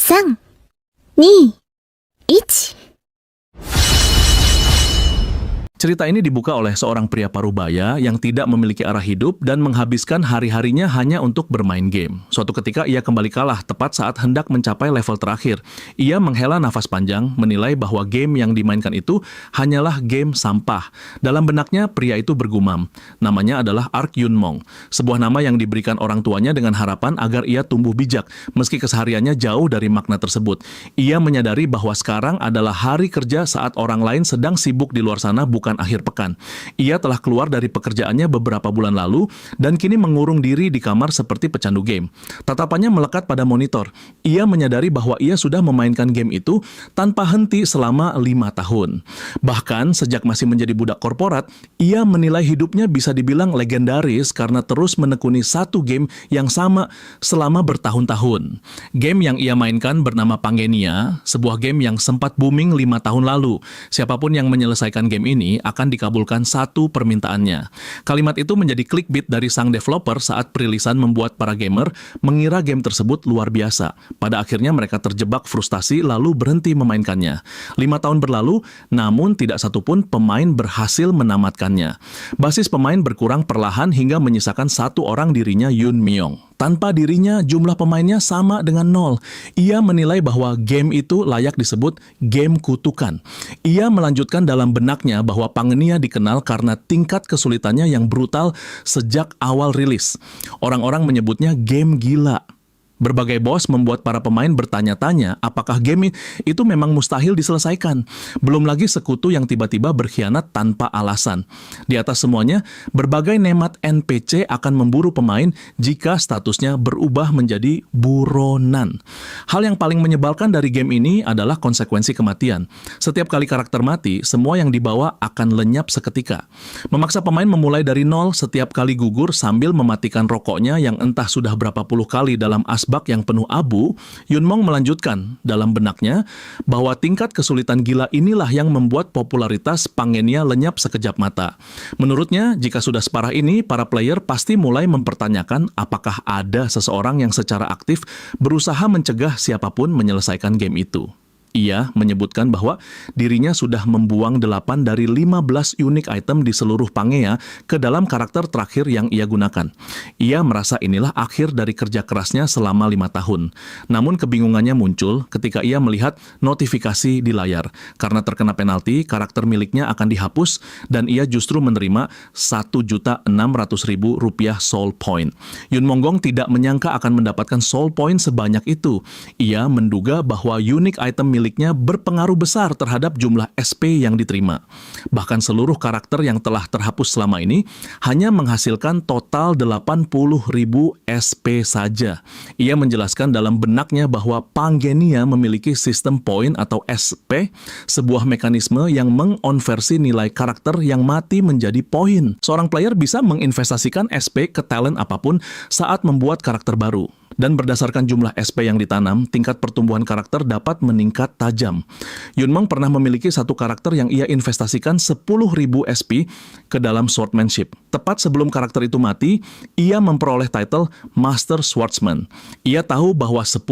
3、2、1。 Cerita ini dibuka oleh seorang pria parubaya yang tidak memiliki arah hidup dan menghabiskan hari-harinya hanya untuk bermain game. Suatu ketika ia kembali kalah tepat saat hendak mencapai level terakhir. Ia menghela nafas panjang, menilai bahwa game yang dimainkan itu hanyalah game sampah. Dalam benaknya, pria itu bergumam. Namanya adalah Ark Yunmong, sebuah nama yang diberikan orang tuanya dengan harapan agar ia tumbuh bijak, meski kesehariannya jauh dari makna tersebut. Ia menyadari bahwa sekarang adalah hari kerja saat orang lain sedang sibuk di luar sana, bukan akhir pekan. Ia telah keluar dari pekerjaannya beberapa bulan lalu dan kini mengurung diri di kamar seperti pecandu game. Tatapannya melekat pada monitor. Ia menyadari bahwa ia sudah memainkan game itu tanpa henti selama 5 tahun. Bahkan sejak masih menjadi budak korporat, ia menilai hidupnya bisa dibilang legendaris karena terus menekuni satu game yang sama selama bertahun-tahun. Game yang ia mainkan bernama Pangenia, sebuah game yang sempat booming 5 tahun lalu. Siapapun yang menyelesaikan game ini akan dikabulkan satu permintaannya. Kalimat itu menjadi clickbait dari sang developer saat perilisan membuat para gamer mengira game tersebut luar biasa. Pada akhirnya mereka terjebak frustasi lalu berhenti memainkannya. 5 tahun berlalu, namun tidak satupun pemain berhasil menamatkannya. Basis pemain berkurang perlahan hingga menyisakan satu orang, dirinya Yun Myong. Tanpa dirinya, jumlah pemainnya sama dengan 0. Ia menilai bahwa game itu layak disebut game kutukan. Ia melanjutkan dalam benaknya bahwa Pangenia dikenal karena tingkat kesulitannya yang brutal sejak awal rilis. Orang-orang menyebutnya game gila. Berbagai bos membuat para pemain bertanya-tanya apakah game itu memang mustahil diselesaikan. Belum lagi sekutu yang tiba-tiba berkhianat tanpa alasan. Di atas semuanya, berbagai nemat NPC akan memburu pemain jika statusnya berubah menjadi buronan. Hal yang paling menyebalkan dari game ini adalah konsekuensi kematian. Setiap kali karakter mati, semua yang dibawa akan lenyap seketika. Memaksa pemain memulai dari 0 setiap kali gugur sambil mematikan rokoknya yang entah sudah berapa puluh kali dalam asbak yang penuh abu. Yunmong melanjutkan dalam benaknya bahwa tingkat kesulitan gila inilah yang membuat popularitas Pangenia lenyap sekejap mata. Menurutnya, jika sudah separah ini, para player pasti mulai mempertanyakan apakah ada seseorang yang secara aktif berusaha mencegah siapapun menyelesaikan game itu. Ia menyebutkan bahwa dirinya sudah membuang 8 dari 15 unik item di seluruh Pangea ke dalam karakter terakhir yang ia gunakan. Ia merasa inilah akhir dari kerja kerasnya selama 5 tahun. Namun kebingungannya muncul ketika ia melihat notifikasi di layar. Karena terkena penalti, karakter miliknya akan dihapus dan ia justru menerima Rp1.600.000 soul point. Yun Monggong tidak menyangka akan mendapatkan soul point sebanyak itu. Ia menduga bahwa unik item miliknya berpengaruh besar terhadap jumlah SP yang diterima. Bahkan seluruh karakter yang telah terhapus selama ini hanya menghasilkan total 80.000 SP saja. Ia menjelaskan dalam benaknya bahwa Pangenia memiliki sistem poin atau SP, sebuah mekanisme yang mengonversi nilai karakter yang mati menjadi poin. Seorang player bisa menginvestasikan SP ke talent apapun saat membuat karakter baru. Dan berdasarkan jumlah SP yang ditanam, tingkat pertumbuhan karakter dapat meningkat tajam. Yunmong pernah memiliki satu karakter yang ia investasikan 10.000 SP ke dalam swordsmanship. Tepat sebelum karakter itu mati, ia memperoleh title Master Swordsman. Ia tahu bahwa 10.000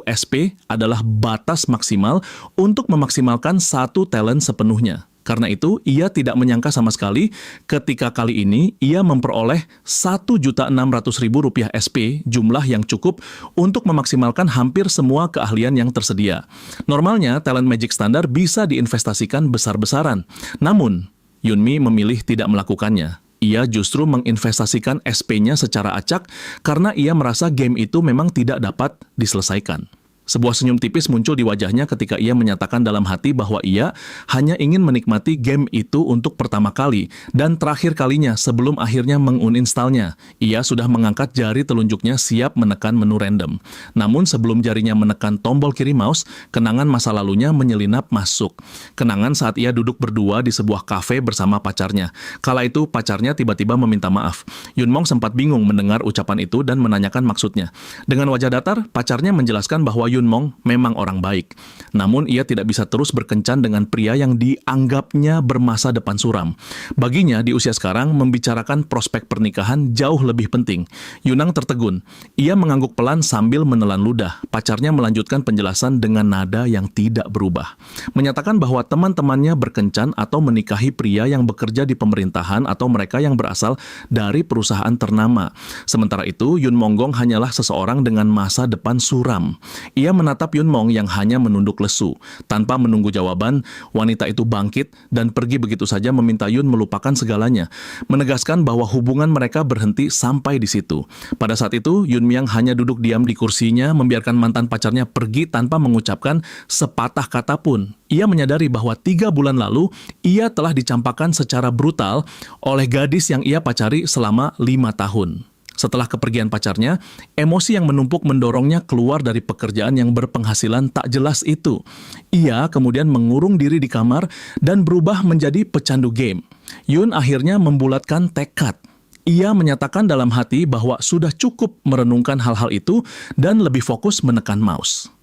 SP adalah batas maksimal untuk memaksimalkan satu talent sepenuhnya. Karena itu, ia tidak menyangka sama sekali ketika kali ini ia memperoleh Rp1.600.000 SP, jumlah yang cukup untuk memaksimalkan hampir semua keahlian yang tersedia. Normalnya, talent Magic standar bisa diinvestasikan besar-besaran. Namun, Yunmi memilih tidak melakukannya. Ia justru menginvestasikan SP-nya secara acak karena ia merasa game itu memang tidak dapat diselesaikan. Sebuah senyum tipis muncul di wajahnya ketika ia menyatakan dalam hati bahwa ia hanya ingin menikmati game itu untuk pertama kali dan terakhir kalinya sebelum akhirnya menguninstallnya. Ia sudah mengangkat jari telunjuknya siap menekan menu random. Namun sebelum jarinya menekan tombol kiri mouse, kenangan masa lalunya menyelinap masuk. Kenangan saat ia duduk berdua di sebuah kafe bersama pacarnya. Kala itu pacarnya tiba-tiba meminta maaf. Yunmong sempat bingung mendengar ucapan itu dan menanyakan maksudnya. Dengan wajah datar, pacarnya menjelaskan bahwa Yunmong memang orang baik. Namun ia tidak bisa terus berkencan dengan pria yang dianggapnya bermasa depan suram. Baginya di usia sekarang membicarakan prospek pernikahan jauh lebih penting. Yunang tertegun. Ia mengangguk pelan sambil menelan ludah. Pacarnya melanjutkan penjelasan dengan nada yang tidak berubah. Menyatakan bahwa teman-temannya berkencan atau menikahi pria yang bekerja di pemerintahan atau mereka yang berasal dari perusahaan ternama. Sementara itu, Yun Monggong hanyalah seseorang dengan masa depan suram. Ia menatap Yunmong yang hanya menunduk lesu. Tanpa menunggu jawaban, wanita itu bangkit dan pergi begitu saja meminta Yun melupakan segalanya, menegaskan bahwa hubungan mereka berhenti sampai di situ. Pada saat itu, Yun Myang hanya duduk diam di kursinya, membiarkan mantan pacarnya pergi tanpa mengucapkan sepatah kata pun. Ia menyadari bahwa 3 bulan lalu, ia telah dicampakkan secara brutal oleh gadis yang ia pacari selama 5 tahun. Setelah kepergian pacarnya, emosi yang menumpuk mendorongnya keluar dari pekerjaan yang berpenghasilan tak jelas itu. Ia kemudian mengurung diri di kamar dan berubah menjadi pecandu game. Yun akhirnya membulatkan tekad. Ia menyatakan dalam hati bahwa sudah cukup merenungkan hal-hal itu dan lebih fokus menekan mouse.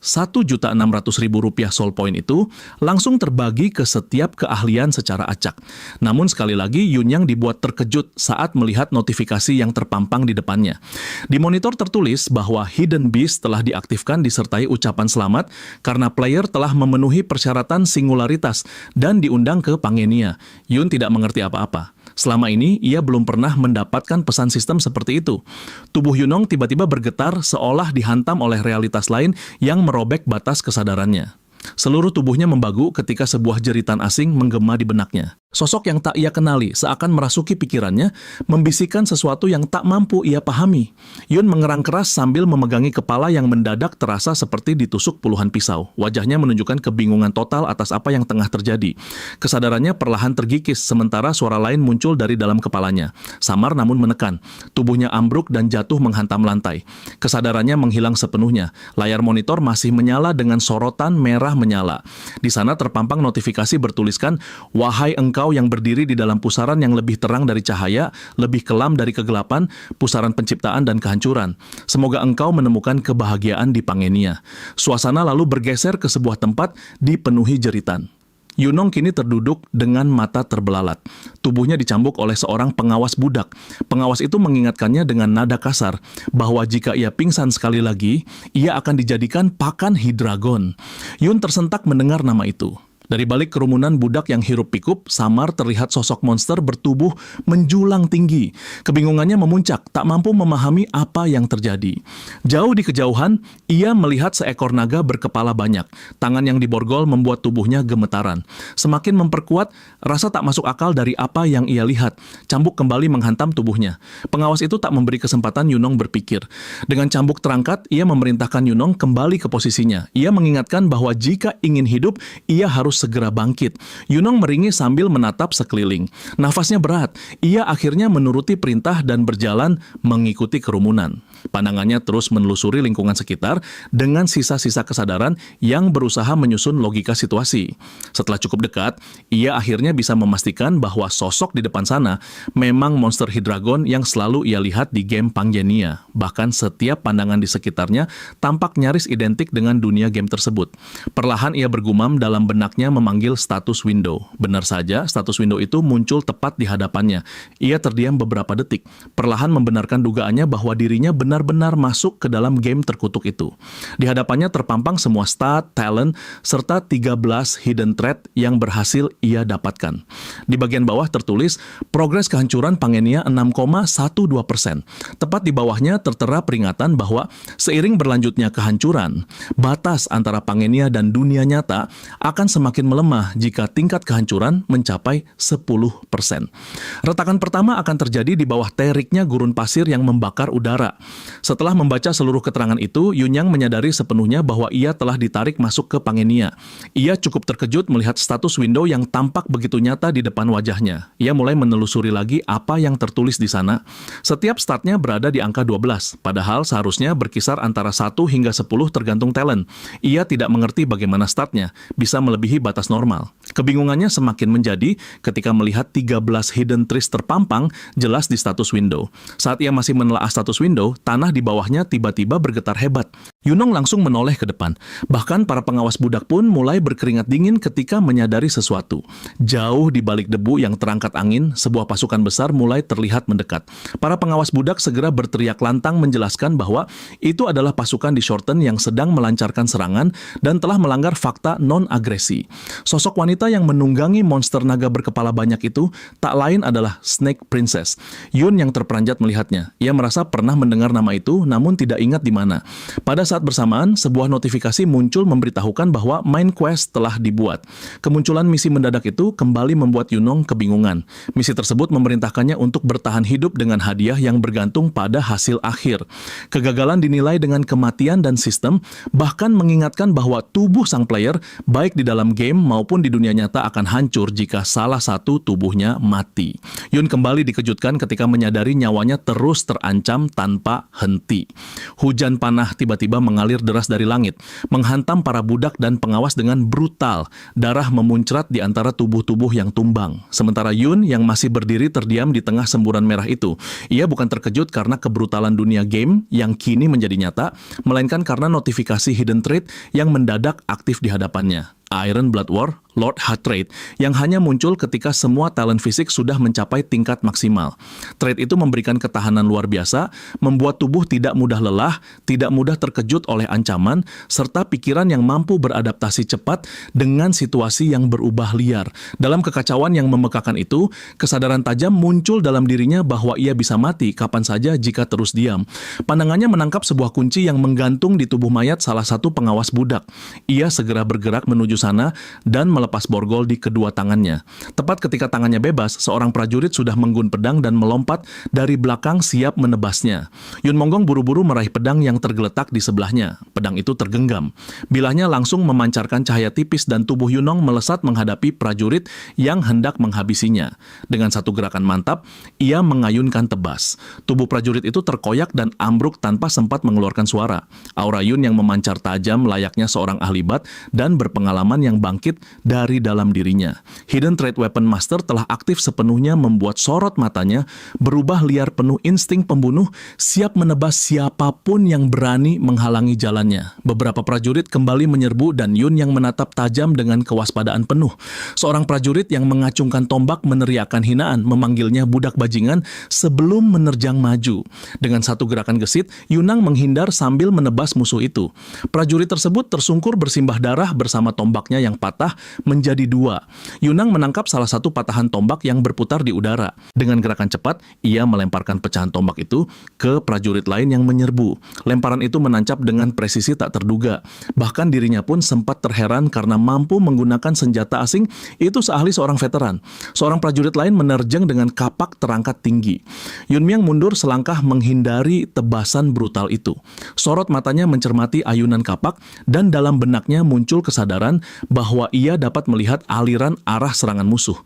Rp1.600.000 soul point itu langsung terbagi ke setiap keahlian secara acak. Namun sekali lagi Yunyang dibuat terkejut saat melihat notifikasi yang terpampang di depannya. Di monitor tertulis bahwa Hidden Beast telah diaktifkan disertai ucapan selamat karena player telah memenuhi persyaratan singularitas dan diundang ke Pangenia. Yun tidak mengerti apa-apa. Selama ini, ia belum pernah mendapatkan pesan sistem seperti itu. Tubuh Yunong tiba-tiba bergetar seolah dihantam oleh realitas lain yang merobek batas kesadarannya. Seluruh tubuhnya membagu ketika sebuah jeritan asing menggema di benaknya. Sosok yang tak ia kenali seakan merasuki pikirannya, membisikkan sesuatu yang tak mampu ia pahami. Yun mengerang keras sambil memegangi kepala yang mendadak terasa seperti ditusuk puluhan pisau. Wajahnya menunjukkan kebingungan total atas apa yang tengah terjadi. Kesadarannya perlahan tergigis, sementara suara lain muncul dari dalam kepalanya. Samar namun menekan. Tubuhnya ambruk dan jatuh menghantam lantai. Kesadarannya menghilang sepenuhnya. Layar monitor masih menyala dengan sorotan merah menyala. Di sana terpampang notifikasi bertuliskan, "Wahai engkau yang berdiri di dalam pusaran yang lebih terang dari cahaya, lebih kelam dari kegelapan, pusaran penciptaan dan kehancuran. Semoga engkau menemukan kebahagiaan di Pangenia." Suasana lalu bergeser ke sebuah tempat dipenuhi jeritan. Yunong kini terduduk dengan mata terbelalat. Tubuhnya dicambuk oleh seorang pengawas budak. Pengawas itu mengingatkannya dengan nada kasar bahwa jika ia pingsan sekali lagi, ia akan dijadikan pakan Hidragon. Yun tersentak mendengar nama itu. Dari balik kerumunan budak yang hiruk-pikuk, samar terlihat sosok monster bertubuh menjulang tinggi. Kebingungannya memuncak, tak mampu memahami apa yang terjadi. Jauh di kejauhan, ia melihat seekor naga berkepala banyak. Tangan yang diborgol membuat tubuhnya gemetaran. Semakin memperkuat rasa tak masuk akal dari apa yang ia lihat. Cambuk kembali menghantam tubuhnya. Pengawas itu tak memberi kesempatan Yunong berpikir. Dengan cambuk terangkat, ia memerintahkan Yunong kembali ke posisinya. Ia mengingatkan bahwa jika ingin hidup, ia harus segera bangkit. Yunong meringis sambil menatap sekeliling. Nafasnya berat. Ia akhirnya menuruti perintah dan berjalan mengikuti kerumunan. Pandangannya terus menelusuri lingkungan sekitar dengan sisa-sisa kesadaran yang berusaha menyusun logika situasi. Setelah cukup dekat, ia akhirnya bisa memastikan bahwa sosok di depan sana memang monster Hidragon yang selalu ia lihat di game Pangenia. Bahkan setiap pandangan di sekitarnya tampak nyaris identik dengan dunia game tersebut. Perlahan ia bergumam dalam benaknya memanggil status window. Benar saja, status window itu muncul tepat di hadapannya. Ia terdiam beberapa detik, perlahan membenarkan dugaannya bahwa dirinya benar-benar masuk ke dalam game terkutuk itu. Di hadapannya terpampang semua stat, talent, serta 13 hidden threat yang berhasil ia dapatkan. Di bagian bawah tertulis, progres kehancuran Pangenia 6,12%. Tepat di bawahnya tertera peringatan bahwa seiring berlanjutnya kehancuran, batas antara Pangenia dan dunia nyata akan semakin melemah jika tingkat kehancuran mencapai 10%. Retakan pertama akan terjadi di bawah teriknya gurun pasir yang membakar udara. Setelah membaca seluruh keterangan itu, Yunyang menyadari sepenuhnya bahwa ia telah ditarik masuk ke Pangenia. Ia cukup terkejut melihat status window yang tampak begitu nyata di depan wajahnya. Ia mulai menelusuri lagi apa yang tertulis di sana. Setiap statnya berada di angka 12, padahal seharusnya berkisar antara 1 hingga 10 tergantung talent. Ia tidak mengerti bagaimana statnya bisa melebihi batas normal. Kebingungannya semakin menjadi ketika melihat 13 hidden trees terpampang jelas di status window. Saat ia masih menelaah status window, tanah di bawahnya tiba-tiba bergetar hebat. Yunong langsung menoleh ke depan. Bahkan para pengawas budak pun mulai berkeringat dingin ketika menyadari sesuatu. Jauh di balik debu yang terangkat angin, sebuah pasukan besar mulai terlihat mendekat. Para pengawas budak segera berteriak lantang menjelaskan bahwa itu adalah pasukan di Shorten yang sedang melancarkan serangan dan telah melanggar fakta non-agresi. Sosok wanita yang menunggangi monster naga berkepala banyak itu tak lain adalah Snake Princess. Yun yang terperanjat melihatnya. Ia merasa pernah mendengar nama itu namun tidak ingat di mana. Pada saat bersamaan, sebuah notifikasi muncul memberitahukan bahwa main quest telah dibuat. Kemunculan misi mendadak itu kembali membuat Yunong kebingungan. Misi tersebut memerintahkannya untuk bertahan hidup dengan hadiah yang bergantung pada hasil akhir. Kegagalan dinilai dengan kematian dan sistem, bahkan mengingatkan bahwa tubuh sang player, baik di dalam game maupun di dunia nyata akan hancur jika salah satu tubuhnya mati. Yun kembali dikejutkan ketika menyadari nyawanya terus terancam tanpa henti. Hujan panah tiba-tiba mengalir deras dari langit, menghantam para budak dan pengawas dengan brutal. Darah memuncrat di antara tubuh-tubuh yang tumbang. Sementara Yun yang masih berdiri terdiam di tengah semburan merah itu. Ia bukan terkejut karena kebrutalan dunia game yang kini menjadi nyata, melainkan karena notifikasi hidden trait yang mendadak aktif di hadapannya. Iron Blood War, Lord Heartrate, yang hanya muncul ketika semua talent fisik sudah mencapai tingkat maksimal. Trait itu memberikan ketahanan luar biasa, membuat tubuh tidak mudah lelah, tidak mudah terkejut oleh ancaman, serta pikiran yang mampu beradaptasi cepat dengan situasi yang berubah liar. Dalam kekacauan yang memekakan itu, kesadaran tajam muncul dalam dirinya bahwa ia bisa mati kapan saja jika terus diam. Pandangannya menangkap sebuah kunci yang menggantung di tubuh mayat salah satu pengawas budak. Ia segera bergerak menuju sana dan melepas borgol di kedua tangannya. Tepat ketika tangannya bebas, seorang prajurit sudah menggun pedang dan melompat dari belakang siap menebasnya. Yun Monggong buru-buru meraih pedang yang tergeletak di sebelahnya. Pedang itu tergenggam. Bilahnya langsung memancarkan cahaya tipis dan tubuh Yunong melesat menghadapi prajurit yang hendak menghabisinya. Dengan satu gerakan mantap, ia mengayunkan tebas. Tubuh prajurit itu terkoyak dan ambruk tanpa sempat mengeluarkan suara. Aura Yun yang memancar tajam layaknya seorang ahli bat dan berpengalaman yang bangkit dari dalam dirinya. Hidden Trait Weapon Master telah aktif sepenuhnya membuat sorot matanya berubah liar penuh insting pembunuh, siap menebas siapapun yang berani menghalangi jalannya. Beberapa prajurit kembali menyerbu dan Yun yang menatap tajam dengan kewaspadaan penuh. Seorang prajurit yang mengacungkan tombak meneriakkan hinaan, memanggilnya budak bajingan sebelum menerjang maju. Dengan satu gerakan gesit, Yunang menghindar sambil menebas musuh itu. Prajurit tersebut tersungkur bersimbah darah bersama tombaknya yang patah menjadi dua. Yunang menangkap salah satu patahan tombak yang berputar di udara. Dengan gerakan cepat, ia melemparkan pecahan tombak itu ke prajurit lain yang menyerbu. Lemparan itu menancap dengan presisi tak terduga. Bahkan dirinya pun sempat terheran karena mampu menggunakan senjata asing itu seahli seorang veteran. Seorang prajurit lain menerjang dengan kapak terangkat tinggi. Yun Miang mundur selangkah menghindari tebasan brutal itu. Sorot matanya mencermati ayunan kapak dan dalam benaknya muncul kesadaran bahwa ia dapat melihat aliran arah serangan musuh.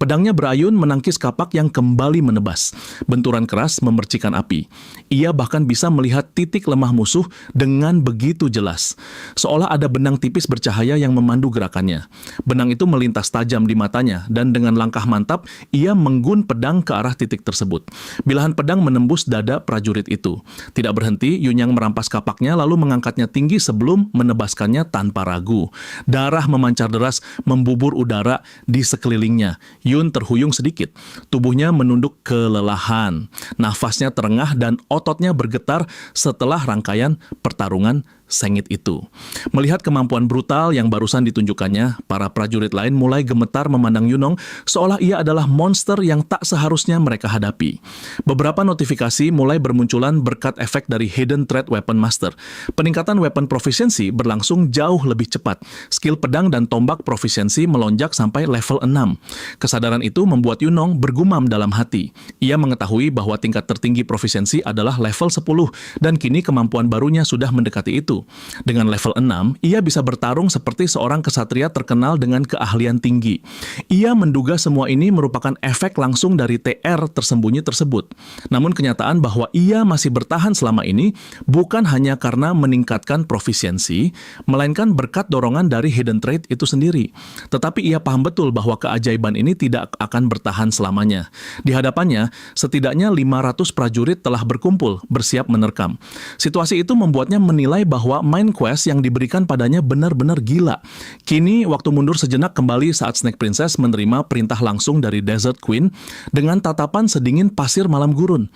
Pedangnya berayun menangkis kapak yang kembali menebas. Benturan keras memercikan api. Ia bahkan bisa melihat titik lemah musuh dengan begitu jelas. Seolah ada benang tipis bercahaya yang memandu gerakannya. Benang itu melintas tajam di matanya dan dengan langkah mantap ia menggun pedang ke arah titik tersebut. Bilahan pedang menembus dada prajurit itu. Tidak berhenti, Yunyang merampas kapaknya lalu mengangkatnya tinggi sebelum menebaskannya tanpa ragu. Darah memancar deras membubur udara di sekelilingnya. Yun terhuyung sedikit. Tubuhnya menunduk kelelahan. Nafasnya terengah dan ototnya bergetar setelah rangkaian pertarungan sengit itu. Melihat kemampuan brutal yang barusan ditunjukkannya, para prajurit lain mulai gemetar memandang Yunong seolah ia adalah monster yang tak seharusnya mereka hadapi. Beberapa notifikasi mulai bermunculan berkat efek dari Hidden Trait Weapon Master. Peningkatan weapon proficiency berlangsung jauh lebih cepat. Skill pedang dan tombak proficiency melonjak sampai level 6. Kesadaran itu membuat Yunong bergumam dalam hati. Ia mengetahui bahwa tingkat tertinggi proficiency adalah level 10 dan kini kemampuan barunya sudah mendekati itu. itu. Dengan level 6, ia bisa bertarung seperti seorang kesatria terkenal dengan keahlian tinggi. Ia menduga semua ini merupakan efek langsung dari TR tersembunyi tersebut. Namun kenyataan bahwa ia masih bertahan selama ini bukan hanya karena meningkatkan profisiensi, melainkan berkat dorongan dari hidden trait itu sendiri. Tetapi ia paham betul bahwa keajaiban ini tidak akan bertahan selamanya. Di hadapannya, setidaknya 500 prajurit telah berkumpul, bersiap menerkam. Situasi itu membuatnya menilai bahwa main quest yang diberikan padanya benar-benar gila. Kini, waktu mundur sejenak kembali saat Snake Princess menerima perintah langsung dari Desert Queen dengan tatapan sedingin pasir malam gurun.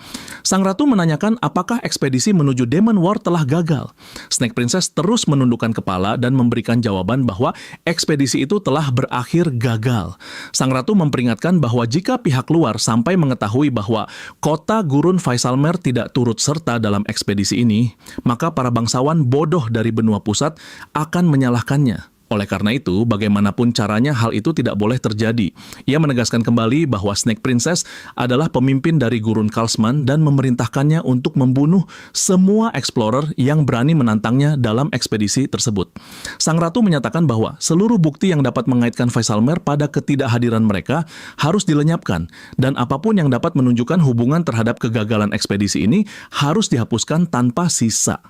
Sang ratu menanyakan apakah ekspedisi menuju Demon War telah gagal. Snake Princess terus menundukkan kepala dan memberikan jawaban bahwa ekspedisi itu telah berakhir gagal. Sang ratu memperingatkan bahwa jika pihak luar sampai mengetahui bahwa kota gurun Faisalmer tidak turut serta dalam ekspedisi ini, maka para bangsawan bodoh dari benua pusat akan menyalahkannya. Oleh karena itu, bagaimanapun caranya hal itu tidak boleh terjadi. Ia menegaskan kembali bahwa Snake Princess adalah pemimpin dari Gurun Kalsman dan memerintahkannya untuk membunuh semua explorer yang berani menantangnya dalam ekspedisi tersebut. Sang ratu menyatakan bahwa seluruh bukti yang dapat mengaitkan Faisalmer pada ketidakhadiran mereka harus dilenyapkan, dan apapun yang dapat menunjukkan hubungan terhadap kegagalan ekspedisi ini harus dihapuskan tanpa sisa.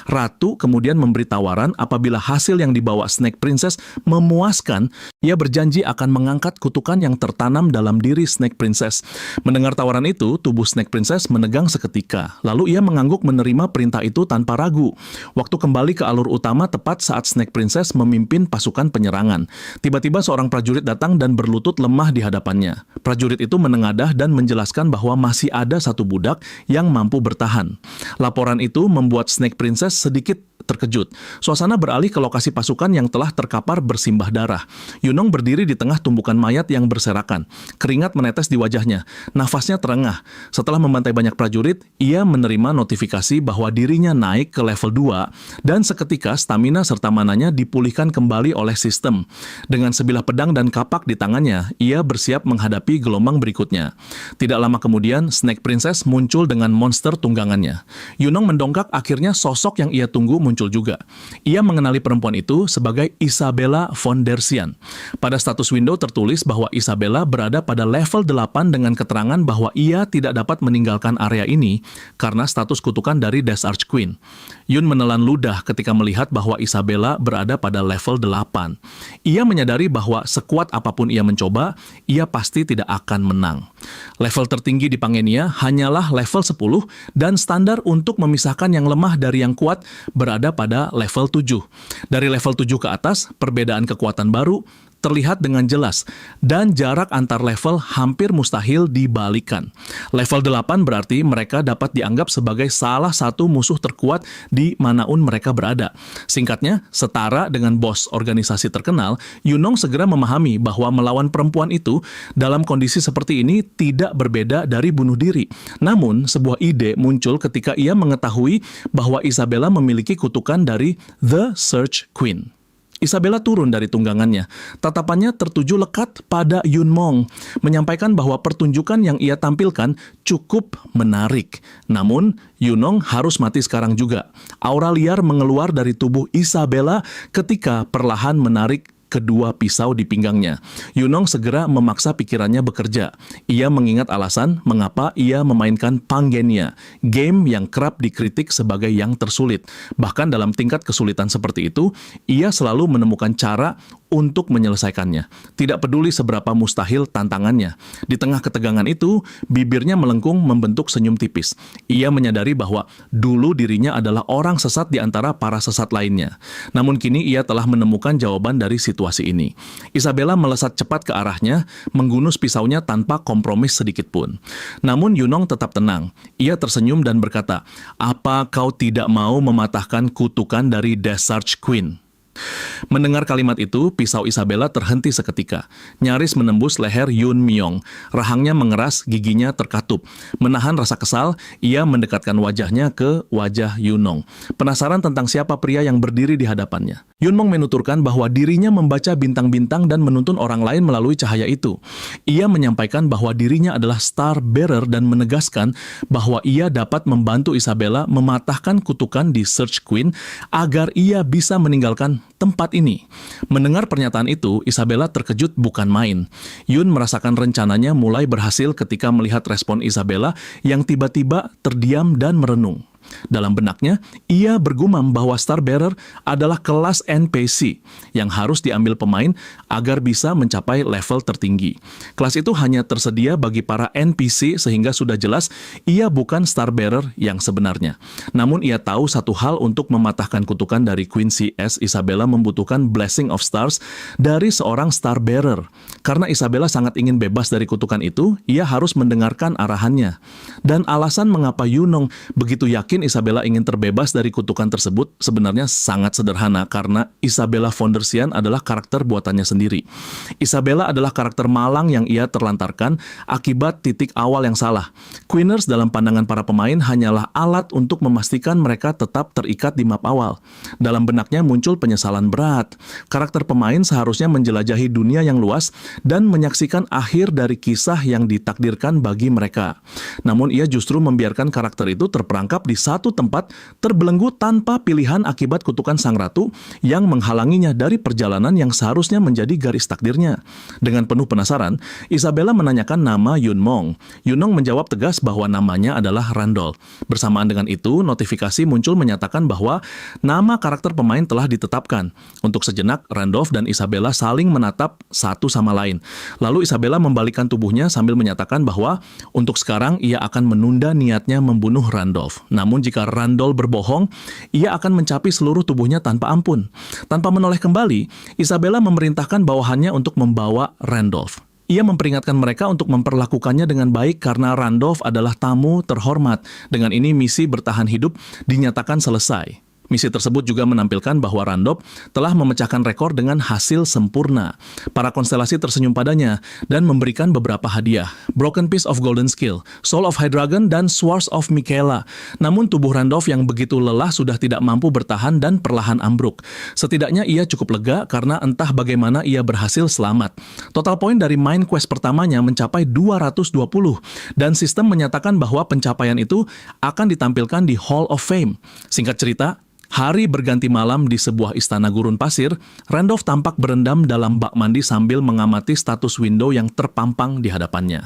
Ratu kemudian memberi tawaran apabila hasil yang dibawa Snake Princess memuaskan, ia berjanji akan mengangkat kutukan yang tertanam dalam diri Snake Princess. Mendengar tawaran itu, tubuh Snake Princess menegang seketika. Lalu ia mengangguk menerima perintah itu tanpa ragu. Waktu kembali ke alur utama tepat saat Snake Princess memimpin pasukan penyerangan. Tiba-tiba seorang prajurit datang dan berlutut lemah di hadapannya. Prajurit itu menengadah dan menjelaskan bahwa masih ada satu budak yang mampu bertahan. Laporan itu membuat Snake Princess sedikit terkejut. Suasana beralih ke lokasi pasukan yang telah terkapar bersimbah darah. Yunong berdiri di tengah tumbukan mayat yang berserakan. Keringat menetes di wajahnya. Nafasnya terengah. Setelah membantai banyak prajurit, ia menerima notifikasi bahwa dirinya naik ke level 2 dan seketika stamina serta mananya dipulihkan kembali oleh sistem. Dengan sebilah pedang dan kapak di tangannya, ia bersiap menghadapi gelombang berikutnya. Tidak lama kemudian, Snake Princess muncul dengan monster tunggangannya. Yunong mendongkak, akhirnya sosok yang ia tunggu muncul juga. Ia mengenali perempuan itu sebagai Isabella von der Sian. Pada status window tertulis bahwa Isabella berada pada level 8 dengan keterangan bahwa ia tidak dapat meninggalkan area ini karena status kutukan dari Death Arch Queen. Yun menelan ludah ketika melihat bahwa Isabella berada pada level 8. Ia menyadari bahwa sekuat apapun ia mencoba, ia pasti tidak akan menang. Level tertinggi di Pangenia hanyalah level 10 dan standar untuk memisahkan yang lemah dari yang kuat berada pada level 7. Dari level 7 ke atas, perbedaan kekuatan baru terlihat dengan jelas dan jarak antar level hampir mustahil dibalikan. Level 8 berarti mereka dapat dianggap sebagai salah satu musuh terkuat di manaun mereka berada. Singkatnya, setara dengan bos organisasi terkenal, Yunong segera memahami bahwa melawan perempuan itu dalam kondisi seperti ini tidak berbeda dari bunuh diri. Namun, sebuah ide muncul ketika ia mengetahui bahwa Isabella memiliki kutukan dari The Search Queen. Isabella turun dari tunggangannya. Tatapannya tertuju lekat pada Yun Mong, menyampaikan bahwa pertunjukan yang ia tampilkan cukup menarik. Namun, Yunong harus mati sekarang juga. Aura liar mengeluar dari tubuh Isabella ketika perlahan menarik kedua pisau di pinggangnya. Yunong segera memaksa pikirannya bekerja. Ia mengingat alasan mengapa ia memainkan Pangenia, game yang kerap dikritik sebagai yang tersulit. Bahkan dalam tingkat kesulitan seperti itu, ia selalu menemukan cara untuk menyelesaikannya. Tidak peduli seberapa mustahil tantangannya. Di tengah ketegangan itu, bibirnya melengkung membentuk senyum tipis. Ia menyadari bahwa dulu dirinya adalah orang sesat di antara para sesat lainnya. Namun kini ia telah menemukan jawaban dari situasi ini. Isabella melesat cepat ke arahnya, menggunus pisaunya tanpa kompromis sedikit pun. Namun Yunong tetap tenang. Ia tersenyum dan berkata, "Apa kau tidak mau mematahkan kutukan dari Death Arch Queen?" Mendengar kalimat itu, pisau Isabella terhenti seketika, nyaris menembus leher Yun Myong. Rahangnya mengeras, giginya terkatup. Menahan rasa kesal, ia mendekatkan wajahnya ke wajah Yunong. Penasaran tentang siapa pria yang berdiri di hadapannya. Yunmong menuturkan bahwa dirinya membaca bintang-bintang dan menuntun orang lain melalui cahaya itu. Ia menyampaikan bahwa dirinya adalah Star Bearer dan menegaskan bahwa ia dapat membantu Isabella mematahkan kutukan di Search Queen agar ia bisa meninggalkan tempat ini. Mendengar pernyataan itu, Isabella terkejut bukan main. Yun merasakan rencananya mulai berhasil ketika melihat respon Isabella yang tiba-tiba terdiam dan merenung. Dalam benaknya, ia bergumam bahwa Star Bearer adalah kelas NPC yang harus diambil pemain agar bisa mencapai level tertinggi. Kelas itu hanya tersedia bagi para NPC sehingga sudah jelas ia bukan Star Bearer yang sebenarnya. Namun ia tahu satu hal, untuk mematahkan kutukan dari Queen CS, Isabella membutuhkan Blessing of Stars dari seorang Star Bearer. Karena Isabella sangat ingin bebas dari kutukan itu, ia harus mendengarkan arahannya. Dan alasan mengapa Yunong begitu yakin Isabella ingin terbebas dari kutukan tersebut sebenarnya sangat sederhana, karena Isabella Fondersian adalah karakter buatannya sendiri. Isabella adalah karakter malang yang ia terlantarkan akibat titik awal yang salah. Queeners dalam pandangan para pemain hanyalah alat untuk memastikan mereka tetap terikat di map awal. Dalam benaknya muncul penyesalan berat. Karakter pemain seharusnya menjelajahi dunia yang luas dan menyaksikan akhir dari kisah yang ditakdirkan bagi mereka. Namun ia justru membiarkan karakter itu terperangkap di satu tempat, terbelenggu tanpa pilihan akibat kutukan sang ratu yang menghalanginya dari perjalanan yang seharusnya menjadi garis takdirnya. Dengan penuh penasaran, Isabella menanyakan nama Yunmong. Yunong menjawab tegas bahwa namanya adalah Randolph. Bersamaan dengan itu, notifikasi muncul menyatakan bahwa nama karakter pemain telah ditetapkan. Untuk sejenak, Randolph dan Isabella saling menatap satu sama lain. Lalu Isabella membalikkan tubuhnya sambil menyatakan bahwa untuk sekarang ia akan menunda niatnya membunuh Randolph. Namun jika Randolph berbohong, ia akan mencapi seluruh tubuhnya tanpa ampun. Tanpa menoleh kembali, Isabella memerintahkan bawahannya untuk membawa Randolph. Ia memperingatkan mereka untuk memperlakukannya dengan baik karena Randolph adalah tamu terhormat. Dengan ini misi bertahan hidup dinyatakan selesai. Misi tersebut juga menampilkan bahwa Randolph telah memecahkan rekor dengan hasil sempurna. Para konstelasi tersenyum padanya dan memberikan beberapa hadiah: Broken Piece of Golden Skill, Soul of High Dragon, dan Swords of Michaela. Namun tubuh Randolph yang begitu lelah sudah tidak mampu bertahan dan perlahan ambruk. Setidaknya ia cukup lega karena entah bagaimana ia berhasil selamat. Total poin dari main quest pertamanya mencapai 220 dan sistem menyatakan bahwa pencapaian itu akan ditampilkan di Hall of Fame. Singkat cerita, hari berganti malam di sebuah istana gurun pasir, Randolph tampak berendam dalam bak mandi sambil mengamati status window yang terpampang di hadapannya.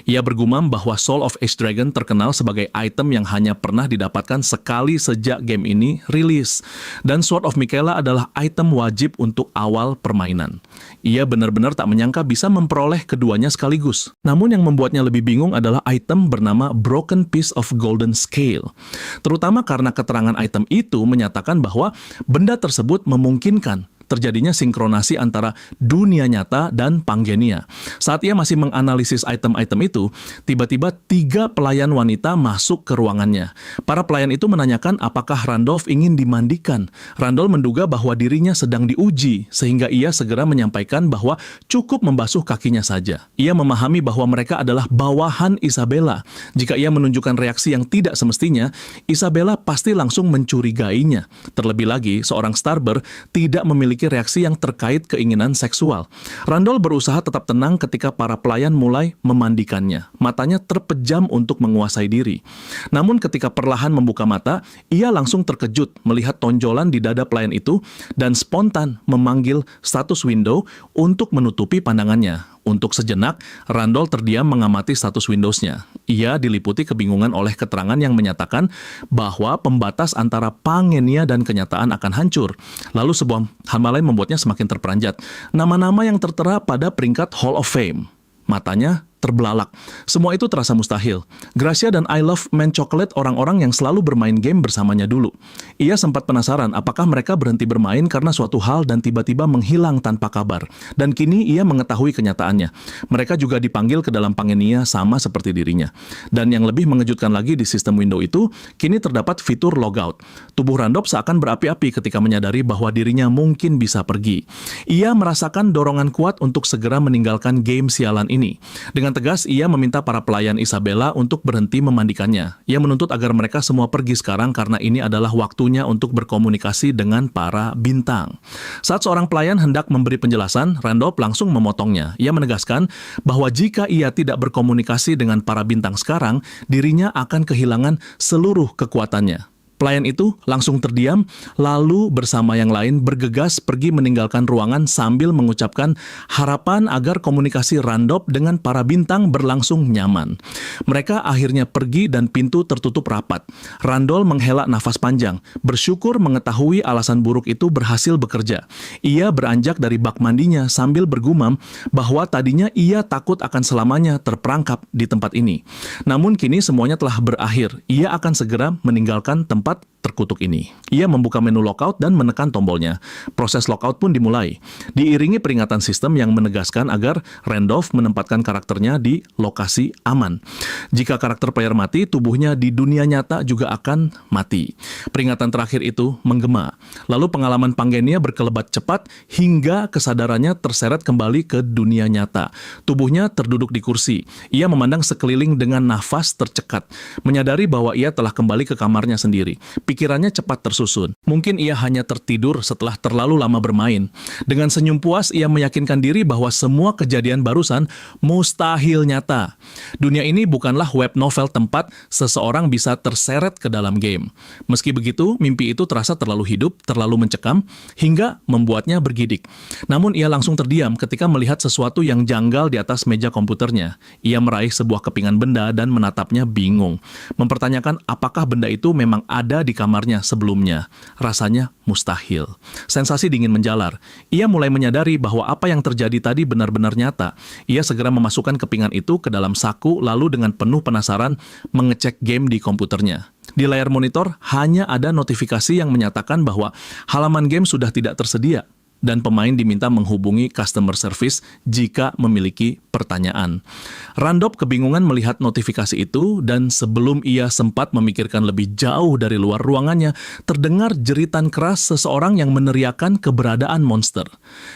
Ia bergumam bahwa Soul of Ace Dragon terkenal sebagai item yang hanya pernah didapatkan sekali sejak game ini rilis, dan Sword of Michaela adalah item wajib untuk awal permainan. Ia benar-benar tak menyangka bisa memperoleh keduanya sekaligus. Namun yang membuatnya lebih bingung adalah item bernama Broken Piece of Golden Scale. Terutama karena keterangan item itu menyatakan bahwa benda tersebut memungkinkan terjadinya sinkronasi antara dunia nyata dan Pangenia. Saat ia masih menganalisis item-item itu, tiba-tiba 3 pelayan wanita masuk ke ruangannya. Para pelayan itu menanyakan apakah Randolph ingin dimandikan. Randolph menduga bahwa dirinya sedang diuji, sehingga ia segera menyampaikan bahwa cukup membasuh kakinya saja. Ia memahami bahwa mereka adalah bawahan Isabella. Jika ia menunjukkan reaksi yang tidak semestinya, Isabella pasti langsung mencurigainya. Terlebih lagi, seorang Starber tidak memiliki reaksi yang terkait keinginan seksual. Randolph berusaha tetap tenang ketika para pelayan mulai memandikannya. Matanya terpejam untuk menguasai diri. Namun ketika perlahan membuka mata, ia langsung terkejut melihat tonjolan di dada pelayan itu dan spontan memanggil status window untuk menutupi pandangannya. Untuk sejenak, Randolph terdiam mengamati status Windows-nya. Ia diliputi kebingungan oleh keterangan yang menyatakan bahwa pembatas antara Pangenia dan kenyataan akan hancur. Lalu sebuah hal lain membuatnya semakin terperanjat. Nama-nama yang tertera pada peringkat Hall of Fame. Matanya terbelalak. Semua itu terasa mustahil. Gracia dan I Love Man Chocolate orang-orang yang selalu bermain game bersamanya dulu. Ia sempat penasaran apakah mereka berhenti bermain karena suatu hal dan tiba-tiba menghilang tanpa kabar. Dan kini ia mengetahui kenyataannya. Mereka juga dipanggil ke dalam Pangenia sama seperti dirinya. Dan yang lebih mengejutkan lagi di sistem Windows itu, kini terdapat fitur logout. Tubuh Randolph seakan berapi-api ketika menyadari bahwa dirinya mungkin bisa pergi. Ia merasakan dorongan kuat untuk segera meninggalkan game sialan ini. Dengan tegas, ia meminta para pelayan Isabella untuk berhenti memandikannya. Ia menuntut agar mereka semua pergi sekarang karena ini adalah waktunya untuk berkomunikasi dengan para bintang. Saat seorang pelayan hendak memberi penjelasan, Randolph langsung memotongnya. Ia menegaskan bahwa jika ia tidak berkomunikasi dengan para bintang sekarang, dirinya akan kehilangan seluruh kekuatannya. Pelayan itu langsung terdiam, lalu bersama yang lain bergegas pergi meninggalkan ruangan sambil mengucapkan harapan agar komunikasi Randolph dengan para bintang berlangsung nyaman. Mereka akhirnya pergi dan pintu tertutup rapat. Randolph menghela nafas panjang, bersyukur mengetahui alasan buruk itu berhasil bekerja. Ia beranjak dari bak mandinya sambil bergumam bahwa tadinya ia takut akan selamanya terperangkap di tempat ini. Namun kini semuanya telah berakhir. Ia akan segera meninggalkan tempat terkutuk ini. Ia membuka menu lockout dan menekan tombolnya. Proses lockout pun dimulai. Diiringi peringatan sistem yang menegaskan agar Randolph menempatkan karakternya di lokasi aman. Jika karakter player mati, tubuhnya di dunia nyata juga akan mati. Peringatan terakhir itu menggema. Lalu pengalaman Pangenia berkelebat cepat hingga kesadarannya terseret kembali ke dunia nyata. Tubuhnya terduduk di kursi. Ia memandang sekeliling dengan nafas tercekat, menyadari bahwa ia telah kembali ke kamarnya sendiri. Pikirannya cepat tersusun. Mungkin ia hanya tertidur setelah terlalu lama bermain. Dengan senyum puas, ia meyakinkan diri bahwa semua kejadian barusan mustahil nyata. Dunia ini bukanlah web novel tempat seseorang bisa terseret ke dalam game. Meski begitu, mimpi itu terasa terlalu hidup, terlalu mencekam, hingga membuatnya bergidik. Namun ia langsung terdiam ketika melihat sesuatu yang janggal di atas meja komputernya. Ia meraih sebuah kepingan benda dan menatapnya bingung. Mempertanyakan apakah benda itu memang ada di kamarnya sebelumnya. Rasanya mustahil. Sensasi dingin menjalar. Ia mulai menyadari bahwa apa yang terjadi tadi benar-benar nyata. Ia segera memasukkan kepingan itu ke dalam saku lalu dengan penuh penasaran mengecek game di komputernya. Di layar monitor hanya ada notifikasi yang menyatakan bahwa halaman game sudah tidak tersedia dan pemain diminta menghubungi customer service jika memiliki pertanyaan. Randolph kebingungan melihat notifikasi itu dan sebelum ia sempat memikirkan lebih jauh dari luar ruangannya, terdengar jeritan keras seseorang yang meneriakkan keberadaan monster.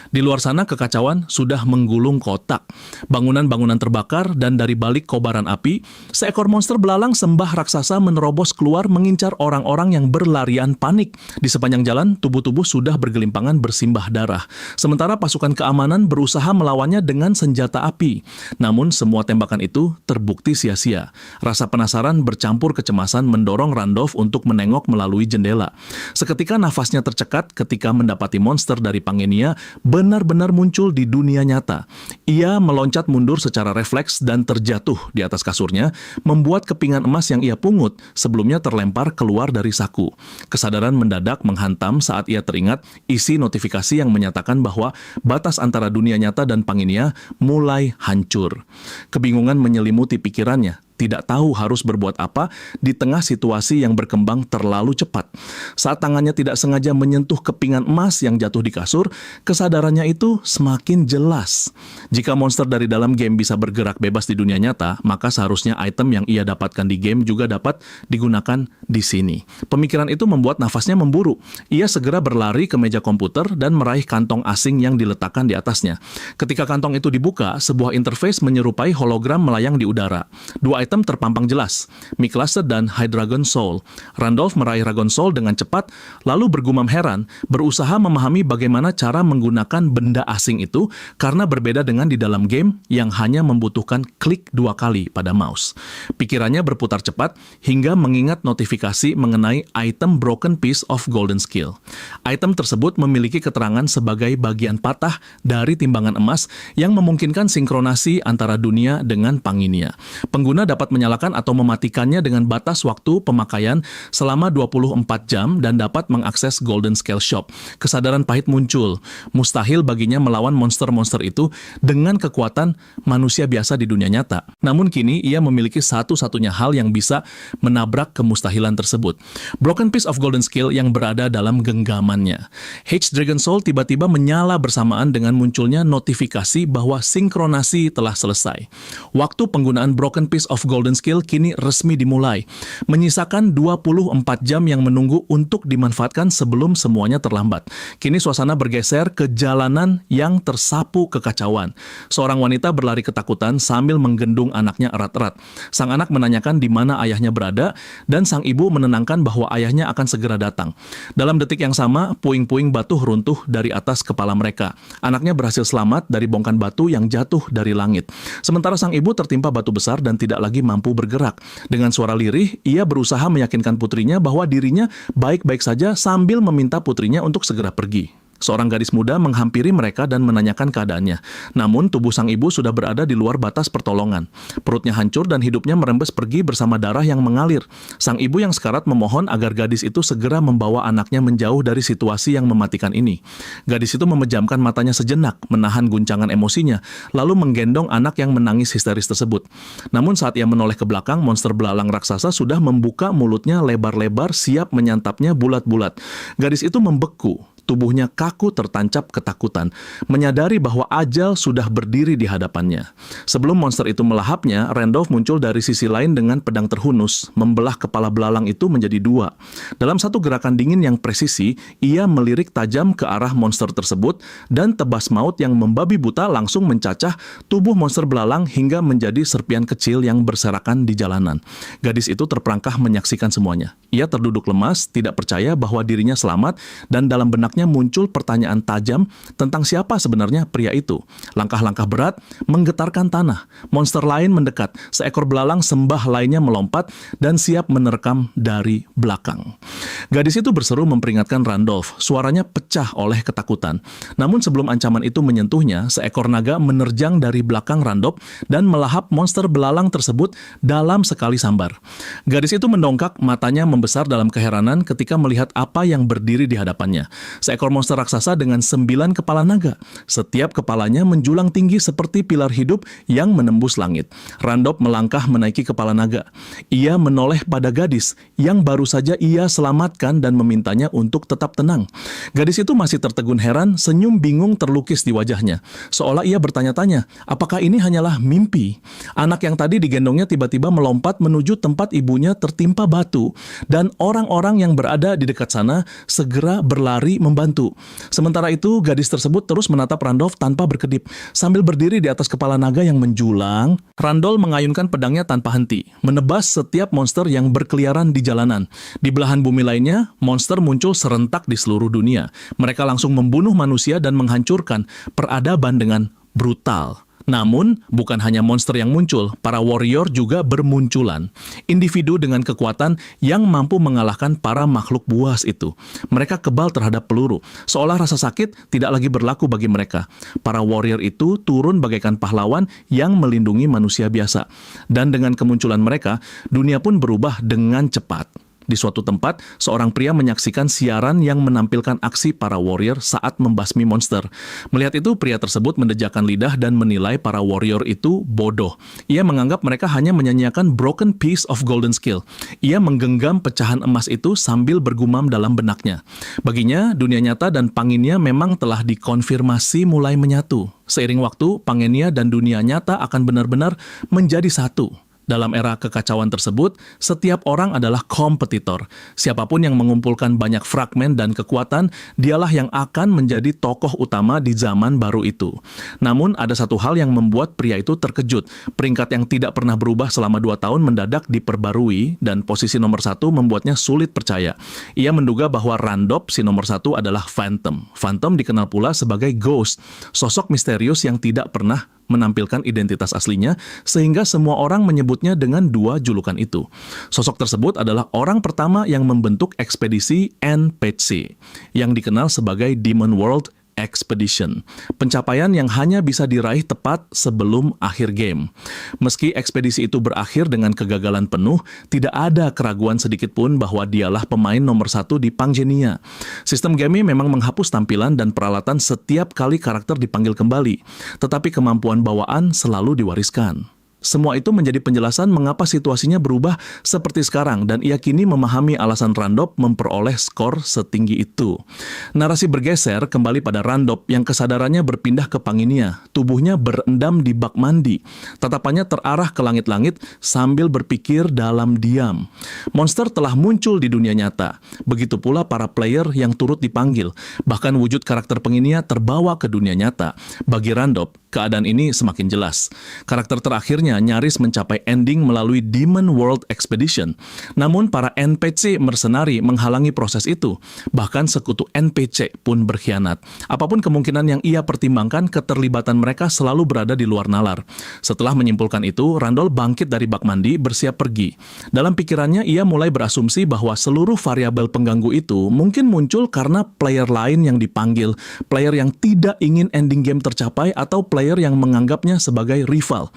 Di luar sana kekacauan sudah menggulung kotak. Bangunan-bangunan terbakar dan dari balik kobaran api, seekor monster belalang sembah raksasa menerobos keluar mengincar orang-orang yang berlarian panik. Di sepanjang jalan, tubuh-tubuh sudah bergelimpangan bersimbah darah. Sementara pasukan keamanan berusaha melawannya dengan senjata api. Namun semua tembakan itu terbukti sia-sia. Rasa penasaran bercampur kecemasan mendorong Randolph untuk menengok melalui jendela. Seketika nafasnya tercekat ketika mendapati monster dari Pangenia benar-benar muncul di dunia nyata. Ia meloncat mundur secara refleks dan terjatuh di atas kasurnya, membuat kepingan emas yang ia pungut sebelumnya terlempar keluar dari saku. Kesadaran mendadak menghantam saat ia teringat isi notifikasi yang menyatakan bahwa batas antara dunia nyata dan Pangenia mulai hancur. Kebingungan menyelimuti pikirannya. Tidak tahu harus berbuat apa di tengah situasi yang berkembang terlalu cepat. Saat tangannya tidak sengaja menyentuh kepingan emas yang jatuh di kasur, kesadarannya itu semakin jelas. Jika monster dari dalam game bisa bergerak bebas di dunia nyata, maka seharusnya item yang ia dapatkan di game juga dapat digunakan di sini. Pemikiran itu membuat nafasnya memburu. Ia segera berlari ke meja komputer dan meraih kantong asing yang diletakkan di atasnya. Ketika kantong itu dibuka, sebuah interface menyerupai hologram melayang di udara. Dua item terpampang jelas, Miklasset dan Hydreigon Soul. Randolph meraih Dragon Soul dengan cepat, lalu bergumam heran, berusaha memahami bagaimana cara menggunakan benda asing itu karena berbeda dengan di dalam game yang hanya membutuhkan klik 2 kali pada mouse. Pikirannya berputar cepat hingga mengingat notifikasi mengenai item Broken Piece of Golden Skill. Item tersebut memiliki keterangan sebagai bagian patah dari timbangan emas yang memungkinkan sinkronasi antara dunia dengan Pangenia. Pengguna dapat menyalakan atau mematikannya dengan batas waktu pemakaian selama 24 jam dan dapat mengakses Golden Scale Shop. Kesadaran pahit muncul. Mustahil baginya melawan monster-monster itu dengan kekuatan manusia biasa di dunia nyata. Namun kini ia memiliki satu-satunya hal yang bisa menabrak kemustahilan tersebut. Broken piece of golden scale yang berada dalam genggamannya. H Dragon Soul tiba-tiba menyala bersamaan dengan munculnya notifikasi bahwa sinkronasi telah selesai. Waktu penggunaan Broken Piece of Golden Skill kini resmi dimulai, menyisakan 24 jam yang menunggu untuk dimanfaatkan sebelum semuanya terlambat. Kini suasana bergeser ke jalanan yang tersapu kekacauan. Seorang wanita berlari ketakutan sambil menggendung anaknya erat-erat. Sang anak menanyakan di mana ayahnya berada, dan sang ibu menenangkan bahwa ayahnya akan segera datang. Dalam detik yang sama, puing-puing batu runtuh dari atas kepala mereka. Anaknya berhasil selamat dari bongkan batu yang jatuh dari langit. Sementara sang ibu tertimpa batu besar dan tidak lagi mampu bergerak. Dengan suara lirih, ia berusaha meyakinkan putrinya bahwa dirinya baik-baik saja sambil meminta putrinya untuk segera pergi. Seorang gadis muda menghampiri mereka dan menanyakan keadaannya. Namun tubuh sang ibu sudah berada di luar batas pertolongan. Perutnya hancur dan hidupnya merembes pergi bersama darah yang mengalir. Sang ibu yang sekarat memohon agar gadis itu segera membawa anaknya menjauh dari situasi yang mematikan ini. Gadis itu memejamkan matanya sejenak, menahan guncangan emosinya, lalu menggendong anak yang menangis histeris tersebut. Namun saat ia menoleh ke belakang, monster belalang raksasa sudah membuka mulutnya lebar-lebar siap menyantapnya bulat-bulat. Gadis itu membeku. Tubuhnya kaku tertancap ketakutan, menyadari bahwa ajal sudah berdiri di hadapannya. Sebelum monster itu melahapnya, Randolph muncul dari sisi lain dengan pedang terhunus, membelah kepala belalang itu menjadi dua. Dalam satu gerakan dingin yang presisi, ia melirik tajam ke arah monster tersebut, dan tebas maut yang membabi buta langsung mencacah tubuh monster belalang hingga menjadi serpian kecil yang berserakan di jalanan. Gadis itu terperangkah menyaksikan semuanya. Ia terduduk lemas, tidak percaya bahwa dirinya selamat, dan dalam benaknya muncul pertanyaan tajam tentang siapa sebenarnya pria itu. Langkah-langkah berat menggetarkan tanah. Monster lain mendekat. Seekor belalang sembah lainnya melompat dan siap menerkam dari belakang. Gadis itu berseru memperingatkan Randolph. Suaranya pecah oleh ketakutan. Namun sebelum ancaman itu menyentuhnya, seekor naga menerjang dari belakang Randolph dan melahap monster belalang tersebut dalam sekali sambar. Gadis itu mendongkak, matanya membesar dalam keheranan ketika melihat apa yang berdiri di hadapannya. Seekor monster raksasa dengan 9 kepala naga. Setiap kepalanya menjulang tinggi seperti pilar hidup yang menembus langit. Randolph melangkah menaiki kepala naga. Ia menoleh pada gadis yang baru saja ia selamatkan dan memintanya untuk tetap tenang. Gadis itu masih tertegun heran, senyum bingung terlukis di wajahnya. Seolah ia bertanya-tanya, apakah ini hanyalah mimpi? Anak yang tadi digendongnya tiba-tiba melompat menuju tempat ibunya tertimpa batu, dan orang-orang yang berada di dekat sana segera berlari membantu. Sementara itu, gadis tersebut terus menatap Randolph tanpa berkedip. Sambil berdiri di atas kepala naga yang menjulang, Randolph mengayunkan pedangnya tanpa henti, menebas setiap monster yang berkeliaran di jalanan. Di belahan bumi lainnya, monster muncul serentak di seluruh dunia. Mereka langsung membunuh manusia dan menghancurkan peradaban dengan brutal. Namun, bukan hanya monster yang muncul, para warrior juga bermunculan. Individu dengan kekuatan yang mampu mengalahkan para makhluk buas itu. Mereka kebal terhadap peluru, seolah rasa sakit tidak lagi berlaku bagi mereka. Para warrior itu turun bagaikan pahlawan yang melindungi manusia biasa. Dan dengan kemunculan mereka, dunia pun berubah dengan cepat. Di suatu tempat, seorang pria menyaksikan siaran yang menampilkan aksi para warrior saat membasmi monster. Melihat itu, pria tersebut mendejakan lidah dan menilai para warrior itu bodoh. Ia menganggap mereka hanya menyanyiakan broken piece of golden skill. Ia menggenggam pecahan emas itu sambil bergumam dalam benaknya. Baginya, dunia nyata dan Panginia memang telah dikonfirmasi mulai menyatu. Seiring waktu, Panginia dan dunia nyata akan benar-benar menjadi satu. Dalam era kekacauan tersebut, setiap orang adalah kompetitor. Siapapun yang mengumpulkan banyak fragmen dan kekuatan, dialah yang akan menjadi tokoh utama di zaman baru itu. Namun, ada satu hal yang membuat pria itu terkejut. Peringkat yang tidak pernah berubah selama 2 tahun mendadak diperbarui, dan posisi nomor 1 membuatnya sulit percaya. Ia menduga bahwa Randolph, si nomor 1, adalah Phantom. Phantom dikenal pula sebagai Ghost, sosok misterius yang tidak pernah menampilkan identitas aslinya, sehingga semua orang menyebutnya dengan 2 julukan itu. Sosok tersebut adalah orang pertama yang membentuk ekspedisi NPC, yang dikenal sebagai Demon World Expedition, pencapaian yang hanya bisa diraih tepat sebelum akhir game. Meski ekspedisi itu berakhir dengan kegagalan penuh, tidak ada keraguan sedikit pun bahwa dialah pemain nomor 1 di Pangenia. Sistem game memang menghapus tampilan dan peralatan setiap kali karakter dipanggil kembali, tetapi kemampuan bawaan selalu diwariskan. Semua itu menjadi penjelasan mengapa situasinya berubah seperti sekarang dan ia kini memahami alasan Randolph memperoleh skor setinggi itu. Narasi bergeser kembali pada Randolph yang kesadarannya berpindah ke Pangenia. Tubuhnya berendam di bak mandi. Tatapannya terarah ke langit-langit sambil berpikir dalam diam. Monster telah muncul di dunia nyata. Begitu pula para player yang turut dipanggil. Bahkan wujud karakter Pangenia terbawa ke dunia nyata. Bagi Randolph, keadaan ini semakin jelas. Karakter terakhirnya nyaris mencapai ending melalui Demon World Expedition. Namun para NPC mercenari menghalangi proses itu. Bahkan sekutu NPC pun berkhianat. Apapun kemungkinan yang ia pertimbangkan, keterlibatan mereka selalu berada di luar nalar. Setelah menyimpulkan itu, Randolph bangkit dari bak mandi bersiap pergi. Dalam pikirannya ia mulai berasumsi bahwa seluruh variabel pengganggu itu mungkin muncul karena player lain yang dipanggil, player yang tidak ingin ending game tercapai atau player yang menganggapnya sebagai rival.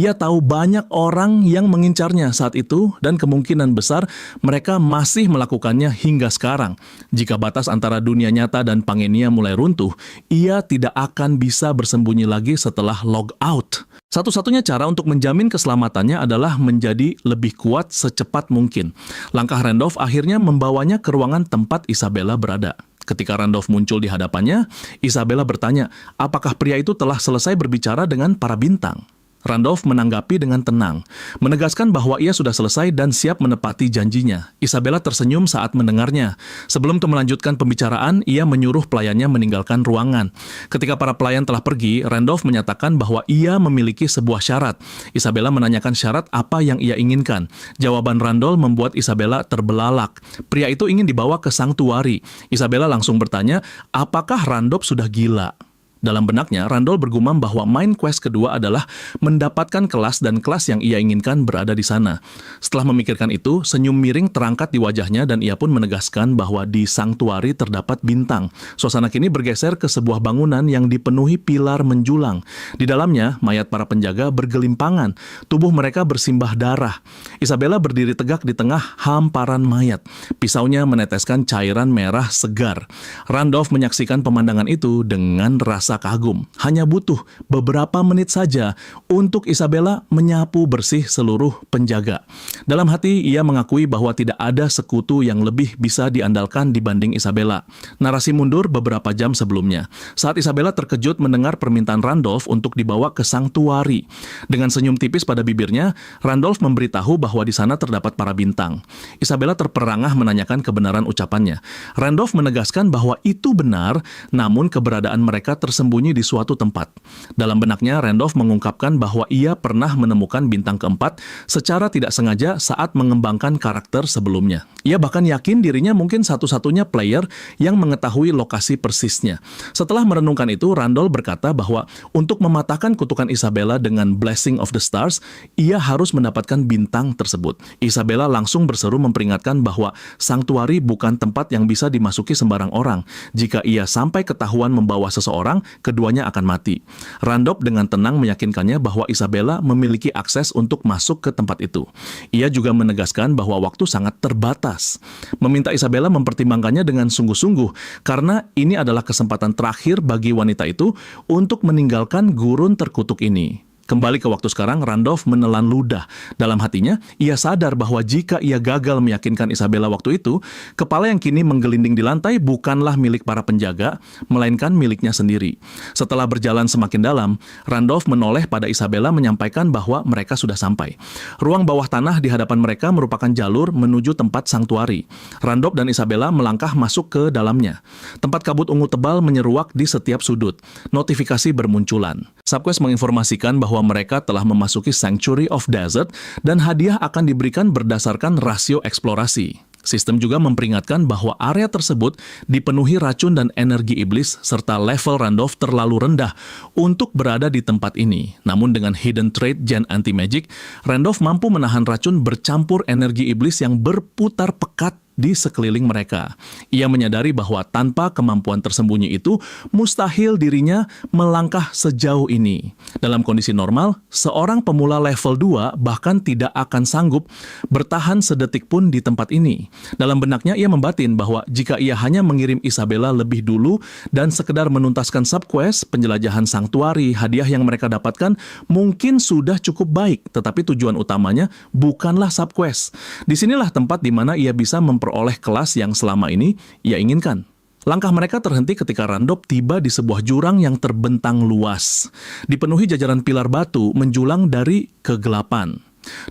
Ia tahu banyak orang yang mengincarnya saat itu dan kemungkinan besar mereka masih melakukannya hingga sekarang. Jika batas antara dunia nyata dan Pangenia mulai runtuh, ia tidak akan bisa bersembunyi lagi setelah log out. Satu-satunya cara untuk menjamin keselamatannya adalah menjadi lebih kuat secepat mungkin. Langkah Randolph akhirnya membawanya ke ruangan tempat Isabella berada. Ketika Randolph muncul di hadapannya, Isabella bertanya, apakah pria itu telah selesai berbicara dengan para bintang? Randolph menanggapi dengan tenang, menegaskan bahwa ia sudah selesai dan siap menepati janjinya. Isabella tersenyum saat mendengarnya. Sebelum melanjutkan pembicaraan, ia menyuruh pelayannya meninggalkan ruangan. Ketika para pelayan telah pergi, Randolph menyatakan bahwa ia memiliki sebuah syarat. Isabella menanyakan syarat apa yang ia inginkan. Jawaban Randolph membuat Isabella terbelalak. Pria itu ingin dibawa ke Sanctuary. Isabella langsung bertanya, apakah Randolph sudah gila? Dalam benaknya, Randolph bergumam bahwa main quest kedua adalah mendapatkan kelas dan kelas yang ia inginkan berada di sana. Setelah memikirkan itu, senyum miring terangkat di wajahnya dan ia pun menegaskan bahwa di Sanctuary terdapat bintang. Suasana kini bergeser ke sebuah bangunan yang dipenuhi pilar menjulang. Di dalamnya, mayat para penjaga bergelimpangan. Tubuh mereka bersimbah darah. Isabella berdiri tegak di tengah hamparan mayat. Pisaunya meneteskan cairan merah segar. Randolph menyaksikan pemandangan itu dengan rasa kagum. Hanya butuh beberapa menit saja untuk Isabella menyapu bersih seluruh penjaga. Dalam hati, ia mengakui bahwa tidak ada sekutu yang lebih bisa diandalkan dibanding Isabella. Narasi mundur beberapa jam sebelumnya. Saat Isabella terkejut mendengar permintaan Randolph untuk dibawa ke Sanctuary. Dengan senyum tipis pada bibirnya, Randolph memberitahu bahwa di sana terdapat para bintang. Isabella terperangah menanyakan kebenaran ucapannya. Randolph menegaskan bahwa itu benar, namun keberadaan mereka tersembunyi di suatu tempat. Dalam benaknya, Randolph mengungkapkan bahwa ia pernah menemukan bintang keempat secara tidak sengaja saat mengembangkan karakter sebelumnya. Ia bahkan yakin dirinya mungkin satu-satunya player yang mengetahui lokasi persisnya. Setelah merenungkan itu, Randolph berkata bahwa untuk mematahkan kutukan Isabella dengan Blessing of the Stars, ia harus mendapatkan bintang tersebut. Isabella langsung berseru memperingatkan bahwa Sanctuary bukan tempat yang bisa dimasuki sembarang orang. Jika ia sampai ketahuan membawa seseorang, keduanya akan mati. Randolph dengan tenang meyakinkannya bahwa Isabella memiliki akses untuk masuk ke tempat itu. Ia juga menegaskan bahwa waktu sangat terbatas. Meminta Isabella mempertimbangkannya dengan sungguh-sungguh, karena ini adalah kesempatan terakhir bagi wanita itu untuk meninggalkan gurun terkutuk ini. Kembali ke waktu sekarang, Randolph menelan ludah. Dalam hatinya, ia sadar bahwa jika ia gagal meyakinkan Isabella waktu itu, kepala yang kini menggelinding di lantai bukanlah milik para penjaga, melainkan miliknya sendiri. Setelah berjalan semakin dalam, Randolph menoleh pada Isabella menyampaikan bahwa mereka sudah sampai. Ruang bawah tanah di hadapan mereka merupakan jalur menuju tempat Sanctuary. Randolph dan Isabella melangkah masuk ke dalamnya. Tempat kabut ungu tebal menyeruak di setiap sudut. Notifikasi bermunculan. Subquest menginformasikan bahwa mereka telah memasuki Sanctuary of Desert dan hadiah akan diberikan berdasarkan rasio eksplorasi. Sistem juga memperingatkan bahwa area tersebut dipenuhi racun dan energi iblis serta level Randolph terlalu rendah untuk berada di tempat ini. Namun dengan hidden trait Gen Anti-Magic, Randolph mampu menahan racun bercampur energi iblis yang berputar pekat di sekeliling mereka. Ia menyadari bahwa tanpa kemampuan tersembunyi itu, mustahil dirinya melangkah sejauh ini. Dalam kondisi normal, seorang pemula level 2 bahkan tidak akan sanggup bertahan sedetik pun di tempat ini. Dalam benaknya ia membatin bahwa jika ia hanya mengirim Isabella lebih dulu dan sekedar menuntaskan subquest, penjelajahan sanktuari, hadiah yang mereka dapatkan mungkin sudah cukup baik, tetapi tujuan utamanya bukanlah subquest. Disinilah tempat di mana ia bisa memperoleh kelas yang selama ini ia inginkan. Langkah mereka terhenti ketika Randolph tiba di sebuah jurang yang terbentang luas, dipenuhi jajaran pilar batu menjulang dari kegelapan.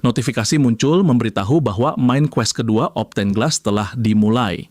Notifikasi muncul memberitahu bahwa main quest kedua Obtain Glass telah dimulai.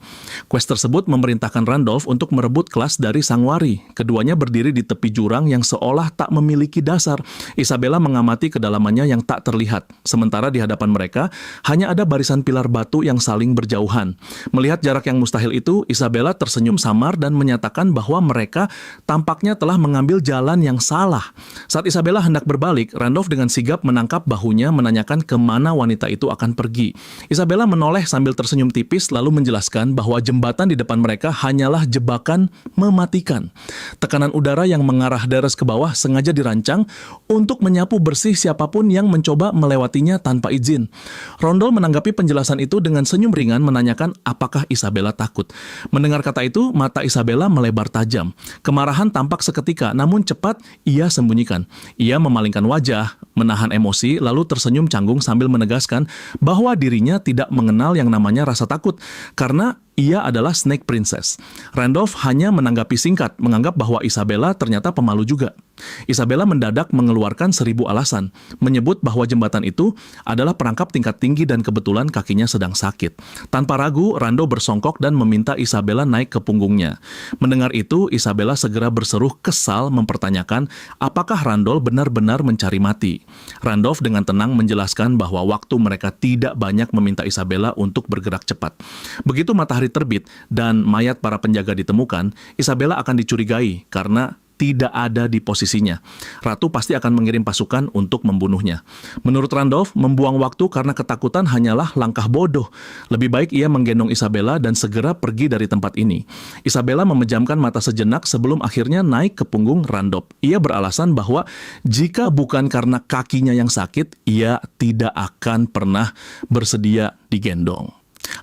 Quest tersebut memerintahkan Randolph untuk merebut kelas dari Sangwari. Keduanya berdiri di tepi jurang yang seolah tak memiliki dasar. Isabella mengamati kedalamannya yang tak terlihat. Sementara di hadapan mereka hanya ada barisan pilar batu yang saling berjauhan. Melihat jarak yang mustahil itu, Isabella tersenyum samar dan menyatakan bahwa mereka tampaknya telah mengambil jalan yang salah. Saat Isabella hendak berbalik, Randolph dengan sigap menangkap bahunya menanyakan kemana wanita itu akan pergi. Isabella menoleh sambil tersenyum tipis lalu menjelaskan bahwa jembatan di depan mereka hanyalah jebakan mematikan. Tekanan udara yang mengarah deres ke bawah sengaja dirancang untuk menyapu bersih siapapun yang mencoba melewatinya tanpa izin. Rondol menanggapi penjelasan itu dengan senyum ringan menanyakan apakah Isabella takut. Mendengar kata itu, mata Isabella melebar tajam. Kemarahan tampak seketika, namun cepat ia sembunyikan. Ia memalingkan wajah, menahan emosi, lalu tersenyum canggung sambil menegaskan bahwa dirinya tidak mengenal yang namanya rasa takut karena ia adalah Snake Princess. Randolph hanya menanggapi singkat, menganggap bahwa Isabella ternyata pemalu juga. Isabella mendadak mengeluarkan 1000 alasan, menyebut bahwa jembatan itu adalah perangkap tingkat tinggi dan kebetulan kakinya sedang sakit. Tanpa ragu, Rando bersongkok dan meminta Isabella naik ke punggungnya. Mendengar itu, Isabella segera berseru kesal mempertanyakan apakah Randolph benar-benar mencari mati. Randolph dengan tenang menjelaskan bahwa waktu mereka tidak banyak meminta Isabella untuk bergerak cepat. Begitu matahari terbit dan mayat para penjaga ditemukan, Isabella akan dicurigai karena tidak ada di posisinya. Ratu pasti akan mengirim pasukan untuk membunuhnya. Menurut Randolph, membuang waktu karena ketakutan hanyalah langkah bodoh. Lebih baik ia menggendong Isabella dan segera pergi dari tempat ini. Isabella memejamkan mata sejenak sebelum akhirnya naik ke punggung Randolph. Ia beralasan bahwa jika bukan karena kakinya yang sakit, ia tidak akan pernah bersedia digendong.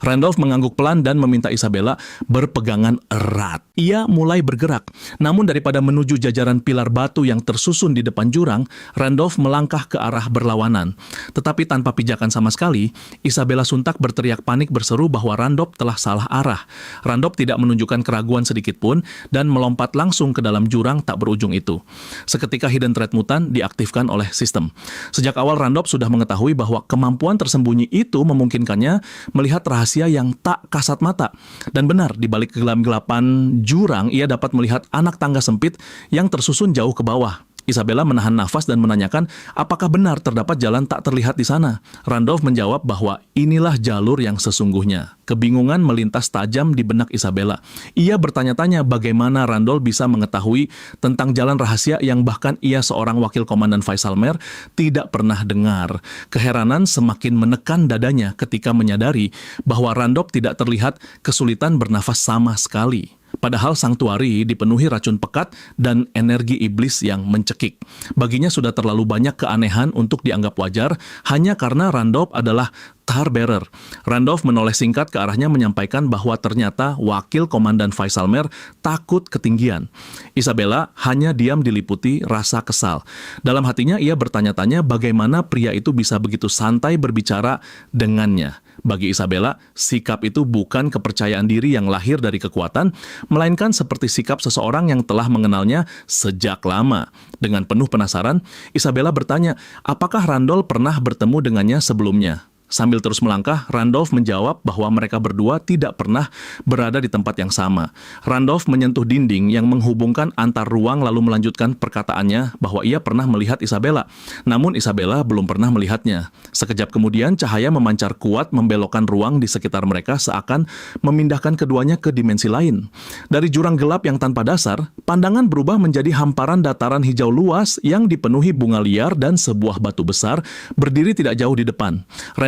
Randolph mengangguk pelan dan meminta Isabella berpegangan erat. Ia mulai bergerak, namun daripada menuju jajaran pilar batu yang tersusun di depan jurang, Randolph melangkah ke arah berlawanan. Tetapi tanpa pijakan sama sekali, Isabella sontak berteriak panik berseru bahwa Randolph telah salah arah. Randolph tidak menunjukkan keraguan sedikit pun dan melompat langsung ke dalam jurang tak berujung itu. Seketika Hidden Threat Mutant diaktifkan oleh sistem. Sejak awal Randolph sudah mengetahui bahwa kemampuan tersembunyi itu memungkinkannya melihat rahasia yang tak kasat mata. Dan benar, di balik kegelapan jurang, ia dapat melihat anak tangga sempit yang tersusun jauh ke bawah. Isabella menahan nafas dan menanyakan apakah benar terdapat jalan tak terlihat di sana. Randolph menjawab bahwa inilah jalur yang sesungguhnya. Kebingungan melintas tajam di benak Isabella. Ia bertanya-tanya bagaimana Randolph bisa mengetahui tentang jalan rahasia yang bahkan ia seorang wakil komandan Faisal Mer tidak pernah dengar. Keheranan semakin menekan dadanya ketika menyadari bahwa Randolph tidak terlihat kesulitan bernafas sama sekali. Padahal sanktuari dipenuhi racun pekat dan energi iblis yang mencekik. Baginya sudah terlalu banyak keanehan untuk dianggap wajar hanya karena Randolph adalah Tarbearer. Randolph menoleh singkat ke arahnya menyampaikan bahwa ternyata wakil komandan Faisal Mer takut ketinggian. Isabella hanya diam diliputi rasa kesal. Dalam hatinya ia bertanya-tanya bagaimana pria itu bisa begitu santai berbicara dengannya. Bagi Isabella, sikap itu bukan kepercayaan diri yang lahir dari kekuatan, melainkan seperti sikap seseorang yang telah mengenalnya sejak lama. Dengan penuh penasaran, Isabella bertanya, apakah Randolph pernah bertemu dengannya sebelumnya? Sambil terus melangkah, Randolph menjawab bahwa mereka berdua tidak pernah berada di tempat yang sama. Randolph menyentuh dinding yang menghubungkan antar ruang lalu melanjutkan perkataannya bahwa ia pernah melihat Isabella. Namun Isabella belum pernah melihatnya. Sekejap kemudian cahaya memancar kuat membelokkan ruang di sekitar mereka seakan memindahkan keduanya ke dimensi lain. Dari jurang gelap yang tanpa dasar, pandangan berubah menjadi hamparan dataran hijau luas yang dipenuhi bunga liar dan sebuah batu besar berdiri tidak jauh di depan.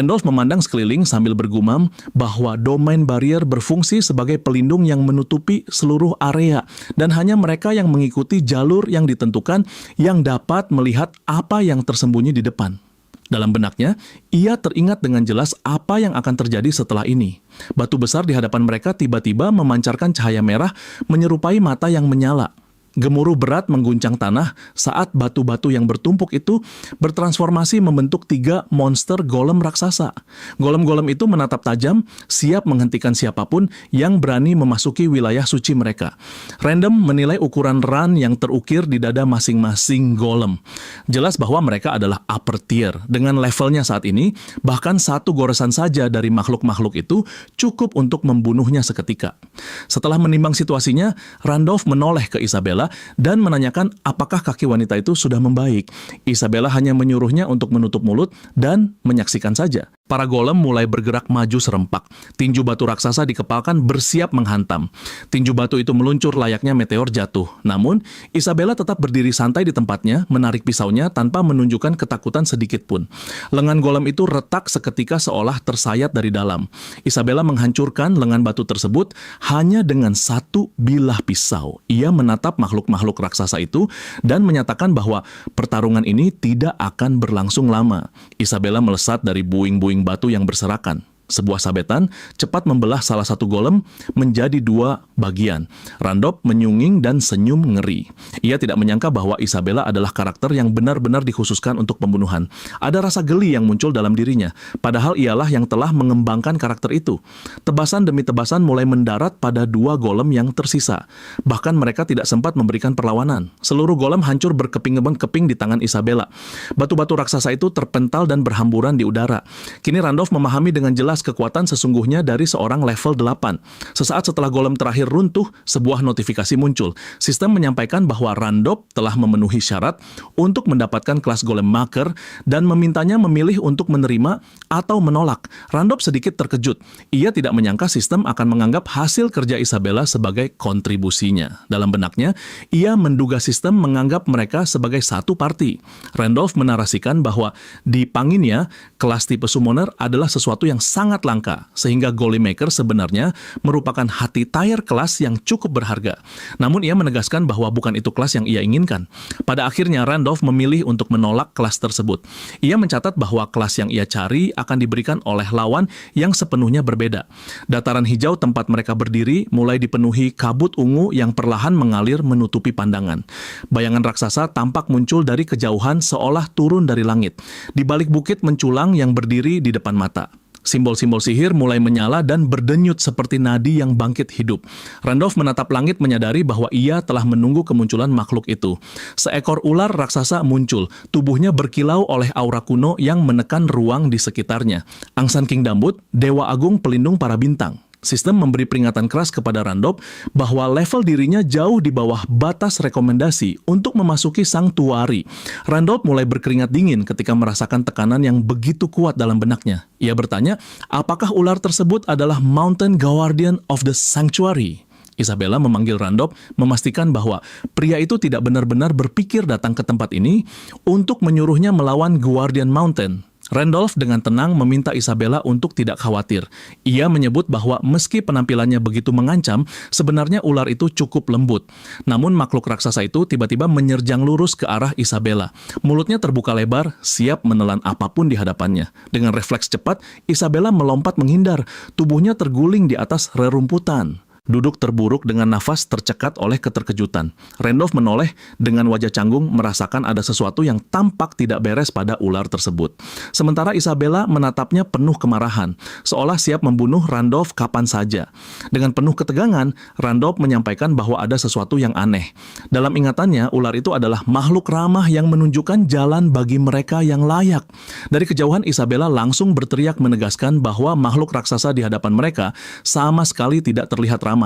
Randolph memandang sekeliling sambil bergumam bahwa domain barrier berfungsi sebagai pelindung yang menutupi seluruh area dan hanya mereka yang mengikuti jalur yang ditentukan yang dapat melihat apa yang tersembunyi di depan. Dalam benaknya, ia teringat dengan jelas apa yang akan terjadi setelah ini. Batu besar di hadapan mereka tiba-tiba memancarkan cahaya merah menyerupai mata yang menyala. Gemuruh berat mengguncang tanah saat batu-batu yang bertumpuk itu bertransformasi membentuk 3 monster golem raksasa. Golem-golem itu menatap tajam, siap menghentikan siapapun yang berani memasuki wilayah suci mereka. Random menilai ukuran run yang terukir di dada masing-masing golem. Jelas bahwa mereka adalah upper tier. Dengan levelnya saat ini, bahkan satu goresan saja dari makhluk-makhluk itu cukup untuk membunuhnya seketika. Setelah menimbang situasinya, Randolph menoleh ke Isabella dan menanyakan apakah kaki wanita itu sudah membaik. Isabella hanya menyuruhnya untuk menutup mulut dan menyaksikan saja. Para golem mulai bergerak maju serempak. Tinju batu raksasa dikepalkan bersiap menghantam. Tinju batu itu meluncur layaknya meteor jatuh. Namun, Isabella tetap berdiri santai di tempatnya, menarik pisaunya tanpa menunjukkan ketakutan sedikit pun. Lengan golem itu retak seketika seolah tersayat dari dalam. Isabella menghancurkan lengan batu tersebut hanya dengan satu bilah pisau. Ia menatap makhluk-makhluk raksasa itu dan menyatakan bahwa pertarungan ini tidak akan berlangsung lama. Isabella melesat dari buing-buing batu yang berserakan. Sebuah sabetan cepat membelah salah satu golem menjadi 2 bagian. Randolph menyunging dan senyum ngeri. Ia tidak menyangka bahwa Isabella adalah karakter yang benar-benar dikhususkan untuk pembunuhan. Ada rasa geli yang muncul dalam dirinya, padahal ialah yang telah mengembangkan karakter itu. Tebasan demi tebasan mulai mendarat pada 2 golem yang tersisa. Bahkan mereka tidak sempat memberikan perlawanan. Seluruh golem hancur berkeping-keping di tangan Isabella. Batu-batu raksasa itu terpental dan berhamburan di udara. Kini Randolph memahami dengan jelas kekuatan sesungguhnya dari seorang level 8. Sesaat setelah golem terakhir runtuh, sebuah notifikasi muncul. Sistem menyampaikan bahwa Randolph telah memenuhi syarat untuk mendapatkan kelas golem maker dan memintanya memilih untuk menerima atau menolak. Randolph sedikit terkejut. Ia tidak menyangka sistem akan menganggap hasil kerja Isabella sebagai kontribusinya. Dalam benaknya, ia menduga sistem menganggap mereka sebagai satu party. Randolph menarasikan bahwa di Panginia, kelas tipe summoner adalah sesuatu yang sangat langka, sehingga Golem Maker sebenarnya merupakan hati tayar kelas yang cukup berharga. Namun ia menegaskan bahwa bukan itu kelas yang ia inginkan. Pada akhirnya Randolph memilih untuk menolak kelas tersebut. Ia mencatat bahwa kelas yang ia cari akan diberikan oleh lawan yang sepenuhnya berbeda. Dataran hijau tempat mereka berdiri mulai dipenuhi kabut ungu yang perlahan mengalir menutupi pandangan. Bayangan raksasa tampak muncul dari kejauhan seolah turun dari langit. Di balik bukit menculang yang berdiri di depan mata. Simbol-simbol sihir mulai menyala dan berdenyut seperti nadi yang bangkit hidup. Randolph menatap langit menyadari bahwa ia telah menunggu kemunculan makhluk itu. Seekor ular raksasa muncul, tubuhnya berkilau oleh aura kuno yang menekan ruang di sekitarnya. Angsan King Dambut, dewa agung pelindung para bintang. Sistem memberi peringatan keras kepada Randolph bahwa level dirinya jauh di bawah batas rekomendasi untuk memasuki Sanctuary. Randolph mulai berkeringat dingin ketika merasakan tekanan yang begitu kuat dalam benaknya. Ia bertanya, apakah ular tersebut adalah Mountain Guardian of the Sanctuary? Isabella memanggil Randolph, memastikan bahwa pria itu tidak benar-benar berpikir datang ke tempat ini untuk menyuruhnya melawan Guardian Mountain. Randolph dengan tenang meminta Isabella untuk tidak khawatir. Ia menyebut bahwa meski penampilannya begitu mengancam, sebenarnya ular itu cukup lembut. Namun makhluk raksasa itu tiba-tiba menyerjang lurus ke arah Isabella. Mulutnya terbuka lebar, siap menelan apapun di hadapannya. Dengan refleks cepat, Isabella melompat menghindar. Tubuhnya terguling di atas rerumputan. Duduk terburuk dengan nafas tercekat oleh keterkejutan. Randolph menoleh dengan wajah canggung merasakan ada sesuatu yang tampak tidak beres pada ular tersebut. Sementara Isabella menatapnya penuh kemarahan, seolah siap membunuh Randolph kapan saja. Dengan penuh ketegangan, Randolph menyampaikan bahwa ada sesuatu yang aneh. Dalam ingatannya, ular itu adalah makhluk ramah yang menunjukkan jalan bagi mereka yang layak. Dari kejauhan, Isabella langsung berteriak menegaskan bahwa makhluk raksasa di hadapan mereka sama sekali tidak terlihat ramah.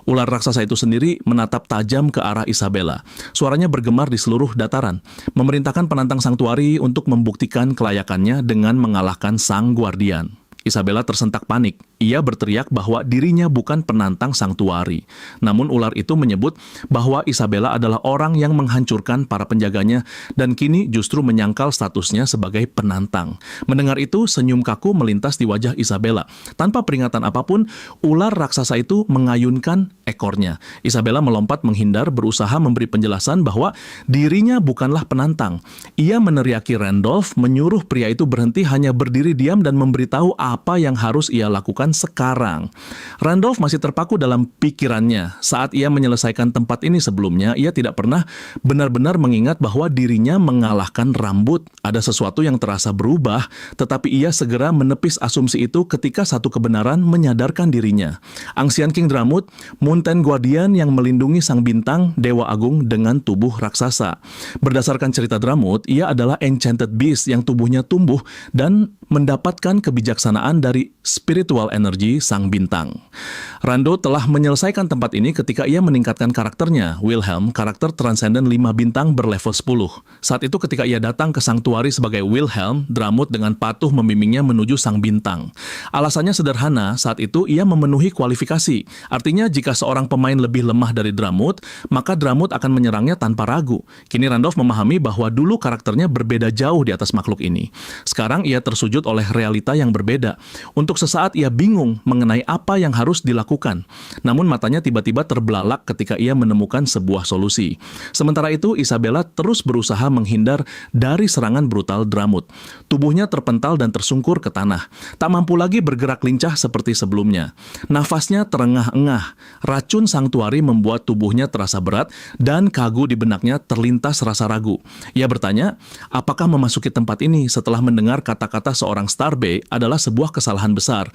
Ular raksasa itu sendiri menatap tajam ke arah Isabella. Suaranya bergemar di seluruh dataran, memerintahkan penantang Sanctuary untuk membuktikan kelayakannya dengan mengalahkan sang guardian. Isabella tersentak panik. Ia berteriak bahwa dirinya bukan penantang sang tuari. Namun ular itu menyebut bahwa Isabella adalah orang yang menghancurkan para penjaganya dan kini justru menyangkal statusnya sebagai penantang. Mendengar itu, senyum kaku melintas di wajah Isabella. Tanpa peringatan apapun, ular raksasa itu mengayunkan ekornya. Isabella melompat menghindar, berusaha memberi penjelasan bahwa dirinya bukanlah penantang. Ia meneriaki Randolph, menyuruh pria itu berhenti, hanya berdiri diam dan memberitahu apa yang harus ia lakukan sekarang. Randolph masih terpaku dalam pikirannya. Saat ia menyelesaikan tempat ini sebelumnya, ia tidak pernah benar-benar mengingat bahwa dirinya mengalahkan rambut. Ada sesuatu yang terasa berubah, tetapi ia segera menepis asumsi itu ketika satu kebenaran menyadarkan dirinya. Ancient King Dramut, Mountain Guardian yang melindungi sang bintang, Dewa Agung dengan tubuh raksasa. Berdasarkan cerita Dramut, ia adalah Enchanted Beast yang tubuhnya tumbuh dan mendapatkan kebijaksanaan dari spiritual energy sang bintang. Rando telah menyelesaikan tempat ini ketika ia meningkatkan karakternya. Wilhelm, karakter transcendent 5 bintang berlevel 10. Saat itu ketika ia datang ke Sanctuary sebagai Wilhelm, Dramut dengan patuh membimbingnya menuju sang bintang. Alasannya sederhana, saat itu ia memenuhi kualifikasi. Artinya jika seorang pemain lebih lemah dari Dramut, maka Dramut akan menyerangnya tanpa ragu. Kini Randolph memahami bahwa dulu karakternya berbeda jauh di atas makhluk ini. Sekarang ia tersujud oleh realita yang berbeda. Untuk sesaat ia bingung mengenai apa yang harus dilakukan. Namun matanya tiba-tiba terbelalak ketika ia menemukan sebuah solusi. Sementara itu Isabella terus berusaha menghindar dari serangan brutal Dramut. Tubuhnya terpental dan tersungkur ke tanah. Tak mampu lagi bergerak lincah seperti sebelumnya. Nafasnya terengah-engah. Racun sang tuari membuat tubuhnya terasa berat dan kagu di benaknya terlintas rasa ragu. Ia bertanya, apakah memasuki tempat ini setelah mendengar kata-kata seorang Starbey adalah sebuah kesalahan besar.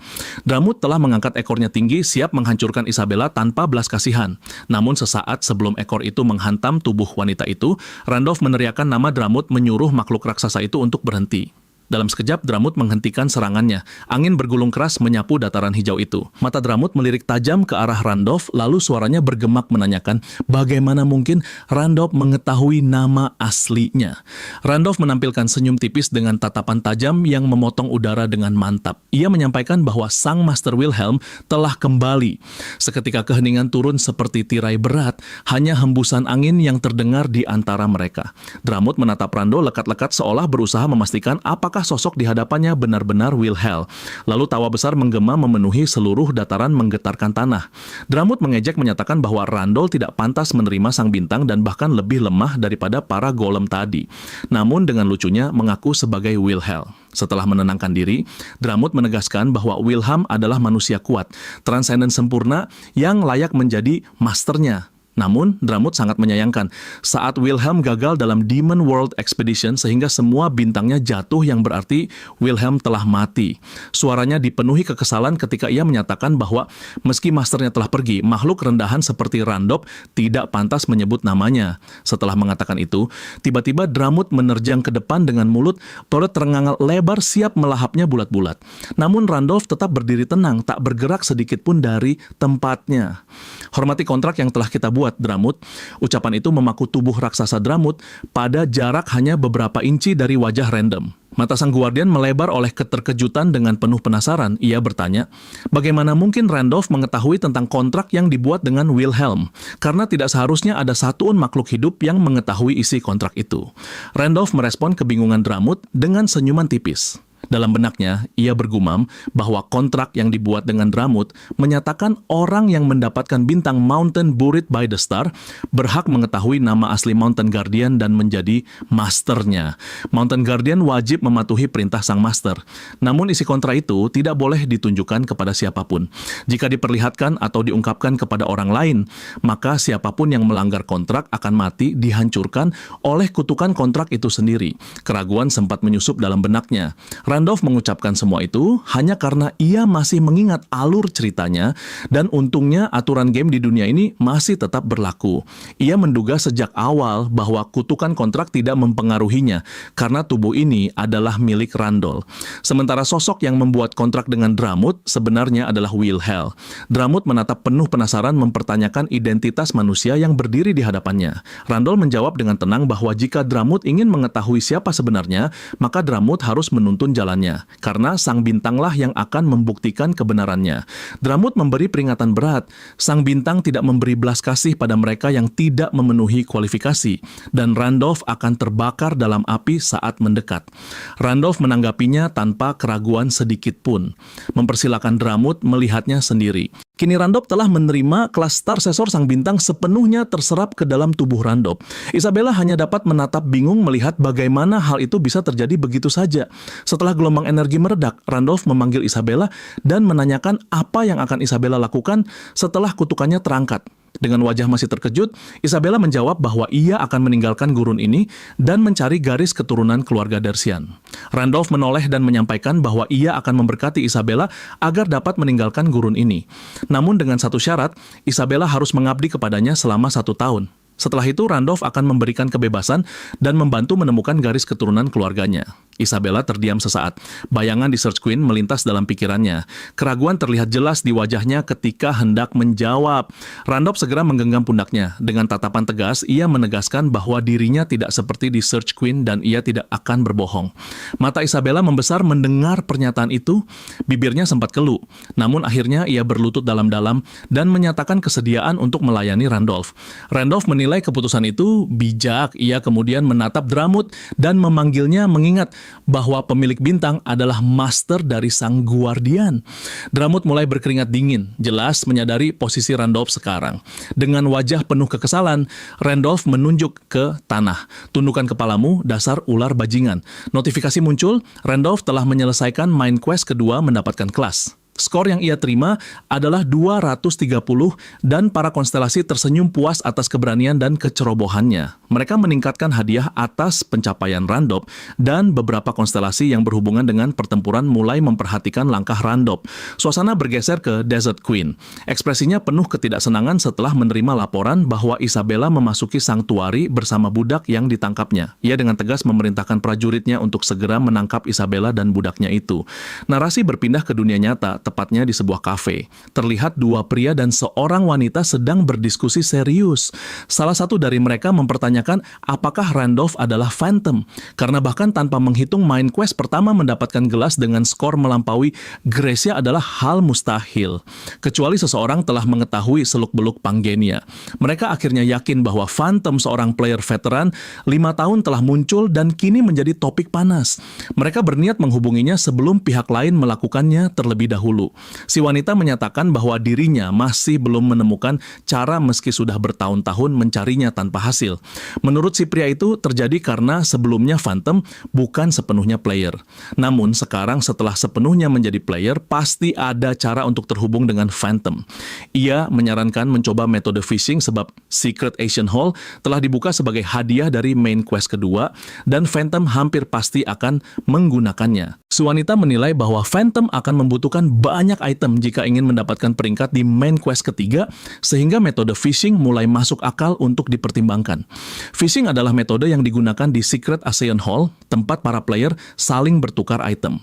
Dramut telah mengangkat ekornya tinggi, siap menghancurkan Isabella tanpa belas kasihan. Namun sesaat sebelum ekor itu menghantam tubuh wanita itu, Randolph meneriakkan nama Dramut, menyuruh makhluk raksasa itu untuk berhenti. Dalam sekejap, Dramut menghentikan serangannya. Angin bergulung keras menyapu dataran hijau itu. Mata Dramut melirik tajam ke arah Randolph, lalu suaranya bergemak menanyakan, bagaimana mungkin Randolph mengetahui nama aslinya? Randolph menampilkan senyum tipis dengan tatapan tajam yang memotong udara dengan mantap. Ia menyampaikan bahwa sang Master Wilhelm telah kembali. Seketika keheningan turun seperti tirai berat, hanya hembusan angin yang terdengar di antara mereka. Dramut menatap Randolph lekat-lekat seolah berusaha memastikan apakah sosok di hadapannya benar-benar Wilhelm. Lalu tawa besar menggema memenuhi seluruh dataran menggetarkan tanah. Dramut mengejek menyatakan bahwa Randolph tidak pantas menerima sang bintang dan bahkan lebih lemah daripada para golem tadi. Namun dengan lucunya mengaku sebagai Wilhelm. Setelah menenangkan diri, Dramut menegaskan bahwa Wilhelm adalah manusia kuat, transenden sempurna yang layak menjadi masternya. Namun, Dramut sangat menyayangkan saat Wilhelm gagal dalam Demon World Expedition sehingga semua bintangnya jatuh, yang berarti Wilhelm telah mati. Suaranya dipenuhi kekesalan ketika ia menyatakan bahwa meski masternya telah pergi, makhluk rendahan seperti Randolph tidak pantas menyebut namanya. Setelah mengatakan itu, tiba-tiba Dramut menerjang ke depan dengan mulut perut terengang lebar siap melahapnya bulat-bulat. Namun Randolph tetap berdiri tenang, tak bergerak sedikit pun dari tempatnya. Hormati kontrak yang telah kita buat, Dramut. Ucapan itu memaku tubuh raksasa Dramut pada jarak hanya beberapa inci dari wajah random. Mata sang guardian melebar oleh keterkejutan. Dengan penuh penasaran, ia bertanya, bagaimana mungkin Randolph mengetahui tentang kontrak yang dibuat dengan Wilhelm? Karena tidak seharusnya ada satu makhluk hidup yang mengetahui isi kontrak itu. Randolph merespon kebingungan Dramut dengan senyuman tipis. Dalam benaknya, ia bergumam bahwa kontrak yang dibuat dengan Dramut menyatakan orang yang mendapatkan bintang Mountain Buried by the Star berhak mengetahui nama asli Mountain Guardian dan menjadi masternya. Mountain Guardian wajib mematuhi perintah sang master. Namun isi kontrak itu tidak boleh ditunjukkan kepada siapapun. Jika diperlihatkan atau diungkapkan kepada orang lain, maka siapapun yang melanggar kontrak akan mati dihancurkan oleh kutukan kontrak itu sendiri. Keraguan sempat menyusup dalam benaknya. Randolph mengucapkan semua itu hanya karena ia masih mengingat alur ceritanya dan untungnya aturan game di dunia ini masih tetap berlaku. Ia menduga sejak awal bahwa kutukan kontrak tidak mempengaruhinya karena tubuh ini adalah milik Randolph. Sementara sosok yang membuat kontrak dengan Dramut sebenarnya adalah Wilhelm. Dramut menatap penuh penasaran mempertanyakan identitas manusia yang berdiri di hadapannya. Randolph menjawab dengan tenang bahwa jika Dramut ingin mengetahui siapa sebenarnya, maka Dramut harus menuntun jalannya, karena sang bintanglah yang akan membuktikan kebenarannya. Dramut memberi peringatan berat. Sang bintang tidak memberi belas kasih pada mereka yang tidak memenuhi kualifikasi, dan Randolph akan terbakar dalam api saat mendekat. Randolph menanggapinya tanpa keraguan sedikit pun, mempersilakan Dramut melihatnya sendiri. Kini Randolph telah menerima kelas star sesor sang bintang sepenuhnya terserap ke dalam tubuh Randolph. Isabella hanya dapat menatap bingung melihat bagaimana hal itu bisa terjadi begitu saja. Setelah gelombang energi meredak, Randolph memanggil Isabella dan menanyakan apa yang akan Isabella lakukan setelah kutukannya terangkat. Dengan wajah masih terkejut, Isabella menjawab bahwa ia akan meninggalkan gurun ini dan mencari garis keturunan keluarga Dersian. Randolph menoleh dan menyampaikan bahwa ia akan memberkati Isabella agar dapat meninggalkan gurun ini. Namun dengan satu syarat, Isabella harus mengabdi kepadanya selama 1 tahun. Setelah itu, Randolph akan memberikan kebebasan dan membantu menemukan garis keturunan keluarganya. Isabella terdiam sesaat. Bayangan di Search Queen melintas dalam pikirannya. Keraguan terlihat jelas di wajahnya ketika hendak menjawab. Randolph segera menggenggam pundaknya. Dengan tatapan tegas, ia menegaskan bahwa dirinya tidak seperti di Search Queen dan ia tidak akan berbohong. Mata Isabella membesar mendengar pernyataan itu. Bibirnya sempat keluh. Namun akhirnya ia berlutut dalam-dalam dan menyatakan kesediaan untuk melayani Randolph. Randolph menilai keputusan itu bijak. Ia kemudian menatap Dramut dan memanggilnya mengingat bahwa pemilik bintang adalah master dari sang guardian. Dramut mulai berkeringat dingin, jelas menyadari posisi Randolph sekarang. Dengan wajah penuh kekesalan, Randolph menunjuk ke tanah. Tundukkan kepalamu, dasar ular bajingan. Notifikasi muncul, Randolph telah menyelesaikan main quest kedua mendapatkan kelas. Skor yang ia terima adalah 230 dan para konstelasi tersenyum puas atas keberanian dan kecerobohannya. Mereka meningkatkan hadiah atas pencapaian Randolph dan beberapa konstelasi yang berhubungan dengan pertempuran mulai memperhatikan langkah Randolph. Suasana bergeser ke Desert Queen. Ekspresinya penuh ketidaksenangan setelah menerima laporan bahwa Isabella memasuki sanktuari bersama budak yang ditangkapnya. Ia dengan tegas memerintahkan prajuritnya untuk segera menangkap Isabella dan budaknya itu. Narasi berpindah ke dunia nyata, tepatnya di sebuah kafe. Terlihat 2 pria dan seorang wanita sedang berdiskusi serius. Salah satu dari mereka mempertanyakan apakah Randolph adalah Phantom, karena bahkan tanpa menghitung main quest pertama mendapatkan gelas dengan skor melampaui Gracia adalah hal mustahil. Kecuali seseorang telah mengetahui seluk-beluk Pangenia. Mereka akhirnya yakin bahwa Phantom, seorang player veteran, 5 tahun telah muncul dan kini menjadi topik panas. Mereka berniat menghubunginya sebelum pihak lain melakukannya terlebih dahulu. Si wanita menyatakan bahwa dirinya masih belum menemukan cara meski sudah bertahun-tahun mencarinya tanpa hasil. Menurut si pria itu terjadi karena sebelumnya Phantom bukan sepenuhnya player. Namun sekarang setelah sepenuhnya menjadi player, pasti ada cara untuk terhubung dengan Phantom. Ia menyarankan mencoba metode phishing sebab Secret Asian Hall telah dibuka sebagai hadiah dari main quest kedua dan Phantom hampir pasti akan menggunakannya. Si wanita menilai bahwa Phantom akan membutuhkan banyak item jika ingin mendapatkan peringkat di main quest ketiga, sehingga metode phishing mulai masuk akal untuk dipertimbangkan. Phishing adalah metode yang digunakan di Secret ASEAN Hall, tempat para player saling bertukar item.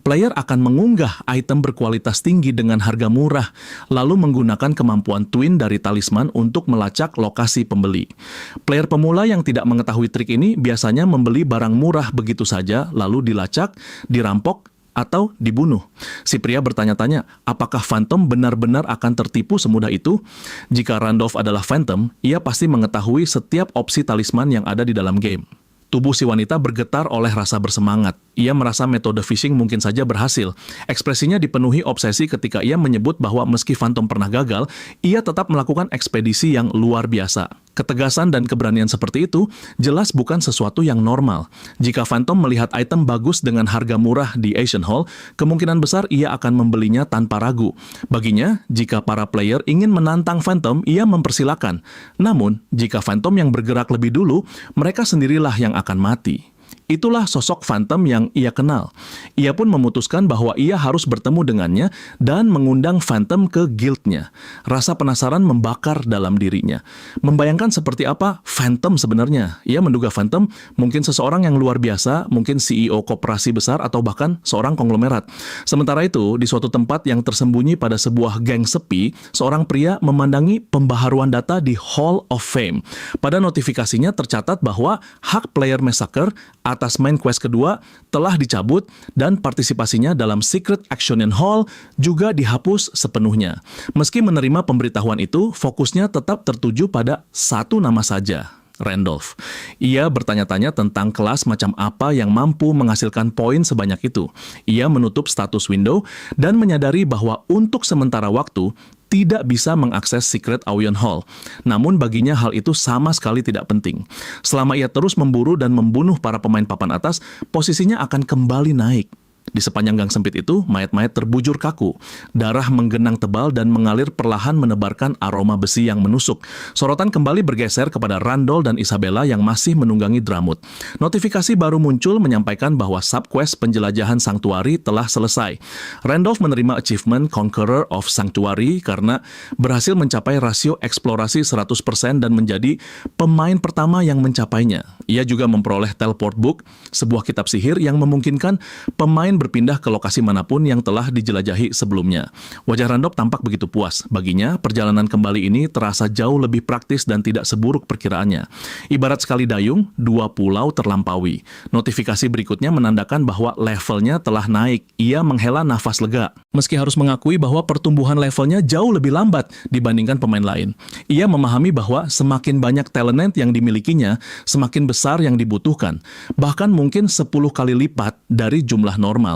Player akan mengunggah item berkualitas tinggi dengan harga murah, lalu menggunakan kemampuan twin dari talisman untuk melacak lokasi pembeli. Player pemula yang tidak mengetahui trik ini biasanya membeli barang murah begitu saja, lalu dilacak, dirampok, atau dibunuh. Si pria bertanya-tanya, apakah Phantom benar-benar akan tertipu semudah itu? Jika Randolph adalah Phantom, ia pasti mengetahui setiap opsi talisman yang ada di dalam game. Tubuh si wanita bergetar oleh rasa bersemangat. Ia merasa metode phishing mungkin saja berhasil. Ekspresinya dipenuhi obsesi ketika ia menyebut bahwa meski Phantom pernah gagal, ia tetap melakukan ekspedisi yang luar biasa. Ketegasan dan keberanian seperti itu jelas bukan sesuatu yang normal. Jika Phantom melihat item bagus dengan harga murah di Asian Hall, kemungkinan besar ia akan membelinya tanpa ragu. Baginya, jika para player ingin menantang Phantom, ia mempersilakan. Namun, jika Phantom yang bergerak lebih dulu, mereka sendirilah yang akan mati. Itulah sosok Phantom yang ia kenal. Ia pun memutuskan bahwa ia harus bertemu dengannya dan mengundang Phantom ke guildnya. Rasa penasaran membakar dalam dirinya. Membayangkan seperti apa Phantom sebenarnya. Ia menduga Phantom mungkin seseorang yang luar biasa, mungkin CEO koperasi besar atau bahkan seorang konglomerat. Sementara itu, di suatu tempat yang tersembunyi pada sebuah geng sepi, seorang pria memandangi pembaharuan data di Hall of Fame. Pada notifikasinya tercatat bahwa hak player massacre atas main quest kedua telah dicabut dan partisipasinya dalam Secret Action Hall juga dihapus sepenuhnya. Meski menerima pemberitahuan itu, fokusnya tetap tertuju pada satu nama saja, Randolph. Ia bertanya-tanya tentang kelas macam apa yang mampu menghasilkan poin sebanyak itu. Ia menutup status window dan menyadari bahwa untuk sementara waktu tidak bisa mengakses Secret Aeon Hall. Namun baginya hal itu sama sekali tidak penting. Selama ia terus memburu dan membunuh para pemain papan atas, posisinya akan kembali naik. Di sepanjang gang sempit itu, mayat-mayat terbujur kaku. Darah menggenang tebal dan mengalir perlahan menebarkan aroma besi yang menusuk. Sorotan kembali bergeser kepada Randall dan Isabella yang masih menunggangi Dramut. Notifikasi baru muncul menyampaikan bahwa subquest penjelajahan Sanctuary telah selesai. Randolph menerima achievement Conqueror of Sanctuary karena berhasil mencapai rasio eksplorasi 100% dan menjadi pemain pertama yang mencapainya. Ia juga memperoleh Teleport Book, sebuah kitab sihir yang memungkinkan pemain berpindah ke lokasi manapun yang telah dijelajahi sebelumnya. Wajah Randolph tampak begitu puas. Baginya, perjalanan kembali ini terasa jauh lebih praktis dan tidak seburuk perkiraannya. Ibarat sekali dayung, dua pulau terlampaui. Notifikasi berikutnya menandakan bahwa levelnya telah naik. Ia menghela nafas lega. Meski harus mengakui bahwa pertumbuhan levelnya jauh lebih lambat dibandingkan pemain lain. Ia memahami bahwa semakin banyak talent yang dimilikinya, semakin besar yang dibutuhkan. Bahkan mungkin 10 kali lipat dari jumlah normal.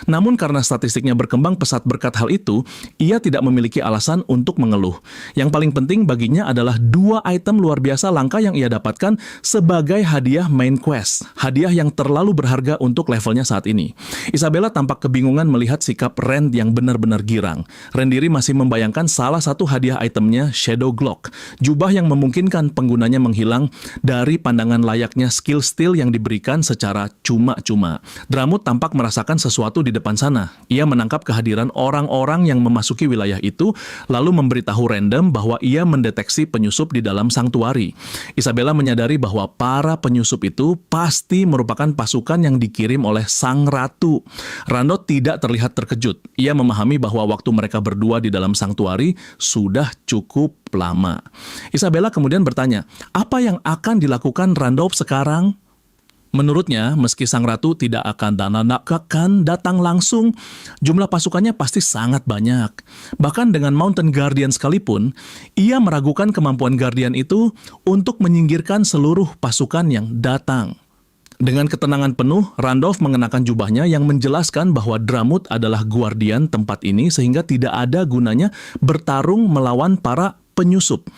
Namun karena statistiknya berkembang pesat berkat hal itu, ia tidak memiliki alasan untuk mengeluh. Yang paling penting baginya adalah 2 item luar biasa langka yang ia dapatkan sebagai hadiah main quest. Hadiah yang terlalu berharga untuk levelnya saat ini. Isabella tampak kebingungan melihat sikap Rand yang benar-benar girang. Rendiri masih membayangkan salah satu hadiah itemnya Shadow Glock, jubah yang memungkinkan penggunanya menghilang dari pandangan layaknya skill steal yang diberikan secara cuma-cuma. Dramut tampak merasakan sesuatu di depan sana. Ia menangkap kehadiran orang-orang yang memasuki wilayah itu, lalu memberitahu random bahwa ia mendeteksi penyusup di dalam Sanctuary. Isabella menyadari bahwa para penyusup itu pasti merupakan pasukan yang dikirim oleh Sang Ratu. Randall tidak terlihat terkejut. Ia memahami bahwa waktu mereka berdua di dalam Sanctuary sudah cukup lama. Isabella kemudian bertanya, apa yang akan dilakukan Randolph sekarang? Menurutnya, meski Sang Ratu tidak akan datang langsung, jumlah pasukannya pasti sangat banyak. Bahkan dengan Mountain Guardian sekalipun, ia meragukan kemampuan Guardian itu untuk menyingkirkan seluruh pasukan yang datang. Dengan ketenangan penuh, Randolph mengenakan jubahnya yang menjelaskan bahwa Dramut adalah guardian tempat ini sehingga tidak ada gunanya bertarung melawan para penyusup.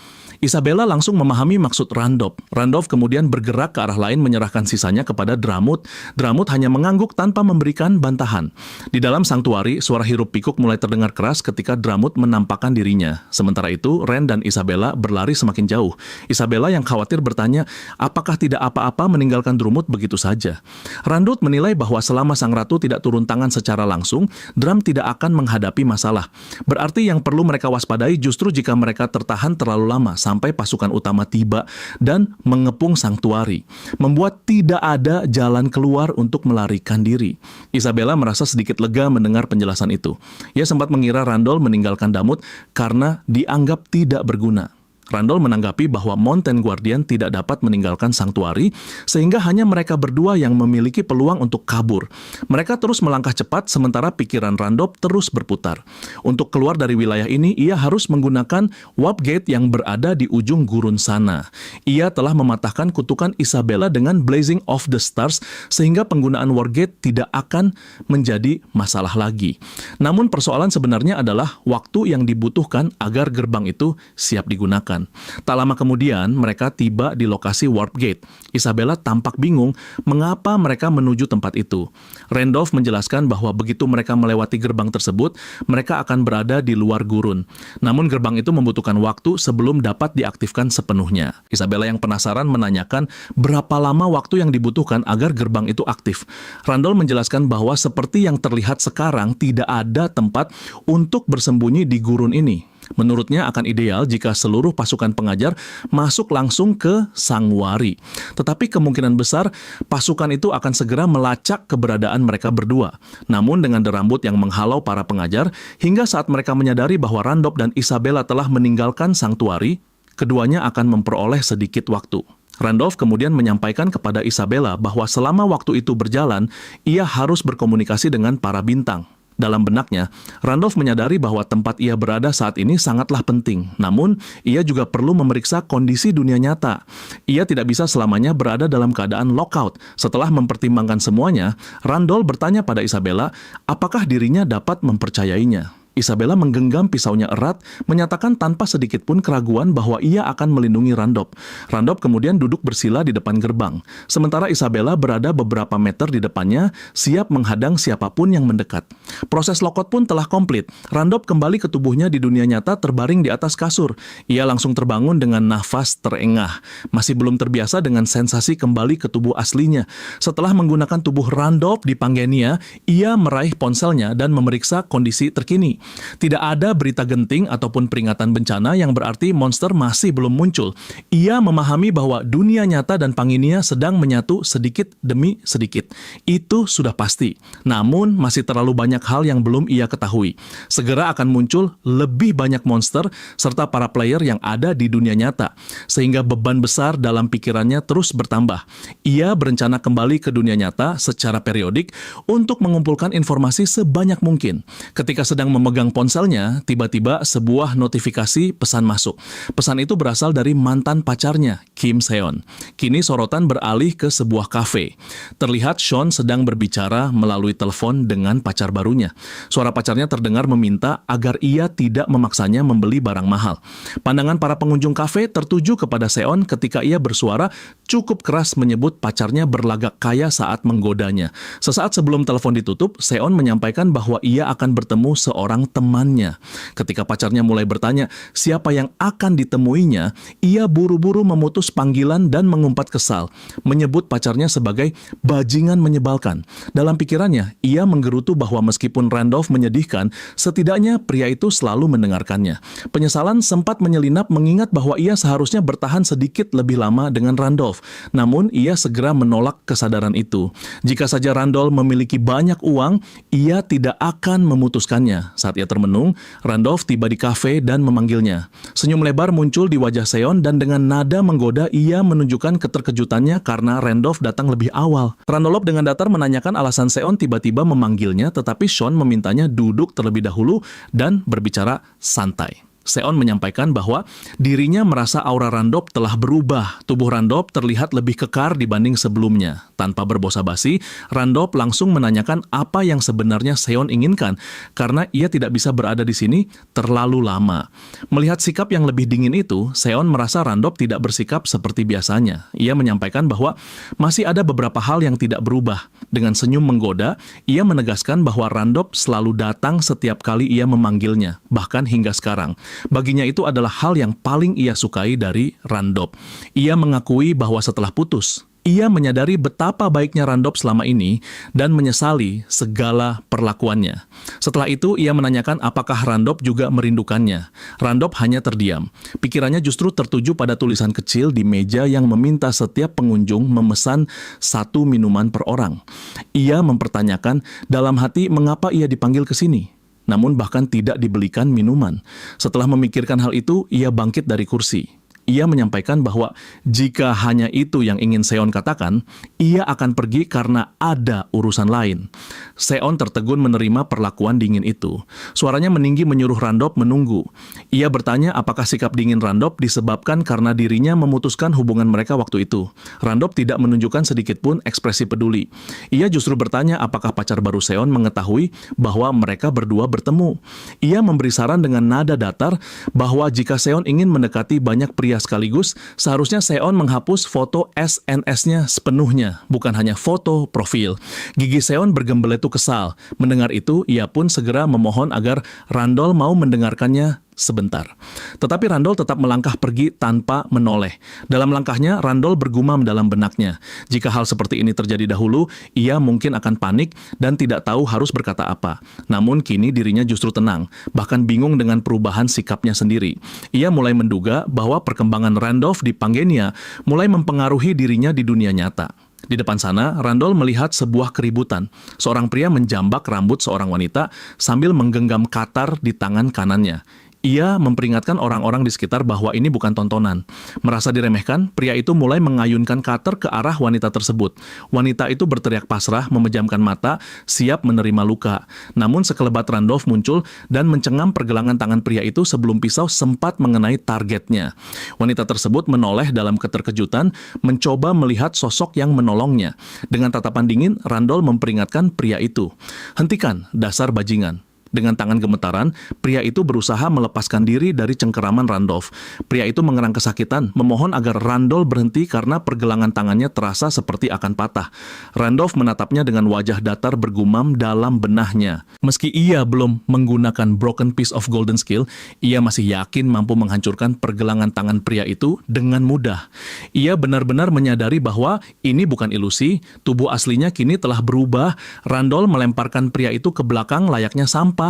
Isabella langsung memahami maksud Randolph. Randolph kemudian bergerak ke arah lain menyerahkan sisanya kepada Dramut. Dramut hanya mengangguk tanpa memberikan bantahan. Di dalam Sanctuary, suara hiruk pikuk mulai terdengar keras ketika Dramut menampakkan dirinya. Sementara itu, Rand dan Isabella berlari semakin jauh. Isabella yang khawatir bertanya, apakah tidak apa-apa meninggalkan Dramut begitu saja? Randolph menilai bahwa selama Sang Ratu tidak turun tangan secara langsung, Dram tidak akan menghadapi masalah. Berarti yang perlu mereka waspadai justru jika mereka tertahan terlalu lama sampai pasukan utama tiba dan mengepung Sanctuary, membuat tidak ada jalan keluar untuk melarikan diri. Isabella merasa sedikit lega mendengar penjelasan itu. Ia sempat mengira Randall meninggalkan Damut karena dianggap tidak berguna. Randall menanggapi bahwa Mountain Guardian tidak dapat meninggalkan Sanctuary, sehingga hanya mereka berdua yang memiliki peluang untuk kabur. Mereka terus melangkah cepat, sementara pikiran Randall terus berputar. Untuk keluar dari wilayah ini, ia harus menggunakan Warp Gate yang berada di ujung gurun sana. Ia telah mematahkan kutukan Isabella dengan Blazing of the Stars, sehingga penggunaan Warp Gate tidak akan menjadi masalah lagi. Namun persoalan sebenarnya adalah waktu yang dibutuhkan agar gerbang itu siap digunakan. Tak lama kemudian, mereka tiba di lokasi Warp Gate. Isabella tampak bingung mengapa mereka menuju tempat itu. Randolph menjelaskan bahwa begitu mereka melewati gerbang tersebut, mereka akan berada di luar gurun. Namun gerbang itu membutuhkan waktu sebelum dapat diaktifkan sepenuhnya. Isabella yang penasaran menanyakan berapa lama waktu yang dibutuhkan agar gerbang itu aktif. Randolph menjelaskan bahwa seperti yang terlihat sekarang, tidak ada tempat untuk bersembunyi di gurun ini. Menurutnya akan ideal jika seluruh pasukan pengajar masuk langsung ke Sanctuary. Tetapi kemungkinan besar pasukan itu akan segera melacak keberadaan mereka berdua. Namun dengan derambut yang menghalau para pengajar, hingga saat mereka menyadari bahwa Randolph dan Isabella telah meninggalkan Sanctuary, keduanya akan memperoleh sedikit waktu. Randolph kemudian menyampaikan kepada Isabella bahwa selama waktu itu berjalan, ia harus berkomunikasi dengan para bintang. Dalam benaknya, Randolph menyadari bahwa tempat ia berada saat ini sangatlah penting. Namun, ia juga perlu memeriksa kondisi dunia nyata. Ia tidak bisa selamanya berada dalam keadaan lockout. Setelah mempertimbangkan semuanya, Randolph bertanya pada Isabella, apakah dirinya dapat mempercayainya. Isabella menggenggam pisaunya erat, menyatakan tanpa sedikit pun keraguan bahwa ia akan melindungi Randolph. Randolph kemudian duduk bersila di depan gerbang. Sementara Isabella berada beberapa meter di depannya, siap menghadang siapapun yang mendekat. Proses lockout pun telah komplit. Randolph kembali ke tubuhnya di dunia nyata terbaring di atas kasur. Ia langsung terbangun dengan nafas terengah. Masih belum terbiasa dengan sensasi kembali ke tubuh aslinya. Setelah menggunakan tubuh Randolph di Pangenia, ia meraih ponselnya dan memeriksa kondisi terkini. Tidak ada berita genting ataupun peringatan bencana yang berarti monster masih belum muncul. Ia memahami bahwa dunia nyata dan Pangenia sedang menyatu sedikit demi sedikit. Itu sudah pasti. Namun masih terlalu banyak hal yang belum ia ketahui. Segera akan muncul lebih banyak monster serta para player yang ada di dunia nyata. Sehingga beban besar dalam pikirannya terus bertambah. Ia berencana kembali ke dunia nyata secara periodik untuk mengumpulkan informasi sebanyak mungkin. Ketika sedang memegang ponselnya, tiba-tiba sebuah notifikasi pesan masuk. Pesan itu berasal dari mantan pacarnya, Kim Seon. Kini sorotan beralih ke sebuah kafe. Terlihat Sean sedang berbicara melalui telepon dengan pacar barunya. Suara pacarnya terdengar meminta agar ia tidak memaksanya membeli barang mahal. Pandangan para pengunjung kafe tertuju kepada Seon ketika ia bersuara cukup keras menyebut pacarnya berlagak kaya saat menggodanya. Sesaat sebelum telepon ditutup, Seon menyampaikan bahwa ia akan bertemu seorang temannya. Ketika pacarnya mulai bertanya siapa yang akan ditemuinya, ia buru-buru memutus panggilan dan mengumpat kesal, menyebut pacarnya sebagai bajingan menyebalkan. Dalam pikirannya, ia menggerutu bahwa meskipun Randolph menyedihkan, setidaknya pria itu selalu mendengarkannya. Penyesalan sempat menyelinap mengingat bahwa ia seharusnya bertahan sedikit lebih lama dengan Randolph. Namun, ia segera menolak kesadaran itu. Jika saja Randolph memiliki banyak uang, ia tidak akan memutuskannya. Saat ia termenung, Randolph tiba di kafe dan memanggilnya. Senyum lebar muncul di wajah Seon dan dengan nada menggoda ia menunjukkan keterkejutannya karena Randolph datang lebih awal. Randolph dengan datar menanyakan alasan Seon tiba-tiba memanggilnya, tetapi Sean memintanya duduk terlebih dahulu dan berbicara santai. Seon menyampaikan bahwa dirinya merasa aura Randolph telah berubah. Tubuh Randolph terlihat lebih kekar dibanding sebelumnya. Tanpa berbasa-basi, Randolph langsung menanyakan apa yang sebenarnya Seon inginkan karena ia tidak bisa berada di sini terlalu lama. Melihat sikap yang lebih dingin itu, Seon merasa Randolph tidak bersikap seperti biasanya. Ia menyampaikan bahwa masih ada beberapa hal yang tidak berubah. Dengan senyum menggoda, ia menegaskan bahwa Randolph selalu datang setiap kali ia memanggilnya, bahkan hingga sekarang. Baginya itu adalah hal yang paling ia sukai dari Randolph. Ia mengakui bahwa setelah putus, ia menyadari betapa baiknya Randolph selama ini dan menyesali segala perlakuannya. Setelah itu, ia menanyakan apakah Randolph juga merindukannya. Randolph hanya terdiam. Pikirannya justru tertuju pada tulisan kecil di meja yang meminta setiap pengunjung memesan 1 minuman per orang. Ia mempertanyakan dalam hati mengapa ia dipanggil ke sini. Namun bahkan tidak dibelikan minuman. Setelah memikirkan hal itu, ia bangkit dari kursi. Ia menyampaikan bahwa jika hanya itu yang ingin Seon katakan, ia akan pergi karena ada urusan lain. Seon tertegun menerima perlakuan dingin itu. Suaranya meninggi menyuruh Randolph menunggu. Ia bertanya apakah sikap dingin Randolph disebabkan karena dirinya memutuskan hubungan mereka waktu itu. Randolph tidak menunjukkan sedikit pun ekspresi peduli. Ia justru bertanya apakah pacar baru Seon mengetahui bahwa mereka berdua bertemu. Ia memberi saran dengan nada datar bahwa jika Seon ingin mendekati banyak pria sekaligus, seharusnya Seon menghapus foto SNS-nya sepenuhnya, bukan hanya foto profil. Gigi Seon bergembeletu kesal. Mendengar itu, ia pun segera memohon agar Randolph mau mendengarkannya sebentar. Tetapi Randolph tetap melangkah pergi tanpa menoleh. Dalam langkahnya, Randolph bergumam dalam benaknya. Jika hal seperti ini terjadi dahulu, ia mungkin akan panik dan tidak tahu harus berkata apa. Namun kini dirinya justru tenang, bahkan bingung dengan perubahan sikapnya sendiri. Ia mulai menduga bahwa perkembangan Randolph di Pangenia mulai mempengaruhi dirinya di dunia nyata. Di depan sana, Randolph melihat sebuah keributan. Seorang pria menjambak rambut seorang wanita sambil menggenggam katar di tangan kanannya. Ia memperingatkan orang-orang di sekitar bahwa ini bukan tontonan. Merasa diremehkan, pria itu mulai mengayunkan cutter ke arah wanita tersebut. Wanita itu berteriak pasrah, memejamkan mata, siap menerima luka. Namun sekelebat Randolph muncul dan mencengam pergelangan tangan pria itu sebelum pisau sempat mengenai targetnya. Wanita tersebut menoleh dalam keterkejutan, mencoba melihat sosok yang menolongnya. Dengan tatapan dingin, Randolph memperingatkan pria itu. "Hentikan, dasar bajingan." Dengan tangan gemetaran, pria itu berusaha melepaskan diri dari cengkeraman Randolph. Pria itu mengerang kesakitan, memohon agar Randolph berhenti karena pergelangan tangannya terasa seperti akan patah. Randolph menatapnya dengan wajah datar bergumam dalam benahnya. Meski ia belum menggunakan broken piece of golden skill, ia masih yakin mampu menghancurkan pergelangan tangan pria itu dengan mudah. Ia benar-benar menyadari bahwa ini bukan ilusi, tubuh aslinya kini telah berubah. Randolph melemparkan pria itu ke belakang layaknya sampah.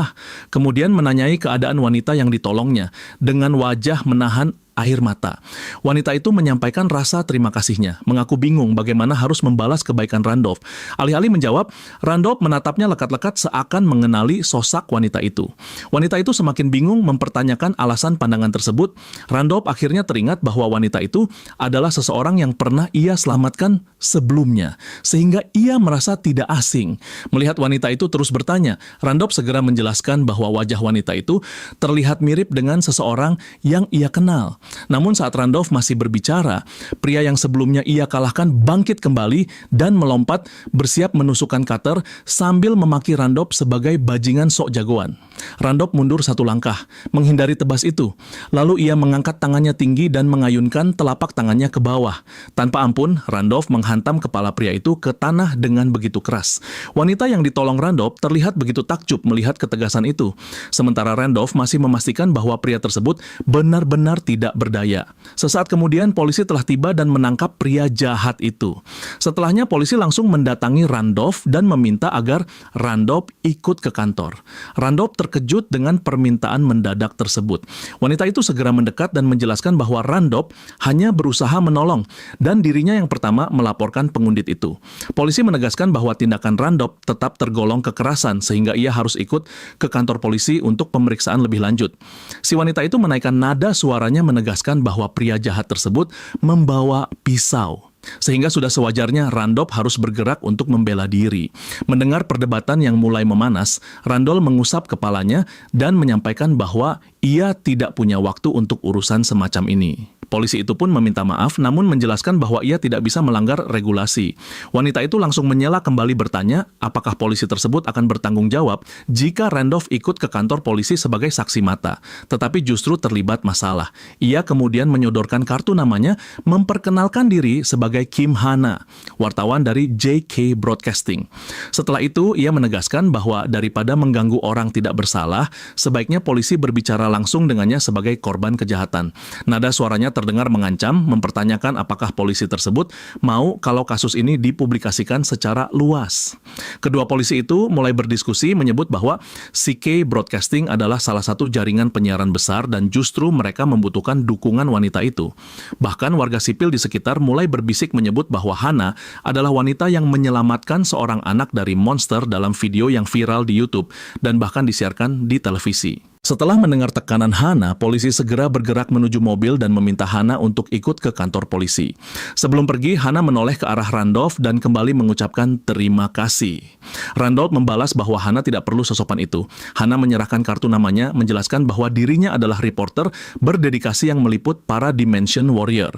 Kemudian menanyai keadaan wanita yang ditolongnya dengan wajah menahan air mata. Wanita itu menyampaikan rasa terima kasihnya, mengaku bingung bagaimana harus membalas kebaikan Randolph. Alih-alih menjawab, Randolph menatapnya lekat-lekat seakan mengenali sosok wanita itu. Wanita itu semakin bingung mempertanyakan alasan pandangan tersebut. Randolph akhirnya teringat bahwa wanita itu adalah seseorang yang pernah ia selamatkan sebelumnya, sehingga ia merasa tidak asing. Melihat wanita itu terus bertanya, Randolph segera menjelaskan bahwa wajah wanita itu terlihat mirip dengan seseorang yang ia kenal. Namun saat Randolph masih berbicara, pria yang sebelumnya ia kalahkan bangkit kembali dan melompat bersiap menusukkan cutter sambil memaki Randolph sebagai bajingan sok jagoan. Randolph mundur satu langkah, menghindari tebas itu. Lalu ia mengangkat tangannya tinggi dan mengayunkan telapak tangannya ke bawah. Tanpa ampun, Randolph menghantam kepala pria itu ke tanah dengan begitu keras. Wanita yang ditolong Randolph terlihat begitu takjub melihat ketegasan itu. Sementara Randolph masih memastikan bahwa pria tersebut benar-benar tidak berdaya. Sesaat kemudian polisi telah tiba dan menangkap pria jahat itu. Setelahnya polisi langsung mendatangi Randolph dan meminta agar Randolph ikut ke kantor. Randolph terkejut dengan permintaan mendadak tersebut. Wanita itu segera mendekat dan menjelaskan bahwa Randolph hanya berusaha menolong dan dirinya yang pertama melaporkan pengundit itu. Polisi menegaskan bahwa tindakan Randolph tetap tergolong kekerasan sehingga ia harus ikut ke kantor polisi untuk pemeriksaan lebih lanjut. Si wanita itu menaikkan nada suaranya menegaskan bahwa pria jahat tersebut membawa pisau. Sehingga sudah sewajarnya Randolph harus bergerak untuk membela diri. Mendengar perdebatan yang mulai memanas, Randolph mengusap kepalanya dan menyampaikan bahwa ia tidak punya waktu untuk urusan semacam ini. Polisi itu pun meminta maaf, namun menjelaskan bahwa ia tidak bisa melanggar regulasi. Wanita itu langsung menyela kembali bertanya, apakah polisi tersebut akan bertanggung jawab jika Randolph ikut ke kantor polisi sebagai saksi mata. Tetapi justru terlibat masalah. Ia kemudian menyodorkan kartu namanya, memperkenalkan diri sebagai Kim Hana, wartawan dari JK Broadcasting. Setelah itu, ia menegaskan bahwa daripada mengganggu orang tidak bersalah, sebaiknya polisi berbicara langsung dengannya sebagai korban kejahatan. Nada suaranya terdengar mengancam, mempertanyakan apakah polisi tersebut mau kalau kasus ini dipublikasikan secara luas. Kedua polisi itu mulai berdiskusi menyebut bahwa CK Broadcasting adalah salah satu jaringan penyiaran besar dan justru mereka membutuhkan dukungan wanita itu. Bahkan warga sipil di sekitar mulai berbisik menyebut bahwa Hana adalah wanita yang menyelamatkan seorang anak dari monster dalam video yang viral di YouTube dan bahkan disiarkan di televisi. Setelah mendengar tekanan Hana, polisi segera bergerak menuju mobil dan meminta Hana untuk ikut ke kantor polisi. Sebelum pergi, Hana menoleh ke arah Randolph dan kembali mengucapkan terima kasih. Randolph membalas bahwa Hana tidak perlu sesopan itu. Hana menyerahkan kartu namanya, menjelaskan bahwa dirinya adalah reporter berdedikasi yang meliput para Dimension Warrior.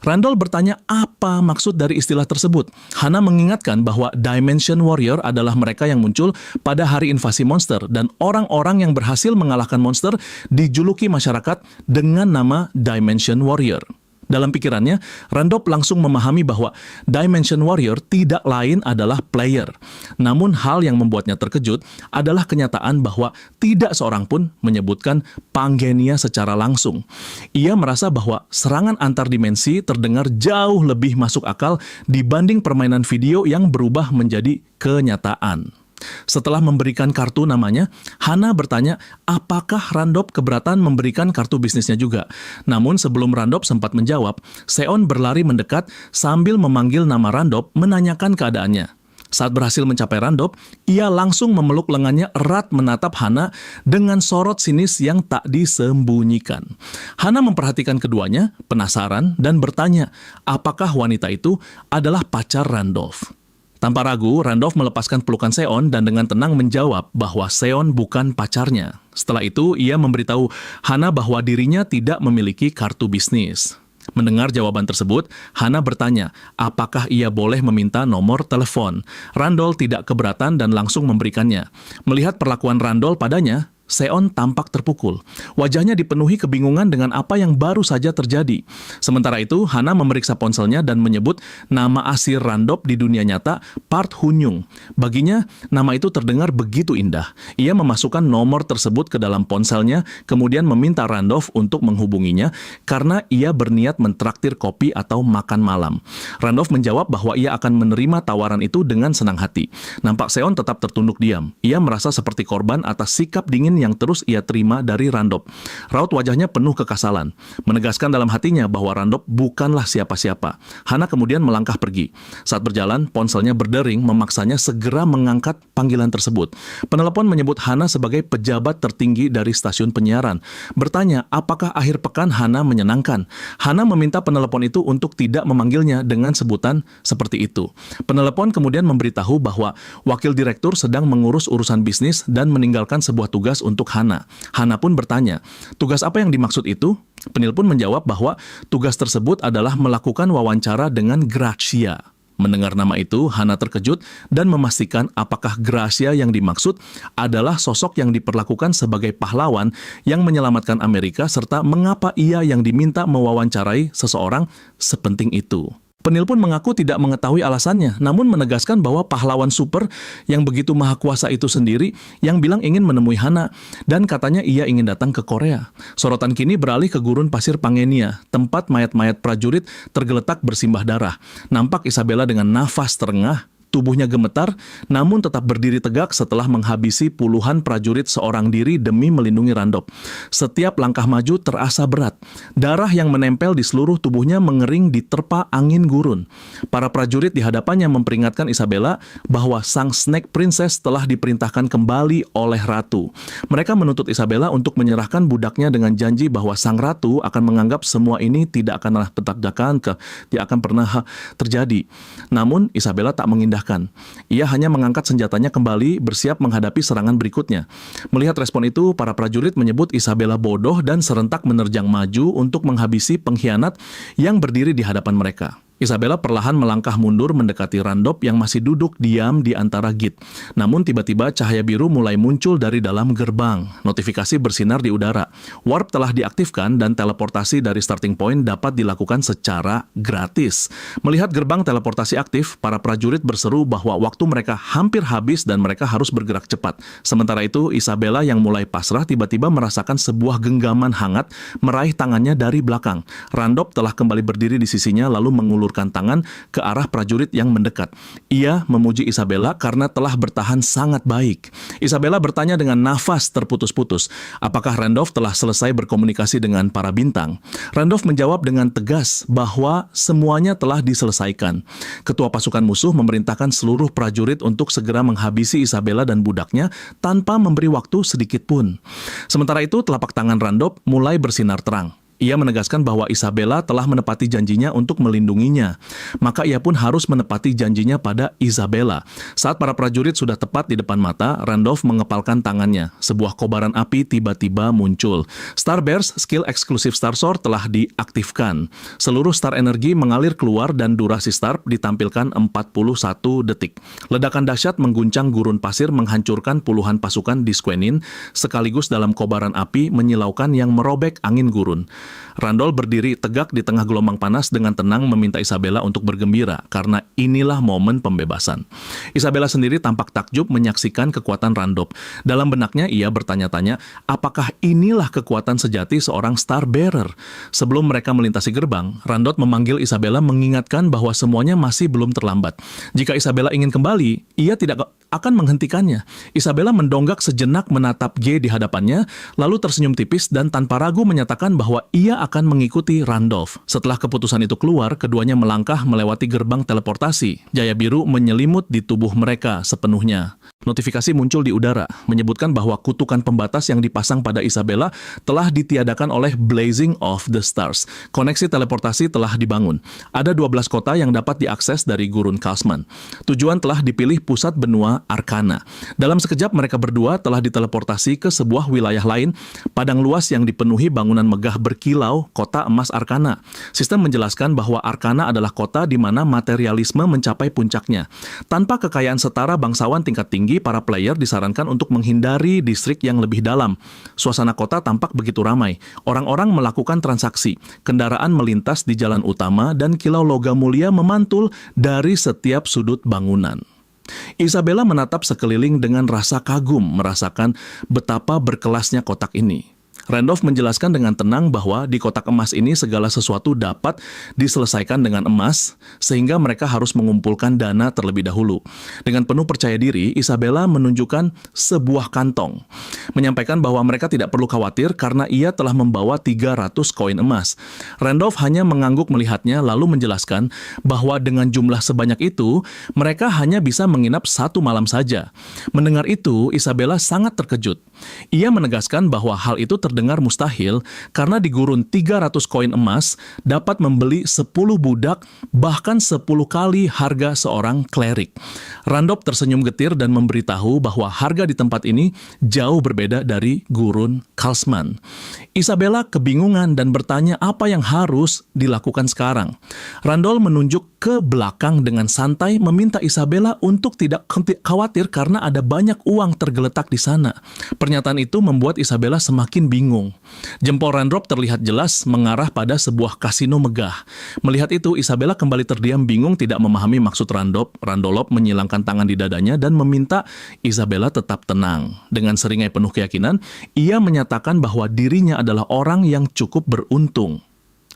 Randolph bertanya apa maksud dari istilah tersebut. Hana mengingatkan bahwa Dimension Warrior adalah mereka yang muncul pada hari invasi monster dan orang-orang yang berhasil mengalahkan monster dijuluki masyarakat dengan nama Dimension Warrior. Dalam pikirannya, Randolph langsung memahami bahwa Dimension Warrior tidak lain adalah player. Namun hal yang membuatnya terkejut adalah kenyataan bahwa tidak seorang pun menyebutkan Pangenia secara langsung. Ia merasa bahwa serangan antar dimensi terdengar jauh lebih masuk akal dibanding permainan video yang berubah menjadi kenyataan. Setelah memberikan kartu namanya, Hana bertanya apakah Randolph keberatan memberikan kartu bisnisnya juga. Namun sebelum Randolph sempat menjawab, Seon berlari mendekat sambil memanggil nama Randolph menanyakan keadaannya. Saat berhasil mencapai Randolph, ia langsung memeluk lengannya erat menatap Hana dengan sorot sinis yang tak disembunyikan. Hana memperhatikan keduanya, penasaran, dan bertanya apakah wanita itu adalah pacar Randolph. Tanpa ragu, Randolph melepaskan pelukan Seon dan dengan tenang menjawab bahwa Seon bukan pacarnya. Setelah itu, ia memberitahu Hana bahwa dirinya tidak memiliki kartu bisnis. Mendengar jawaban tersebut, Hana bertanya apakah ia boleh meminta nomor telepon. Randolph tidak keberatan dan langsung memberikannya. Melihat perlakuan Randolph padanya, Seon tampak terpukul. Wajahnya dipenuhi kebingungan dengan apa yang baru saja terjadi. Sementara itu, Hana memeriksa ponselnya dan menyebut nama asli Randolph di dunia nyata, Park Hun-young. Baginya, nama itu terdengar begitu indah. Ia memasukkan nomor tersebut ke dalam ponselnya, kemudian meminta Randolph untuk menghubunginya karena ia berniat mentraktir kopi atau makan malam. Randolph menjawab bahwa ia akan menerima tawaran itu dengan senang hati. Nampak Seon tetap tertunduk diam. Ia merasa seperti korban atas sikap dingin yang terus ia terima dari Randolph. Raut wajahnya penuh kekesalan, menegaskan dalam hatinya bahwa Randolph bukanlah siapa-siapa. Hana kemudian melangkah pergi. Saat berjalan, ponselnya berdering memaksanya segera mengangkat panggilan tersebut. Penelepon menyebut Hana sebagai pejabat tertinggi dari stasiun penyiaran. Bertanya apakah akhir pekan Hana menyenangkan. Hana meminta penelepon itu untuk tidak memanggilnya dengan sebutan seperti itu. Penelepon kemudian memberitahu bahwa wakil direktur sedang mengurus urusan bisnis dan meninggalkan sebuah tugas untuk Hana. Hana pun bertanya, tugas apa yang dimaksud itu? Penelpon menjawab bahwa tugas tersebut adalah melakukan wawancara dengan Gracia. Mendengar nama itu, Hana terkejut dan memastikan apakah Gracia yang dimaksud adalah sosok yang diperlakukan sebagai pahlawan yang menyelamatkan Amerika serta mengapa ia yang diminta mewawancarai seseorang sepenting itu. Penelpon mengaku tidak mengetahui alasannya, namun menegaskan bahwa pahlawan super yang begitu maha kuasa itu sendiri yang bilang ingin menemui Hana, dan katanya ia ingin datang ke Korea. Sorotan kini beralih ke gurun pasir Pangenia, tempat mayat-mayat prajurit tergeletak bersimbah darah. Nampak Isabella dengan nafas terengah, tubuhnya gemetar, namun tetap berdiri tegak setelah menghabisi puluhan prajurit seorang diri demi melindungi Randolph. Setiap langkah maju terasa berat. Darah yang menempel di seluruh tubuhnya mengering diterpa angin gurun. Para prajurit di hadapannya memperingatkan Isabella bahwa sang Snake Princess telah diperintahkan kembali oleh ratu. Mereka menuntut Isabella untuk menyerahkan budaknya dengan janji bahwa sang ratu akan menganggap semua ini tidak akan pernah terjadi. Namun Isabella tak mengindahkan. Ia hanya mengangkat senjatanya kembali, bersiap menghadapi serangan berikutnya. Melihat respon itu, para prajurit menyebut Isabella bodoh dan serentak menerjang maju untuk menghabisi pengkhianat yang berdiri di hadapan mereka. Isabella perlahan melangkah mundur mendekati Randolph yang masih duduk diam di antara gate. Namun tiba-tiba cahaya biru mulai muncul dari dalam gerbang. Notifikasi bersinar di udara. Warp telah diaktifkan dan teleportasi dari starting point dapat dilakukan secara gratis. Melihat gerbang teleportasi aktif, para prajurit berseru bahwa waktu mereka hampir habis dan mereka harus bergerak cepat. Sementara itu, Isabella yang mulai pasrah tiba-tiba merasakan sebuah genggaman hangat meraih tangannya dari belakang. Randolph telah kembali berdiri di sisinya lalu mengulurkan tangan ke arah prajurit yang mendekat. Ia memuji Isabella karena telah bertahan sangat baik. Isabella bertanya dengan nafas terputus-putus, apakah Randolph telah selesai berkomunikasi dengan para bintang? Randolph menjawab dengan tegas bahwa semuanya telah diselesaikan. Ketua pasukan musuh memerintahkan seluruh prajurit untuk segera menghabisi Isabella dan budaknya tanpa memberi waktu sedikit pun. Sementara itu, telapak tangan Randolph mulai bersinar terang. Ia menegaskan bahwa Isabella telah menepati janjinya untuk melindunginya. Maka ia pun harus menepati janjinya pada Isabella. Saat para prajurit sudah tepat di depan mata, Randolph mengepalkan tangannya. Sebuah kobaran api tiba-tiba muncul. Starburst, skill eksklusif Star Sword, telah diaktifkan. Seluruh star energi mengalir keluar dan durasi Starp ditampilkan 41 detik. Ledakan dahsyat mengguncang gurun pasir menghancurkan puluhan pasukan di Squenin, sekaligus dalam kobaran api menyilaukan yang merobek angin gurun. Randolph berdiri tegak di tengah gelombang panas dengan tenang meminta Isabella untuk bergembira karena inilah momen pembebasan. Isabella sendiri tampak takjub menyaksikan kekuatan Randolph. Dalam benaknya ia bertanya-tanya, apakah inilah kekuatan sejati seorang Star Bearer? Sebelum mereka melintasi gerbang, Randolph memanggil Isabella mengingatkan bahwa semuanya masih belum terlambat. Jika Isabella ingin kembali, ia tidak akan menghentikannya. Isabella mendonggak sejenak menatap G di hadapannya, lalu tersenyum tipis dan tanpa ragu menyatakan bahwa ia akan mengikuti Randolph. Setelah keputusan itu keluar, keduanya melangkah melewati gerbang teleportasi. Cahaya biru menyelimut di tubuh mereka sepenuhnya. Notifikasi muncul di udara, menyebutkan bahwa kutukan pembatas yang dipasang pada Isabella telah ditiadakan oleh Blazing of the Stars. Koneksi teleportasi telah dibangun. Ada 12 kota yang dapat diakses dari gurun Kalsman. Tujuan telah dipilih pusat benua Arkana. Dalam sekejap mereka berdua telah diteleportasi ke sebuah wilayah lain, padang luas yang dipenuhi bangunan megah berkilau, kota emas Arkana. Sistem menjelaskan bahwa Arkana adalah kota di mana materialisme mencapai puncaknya. Tanpa kekayaan setara bangsawan tingkat tinggi, para player disarankan untuk menghindari distrik yang lebih dalam. Suasana kota tampak begitu ramai. Orang-orang melakukan transaksi, kendaraan melintas di jalan utama, dan kilau logam mulia memantul dari setiap sudut bangunan. Isabella menatap sekeliling dengan rasa kagum, merasakan betapa berkelasnya kotak ini. Randolph menjelaskan dengan tenang bahwa di kotak emas ini segala sesuatu dapat diselesaikan dengan emas, sehingga mereka harus mengumpulkan dana terlebih dahulu. Dengan penuh percaya diri, Isabella menunjukkan sebuah kantong, menyampaikan bahwa mereka tidak perlu khawatir karena ia telah membawa 300 koin emas. Randolph hanya mengangguk melihatnya lalu menjelaskan bahwa dengan jumlah sebanyak itu, mereka hanya bisa menginap 1 malam saja. Mendengar itu, Isabella sangat terkejut. Ia menegaskan bahwa hal itu terdengar mustahil karena di gurun 300 koin emas dapat membeli 10 budak, bahkan 10 kali harga seorang klerik. Randolph tersenyum getir dan memberitahu bahwa harga di tempat ini jauh berbeda dari gurun Kalsman. Isabella kebingungan dan bertanya apa yang harus dilakukan sekarang. Randolph menunjuk ke belakang dengan santai meminta Isabella untuk tidak khawatir karena ada banyak uang tergeletak di sana. Pernyataan itu membuat Isabella semakin bingung. Jempol Randolph terlihat jelas mengarah pada sebuah kasino megah. Melihat itu, Isabella kembali terdiam bingung tidak memahami maksud Randolph. Randolph menyilangkan tangan di dadanya dan meminta Isabella tetap tenang. Dengan seringai penuh keyakinan, ia menyatakan bahwa dirinya adalah orang yang cukup beruntung.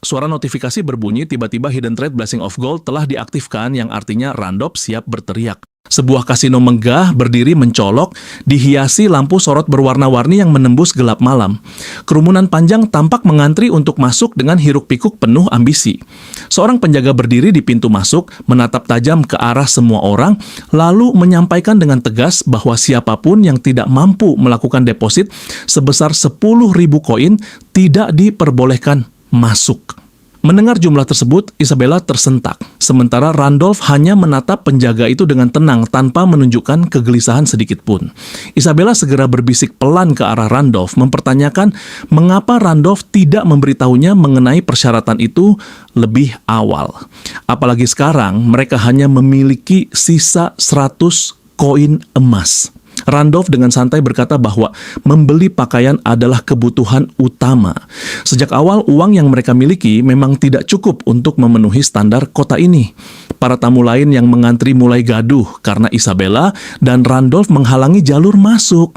Suara notifikasi berbunyi, tiba-tiba Hidden Trade Blessing of Gold telah diaktifkan, yang artinya Randolph siap berteriak. Sebuah kasino megah berdiri mencolok, dihiasi lampu sorot berwarna-warni yang menembus gelap malam. Kerumunan panjang tampak mengantri untuk masuk dengan hiruk-pikuk penuh ambisi. Seorang penjaga berdiri di pintu masuk, menatap tajam ke arah semua orang, lalu menyampaikan dengan tegas bahwa siapapun yang tidak mampu melakukan deposit sebesar 10.000 koin tidak diperbolehkan masuk. Mendengar jumlah tersebut, Isabella tersentak. Sementara Randolph hanya menatap penjaga itu dengan tenang tanpa menunjukkan kegelisahan sedikit pun. Isabella segera berbisik pelan ke arah Randolph, mempertanyakan mengapa Randolph tidak memberitahunya mengenai persyaratan itu lebih awal. Apalagi sekarang mereka hanya memiliki sisa 100 koin emas. Randolph dengan santai berkata bahwa membeli pakaian adalah kebutuhan utama. Sejak awal, uang yang mereka miliki memang tidak cukup untuk memenuhi standar kota ini. Para tamu lain yang mengantri mulai gaduh karena Isabella dan Randolph menghalangi jalur masuk.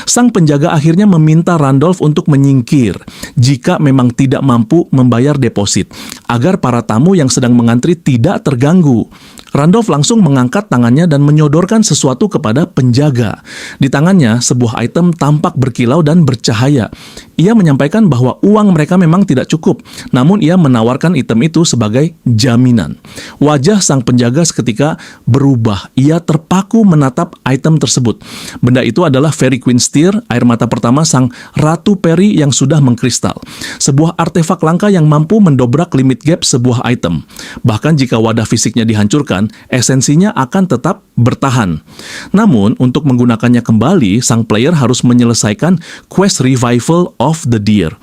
Sang penjaga akhirnya meminta Randolph untuk menyingkir jika memang tidak mampu membayar deposit, agar para tamu yang sedang mengantri tidak terganggu. Randolph langsung mengangkat tangannya dan menyodorkan sesuatu kepada penjaga. Di tangannya, sebuah item tampak berkilau dan bercahaya. Ia menyampaikan bahwa uang mereka memang tidak cukup, namun ia menawarkan item itu sebagai jaminan. Wajah sang penjaga seketika berubah. Ia terpaku menatap item tersebut. Benda itu adalah Fairy Queen's Tear, air mata pertama sang Ratu Peri yang sudah mengkristal. Sebuah artefak langka yang mampu mendobrak limit gap sebuah item. Bahkan jika wadah fisiknya dihancurkan, esensinya akan tetap bertahan. Namun, untuk menggunakannya kembali, sang player harus menyelesaikan quest Revival of the Deer.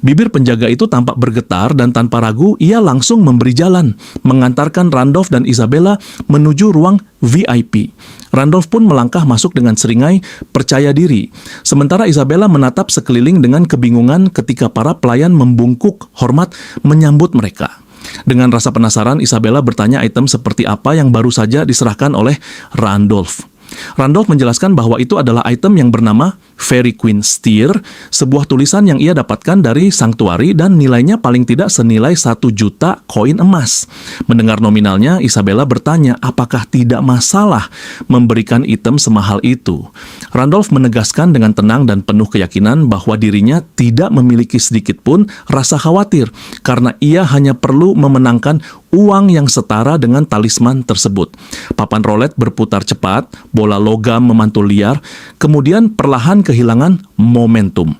Bibir penjaga itu tampak bergetar dan tanpa ragu, ia langsung memberi jalan, mengantarkan Randolph dan Isabella menuju ruang VIP. Randolph pun melangkah masuk dengan seringai percaya diri. Sementara Isabella menatap sekeliling dengan kebingungan ketika para pelayan membungkuk hormat menyambut mereka. Dengan rasa penasaran, Isabella bertanya item seperti apa yang baru saja diserahkan oleh Randolph. Randolph menjelaskan bahwa itu adalah item yang bernama Fairy Queen Steer, sebuah tulisan yang ia dapatkan dari Sanctuary dan nilainya paling tidak senilai 1 juta koin emas. Mendengar nominalnya, Isabella bertanya apakah tidak masalah memberikan item semahal itu. Randolph menegaskan dengan tenang dan penuh keyakinan bahwa dirinya tidak memiliki sedikit pun rasa khawatir karena ia hanya perlu memenangkan uang yang setara dengan talisman tersebut. Papan roulette berputar cepat, bola logam memantul liar, kemudian perlahan kehilangan momentum.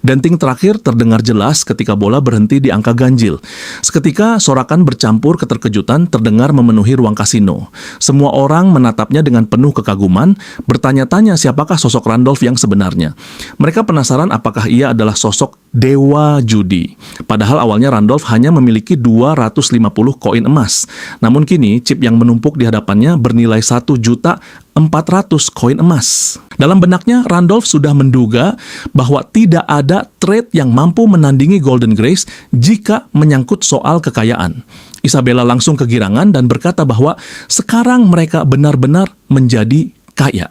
Denting terakhir terdengar jelas ketika bola berhenti di angka ganjil. Seketika sorakan bercampur keterkejutan terdengar memenuhi ruang kasino. Semua orang menatapnya dengan penuh kekaguman, bertanya-tanya siapakah sosok Randolph yang sebenarnya. Mereka penasaran apakah ia adalah sosok dewa judi. Padahal awalnya Randolph hanya memiliki 250 koin emas. Namun kini chip yang menumpuk di hadapannya bernilai 1.400.000 koin emas. Dalam benaknya, Randolph sudah menduga bahwa tidak ada trade yang mampu menandingi Golden Grace jika menyangkut soal kekayaan. Isabella langsung kegirangan dan berkata bahwa sekarang mereka benar-benar menjadi kaya.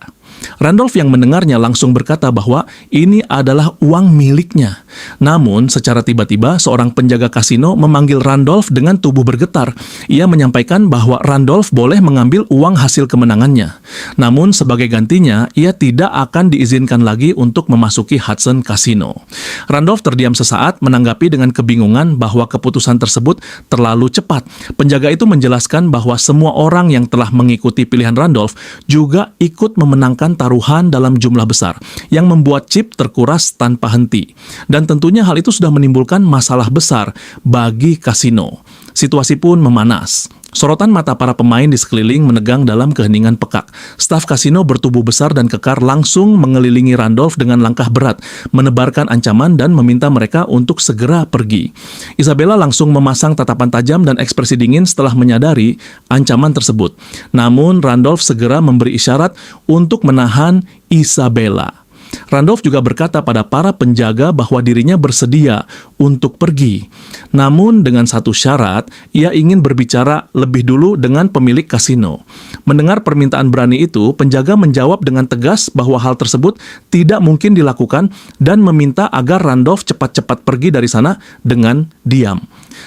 Randolph yang mendengarnya langsung berkata bahwa ini adalah uang miliknya. Namun, secara tiba-tiba seorang penjaga kasino memanggil Randolph dengan tubuh bergetar. Ia menyampaikan bahwa Randolph boleh mengambil uang hasil kemenangannya. Namun, sebagai gantinya, ia tidak akan diizinkan lagi untuk memasuki Hudson Casino. Randolph terdiam sesaat menanggapi dengan kebingungan bahwa keputusan tersebut terlalu cepat. Penjaga itu menjelaskan bahwa semua orang yang telah mengikuti pilihan Randolph juga ikut memenangkan taruhan dalam jumlah besar yang membuat chip terkuras tanpa henti. Dan tentunya hal itu sudah menimbulkan masalah besar bagi kasino. Situasi pun memanas. Sorotan mata para pemain di sekeliling menegang dalam keheningan pekak. Staf kasino bertubuh besar dan kekar langsung mengelilingi Randolph dengan langkah berat, menebarkan ancaman dan meminta mereka untuk segera pergi. Isabella langsung memasang tatapan tajam dan ekspresi dingin setelah menyadari ancaman tersebut. Namun Randolph segera memberi isyarat untuk menahan Isabella. Randolph juga berkata pada para penjaga bahwa dirinya bersedia untuk pergi. Namun dengan satu syarat, ia ingin berbicara lebih dulu dengan pemilik kasino. Mendengar permintaan berani itu, penjaga menjawab dengan tegas bahwa hal tersebut tidak mungkin dilakukan dan meminta agar Randolph cepat-cepat pergi dari sana dengan diam.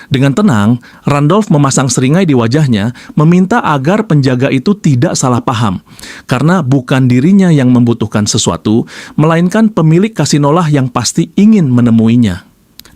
Dengan tenang, Randolph memasang seringai di wajahnya, meminta agar penjaga itu tidak salah paham. Karena bukan dirinya yang membutuhkan sesuatu, melainkan pemilik kasinolah yang pasti ingin menemuinya.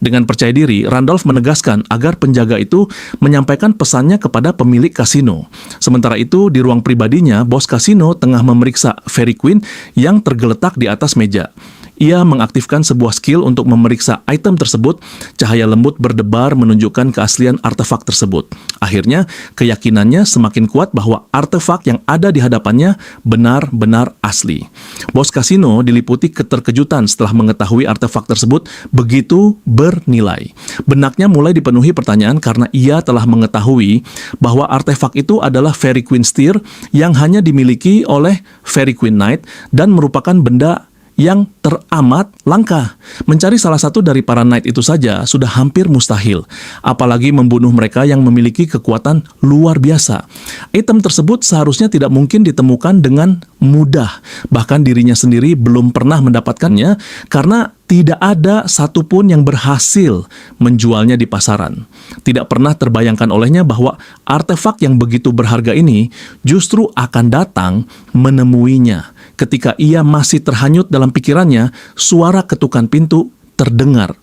Dengan percaya diri, Randolph menegaskan agar penjaga itu menyampaikan pesannya kepada pemilik kasino. Sementara itu, di ruang pribadinya, bos kasino tengah memeriksa Fairy Queen yang tergeletak di atas meja. Ia mengaktifkan sebuah skill untuk memeriksa item tersebut. Cahaya lembut berdebar menunjukkan keaslian artefak tersebut. Akhirnya, keyakinannya semakin kuat bahwa artefak yang ada di hadapannya benar-benar asli. Bos kasino diliputi keterkejutan setelah mengetahui artefak tersebut begitu bernilai. Benaknya mulai dipenuhi pertanyaan karena ia telah mengetahui bahwa artefak itu adalah Fairy Queen Steer yang hanya dimiliki oleh Fairy Queen Knight dan merupakan benda yang teramat langka. Mencari salah satu dari para knight itu saja sudah hampir mustahil, apalagi membunuh mereka yang memiliki kekuatan luar biasa. Item tersebut seharusnya tidak mungkin ditemukan dengan mudah, bahkan dirinya sendiri belum pernah mendapatkannya karena tidak ada satupun yang berhasil menjualnya di pasaran. Tidak pernah terbayangkan olehnya bahwa artefak yang begitu berharga ini justru akan datang menemuinya. Ketika ia masih terhanyut dalam pikirannya, suara ketukan pintu terdengar.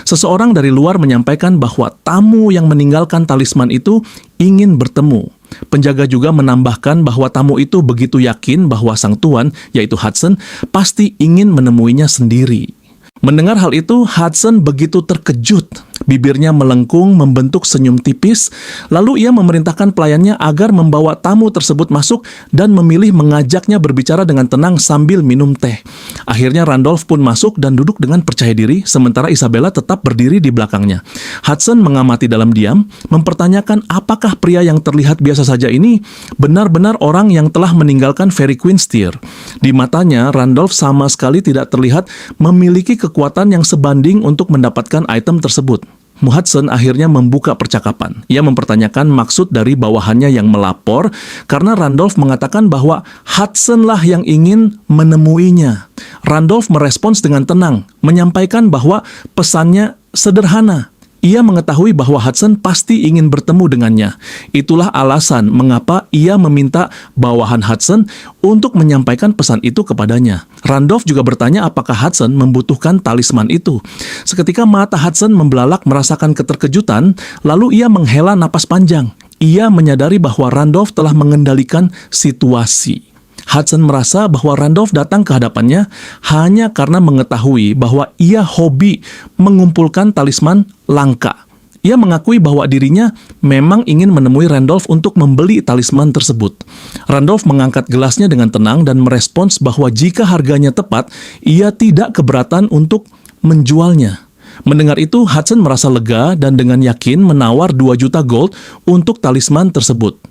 Seseorang dari luar menyampaikan bahwa tamu yang meninggalkan talisman itu ingin bertemu. Penjaga juga menambahkan bahwa tamu itu begitu yakin bahwa sang tuan, yaitu Hudson, pasti ingin menemuinya sendiri. Mendengar hal itu, Hudson begitu terkejut. Bibirnya melengkung membentuk senyum tipis, lalu ia memerintahkan pelayannya agar membawa tamu tersebut masuk dan memilih mengajaknya berbicara dengan tenang sambil minum teh. Akhirnya Randolph pun masuk dan duduk dengan percaya diri, sementara Isabella tetap berdiri di belakangnya. Hudson mengamati dalam diam, mempertanyakan apakah pria yang terlihat biasa saja ini benar-benar orang yang telah meninggalkan Fairy Queen Steer. Di matanya, Randolph sama sekali tidak terlihat memiliki kekuatan yang sebanding untuk mendapatkan item tersebut. Hudson akhirnya membuka percakapan. Ia mempertanyakan maksud dari bawahannya yang melapor karena Randolph mengatakan bahwa Hudson lah yang ingin menemuinya. Randolph merespons dengan tenang, menyampaikan bahwa pesannya sederhana. Ia mengetahui bahwa Hudson pasti ingin bertemu dengannya. Itulah alasan mengapa ia meminta bawahan Hudson untuk menyampaikan pesan itu kepadanya. Randolph juga bertanya apakah Hudson membutuhkan talisman itu. Seketika mata Hudson membelalak merasakan keterkejutan, lalu ia menghela napas panjang. Ia menyadari bahwa Randolph telah mengendalikan situasi. Hudson merasa bahwa Randolph datang ke hadapannya hanya karena mengetahui bahwa ia hobi mengumpulkan talisman langka. Ia mengakui bahwa dirinya memang ingin menemui Randolph untuk membeli talisman tersebut. Randolph mengangkat gelasnya dengan tenang dan merespons bahwa jika harganya tepat, ia tidak keberatan untuk menjualnya. Mendengar itu, Hudson merasa lega dan dengan yakin menawar 2 juta gold untuk talisman tersebut.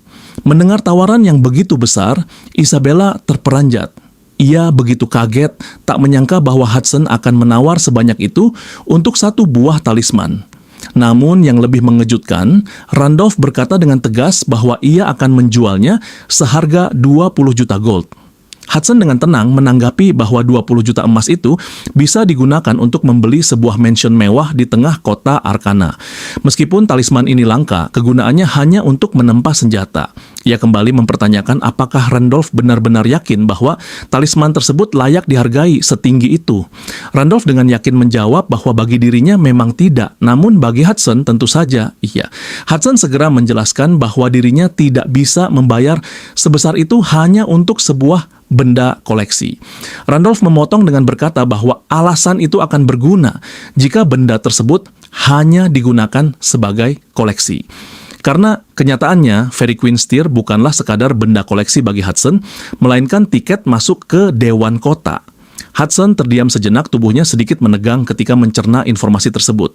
Mendengar tawaran yang begitu besar, Isabella terperanjat. Ia begitu kaget, tak menyangka bahwa Hudson akan menawar sebanyak itu untuk 1 buah talisman. Namun yang lebih mengejutkan, Randolph berkata dengan tegas bahwa ia akan menjualnya seharga 20 juta gold. Hudson dengan tenang menanggapi bahwa 20 juta emas itu bisa digunakan untuk membeli sebuah mansion mewah di tengah kota Arkana. Meskipun talisman ini langka, kegunaannya hanya untuk menempa senjata. Ia kembali mempertanyakan apakah Randolph benar-benar yakin bahwa talisman tersebut layak dihargai setinggi itu. Randolph dengan yakin menjawab bahwa bagi dirinya memang tidak, namun bagi Hudson tentu saja iya. Hudson segera menjelaskan bahwa dirinya tidak bisa membayar sebesar itu hanya untuk sebuah benda koleksi. Randolph memotong dengan berkata bahwa alasan itu akan berguna jika benda tersebut hanya digunakan sebagai koleksi. Karena kenyataannya, Fairy Queen Steer bukanlah sekadar benda koleksi bagi Hudson, melainkan tiket masuk ke Dewan Kota. Hudson terdiam sejenak, tubuhnya sedikit menegang ketika mencerna informasi tersebut.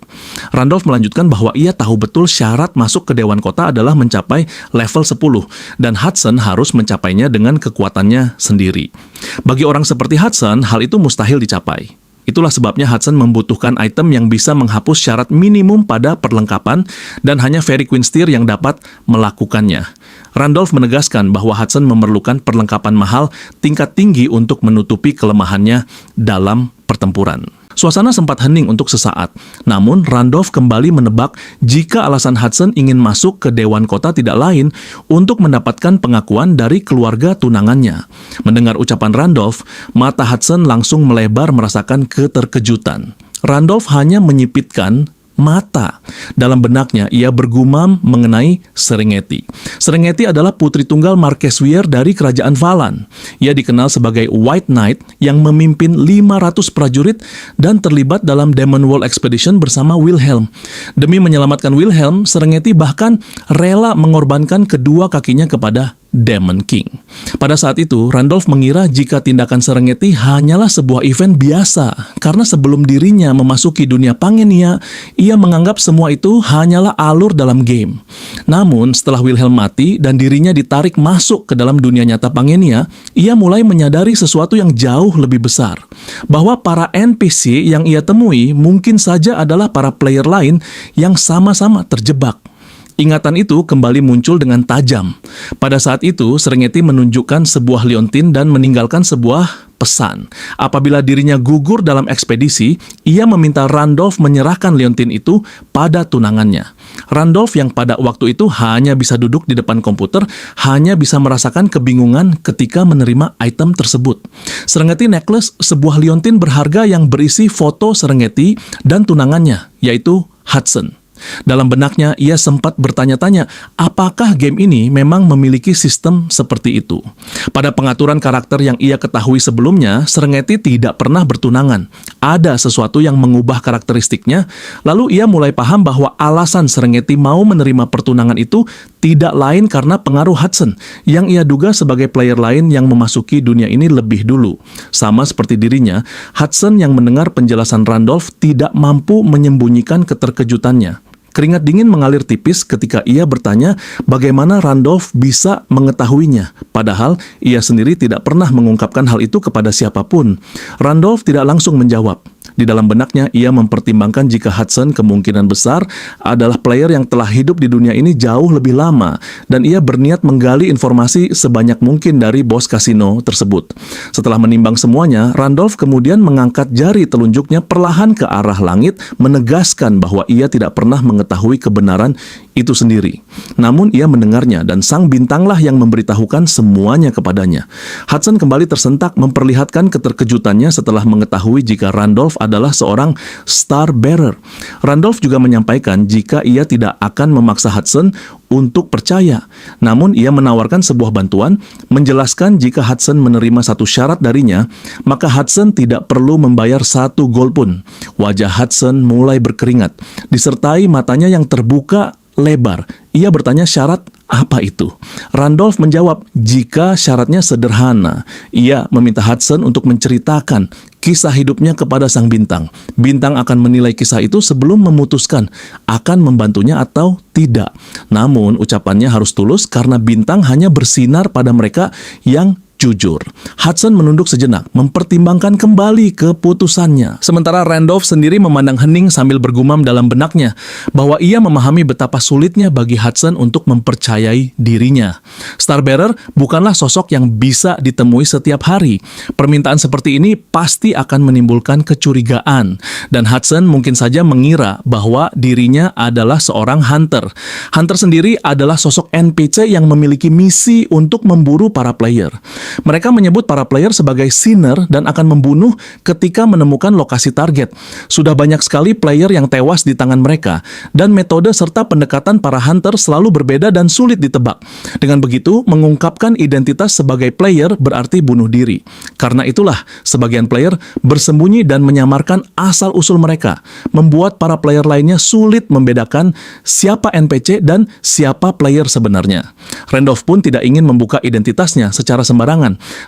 Randolph melanjutkan bahwa ia tahu betul syarat masuk ke Dewan Kota adalah mencapai level 10, dan Hudson harus mencapainya dengan kekuatannya sendiri. Bagi orang seperti Hudson, hal itu mustahil dicapai. Itulah sebabnya Hudson membutuhkan item yang bisa menghapus syarat minimum pada perlengkapan dan hanya Fairy Queen Steer yang dapat melakukannya. Randolph menegaskan bahwa Hudson memerlukan perlengkapan mahal tingkat tinggi untuk menutupi kelemahannya dalam pertempuran. Suasana sempat hening untuk sesaat, namun Randolph kembali menebak jika alasan Hudson ingin masuk ke Dewan Kota tidak lain untuk mendapatkan pengakuan dari keluarga tunangannya. Mendengar ucapan Randolph, mata Hudson langsung melebar merasakan keterkejutan. Randolph hanya menyipitkan mata. Dalam benaknya, ia bergumam mengenai Serengeti. Serengeti adalah putri tunggal Marquess Weir dari Kerajaan Valan. Ia dikenal sebagai White Knight yang memimpin 500 prajurit dan terlibat dalam Demon Wall Expedition bersama Wilhelm. Demi menyelamatkan Wilhelm, Serengeti bahkan rela mengorbankan kedua kakinya kepada Demon King. Pada saat itu, Randolph mengira jika tindakan Serengeti hanyalah sebuah event biasa, karena sebelum dirinya memasuki dunia Pangenia, ia menganggap semua itu hanyalah alur dalam game. Namun, setelah Wilhelm mati dan dirinya ditarik masuk ke dalam dunia nyata Pangenia, ia mulai menyadari sesuatu yang jauh lebih besar, bahwa para NPC yang ia temui mungkin saja adalah para player lain yang sama-sama terjebak. Ingatan itu kembali muncul dengan tajam. Pada saat itu, Serengeti menunjukkan sebuah liontin dan meninggalkan sebuah pesan. Apabila dirinya gugur dalam ekspedisi, ia meminta Randolph menyerahkan liontin itu pada tunangannya. Randolph yang pada waktu itu hanya bisa duduk di depan komputer, hanya bisa merasakan kebingungan ketika menerima item tersebut. Serengeti Necklace, sebuah liontin berharga yang berisi foto Serengeti dan tunangannya, yaitu Hudson. Dalam benaknya, ia sempat bertanya-tanya apakah game ini memang memiliki sistem seperti itu. Pada pengaturan karakter yang ia ketahui sebelumnya, Serengeti tidak pernah bertunangan. Ada sesuatu yang mengubah karakteristiknya, lalu ia mulai paham bahwa alasan Serengeti mau menerima pertunangan itu tidak lain karena pengaruh Hudson, yang ia duga sebagai player lain yang memasuki dunia ini lebih dulu. Sama seperti dirinya, Hudson yang mendengar penjelasan Randolph tidak mampu menyembunyikan keterkejutannya. Keringat dingin mengalir tipis ketika ia bertanya bagaimana Randolph bisa mengetahuinya, padahal ia sendiri tidak pernah mengungkapkan hal itu kepada siapapun. Randolph tidak langsung menjawab. Di dalam benaknya, ia mempertimbangkan jika Hudson kemungkinan besar adalah player yang telah hidup di dunia ini jauh lebih lama, dan ia berniat menggali informasi sebanyak mungkin dari bos kasino tersebut. Setelah menimbang semuanya, Randolph kemudian mengangkat jari telunjuknya perlahan ke arah langit, menegaskan bahwa ia tidak pernah mengetahui kebenaran itu sendiri. Namun ia mendengarnya, dan sang bintanglah yang memberitahukan semuanya kepadanya. Hudson kembali tersentak, memperlihatkan keterkejutannya setelah mengetahui jika Randolph adalah seorang star bearer. Randolph juga menyampaikan jika ia tidak akan memaksa Hudson untuk percaya. Namun ia menawarkan sebuah bantuan, menjelaskan jika Hudson menerima satu syarat darinya, maka Hudson tidak perlu membayar 1 gol pun. Wajah Hudson mulai berkeringat, disertai matanya yang terbuka lebar. Ia bertanya syarat apa itu. Randolph menjawab jika syaratnya sederhana. Ia meminta Hudson untuk menceritakan kisah hidupnya kepada sang bintang. Bintang akan menilai kisah itu sebelum memutuskan akan membantunya atau tidak. Namun ucapannya harus tulus karena bintang hanya bersinar pada mereka yang jujur. Hudson menunduk sejenak, mempertimbangkan kembali keputusannya. Sementara Randolph sendiri memandang hening sambil bergumam dalam benaknya bahwa ia memahami betapa sulitnya bagi Hudson untuk mempercayai dirinya. Starbearer bukanlah sosok yang bisa ditemui setiap hari. Permintaan seperti ini pasti akan menimbulkan kecurigaan, dan Hudson mungkin saja mengira bahwa dirinya adalah seorang hunter. Hunter sendiri adalah sosok NPC yang memiliki misi untuk memburu para player. Mereka menyebut para player sebagai sinner dan akan membunuh ketika menemukan lokasi target. Sudah banyak sekali player yang tewas di tangan mereka, dan metode serta pendekatan para hunter selalu berbeda dan sulit ditebak. Dengan begitu, mengungkapkan identitas sebagai player berarti bunuh diri. Karena itulah, sebagian player bersembunyi dan menyamarkan asal-usul mereka, membuat para player lainnya sulit membedakan siapa NPC dan siapa player sebenarnya. Randolph pun tidak ingin membuka identitasnya secara sembarangan.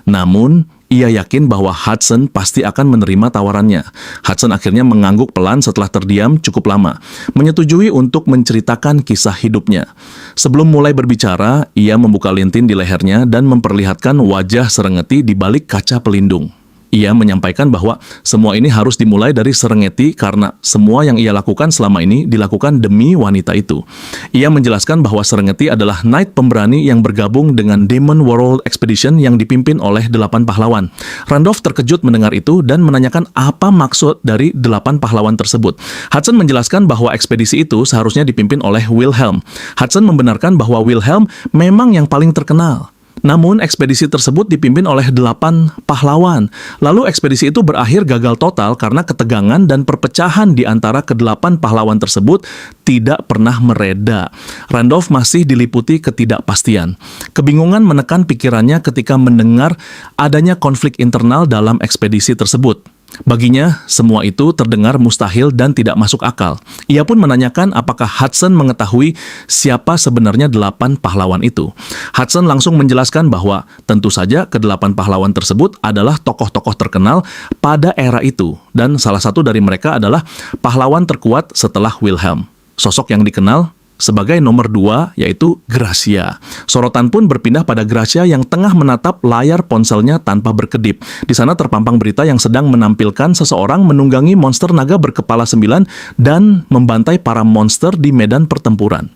Namun, ia yakin bahwa Hudson pasti akan menerima tawarannya. Hudson akhirnya mengangguk pelan setelah terdiam cukup lama, menyetujui untuk menceritakan kisah hidupnya. Sebelum mulai berbicara, ia membuka lintin di lehernya dan memperlihatkan wajah Serengeti di balik kaca pelindung. Ia menyampaikan bahwa semua ini harus dimulai dari Serengeti karena semua yang ia lakukan selama ini dilakukan demi wanita itu. Ia menjelaskan bahwa Serengeti adalah knight pemberani yang bergabung dengan Demon World Expedition yang dipimpin oleh 8 pahlawan. Randolph terkejut mendengar itu dan menanyakan apa maksud dari 8 pahlawan tersebut. Hudson menjelaskan bahwa ekspedisi itu seharusnya dipimpin oleh Wilhelm. Hudson membenarkan bahwa Wilhelm memang yang paling terkenal. Namun, ekspedisi tersebut dipimpin oleh 8 pahlawan. Lalu ekspedisi itu berakhir gagal total karena ketegangan dan perpecahan di antara ke-8 pahlawan tersebut tidak pernah mereda. Randolph masih diliputi ketidakpastian. Kebingungan menekan pikirannya ketika mendengar adanya konflik internal dalam ekspedisi tersebut. Baginya, semua itu terdengar mustahil dan tidak masuk akal. Ia pun menanyakan apakah Hudson mengetahui siapa sebenarnya 8 pahlawan itu. Hudson langsung menjelaskan bahwa tentu saja ke-8 pahlawan tersebut adalah tokoh-tokoh terkenal pada era itu, dan salah satu dari mereka adalah pahlawan terkuat setelah Wilhelm. Sosok yang dikenal sebagai nomor 2, yaitu Gracia. Sorotan pun berpindah pada Gracia yang tengah menatap layar ponselnya tanpa berkedip. Di sana terpampang berita yang sedang menampilkan seseorang menunggangi monster naga berkepala 9 dan membantai para monster di medan pertempuran.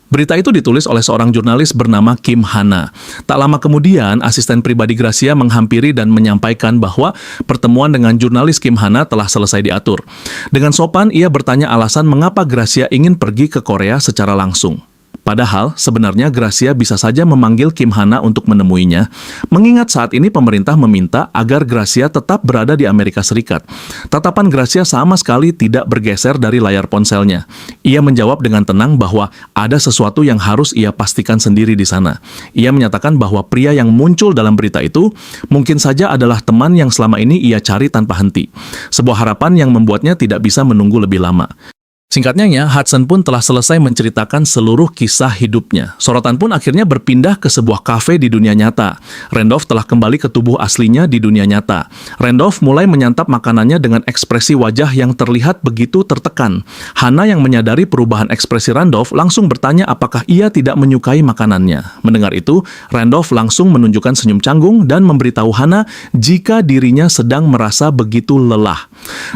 Berita itu ditulis oleh seorang jurnalis bernama Kim Hana. Tak lama kemudian, asisten pribadi Gracia menghampiri dan menyampaikan bahwa pertemuan dengan jurnalis Kim Hana telah selesai diatur. Dengan sopan, ia bertanya alasan mengapa Gracia ingin pergi ke Korea secara langsung. Padahal, sebenarnya Gracia bisa saja memanggil Kim Hana untuk menemuinya, mengingat saat ini pemerintah meminta agar Gracia tetap berada di Amerika Serikat. Tatapan Gracia sama sekali tidak bergeser dari layar ponselnya. Ia menjawab dengan tenang bahwa ada sesuatu yang harus ia pastikan sendiri di sana. Ia menyatakan bahwa pria yang muncul dalam berita itu mungkin saja adalah teman yang selama ini ia cari tanpa henti. Sebuah harapan yang membuatnya tidak bisa menunggu lebih lama. Singkatnya, Hudson pun telah selesai menceritakan seluruh kisah hidupnya. Sorotan pun akhirnya berpindah ke sebuah kafe di dunia nyata. Randolph telah kembali ke tubuh aslinya di dunia nyata. Randolph mulai menyantap makanannya dengan ekspresi wajah yang terlihat begitu tertekan. Hannah yang menyadari perubahan ekspresi Randolph langsung bertanya apakah ia tidak menyukai makanannya. Mendengar itu, Randolph langsung menunjukkan senyum canggung dan memberitahu Hannah jika dirinya sedang merasa begitu lelah.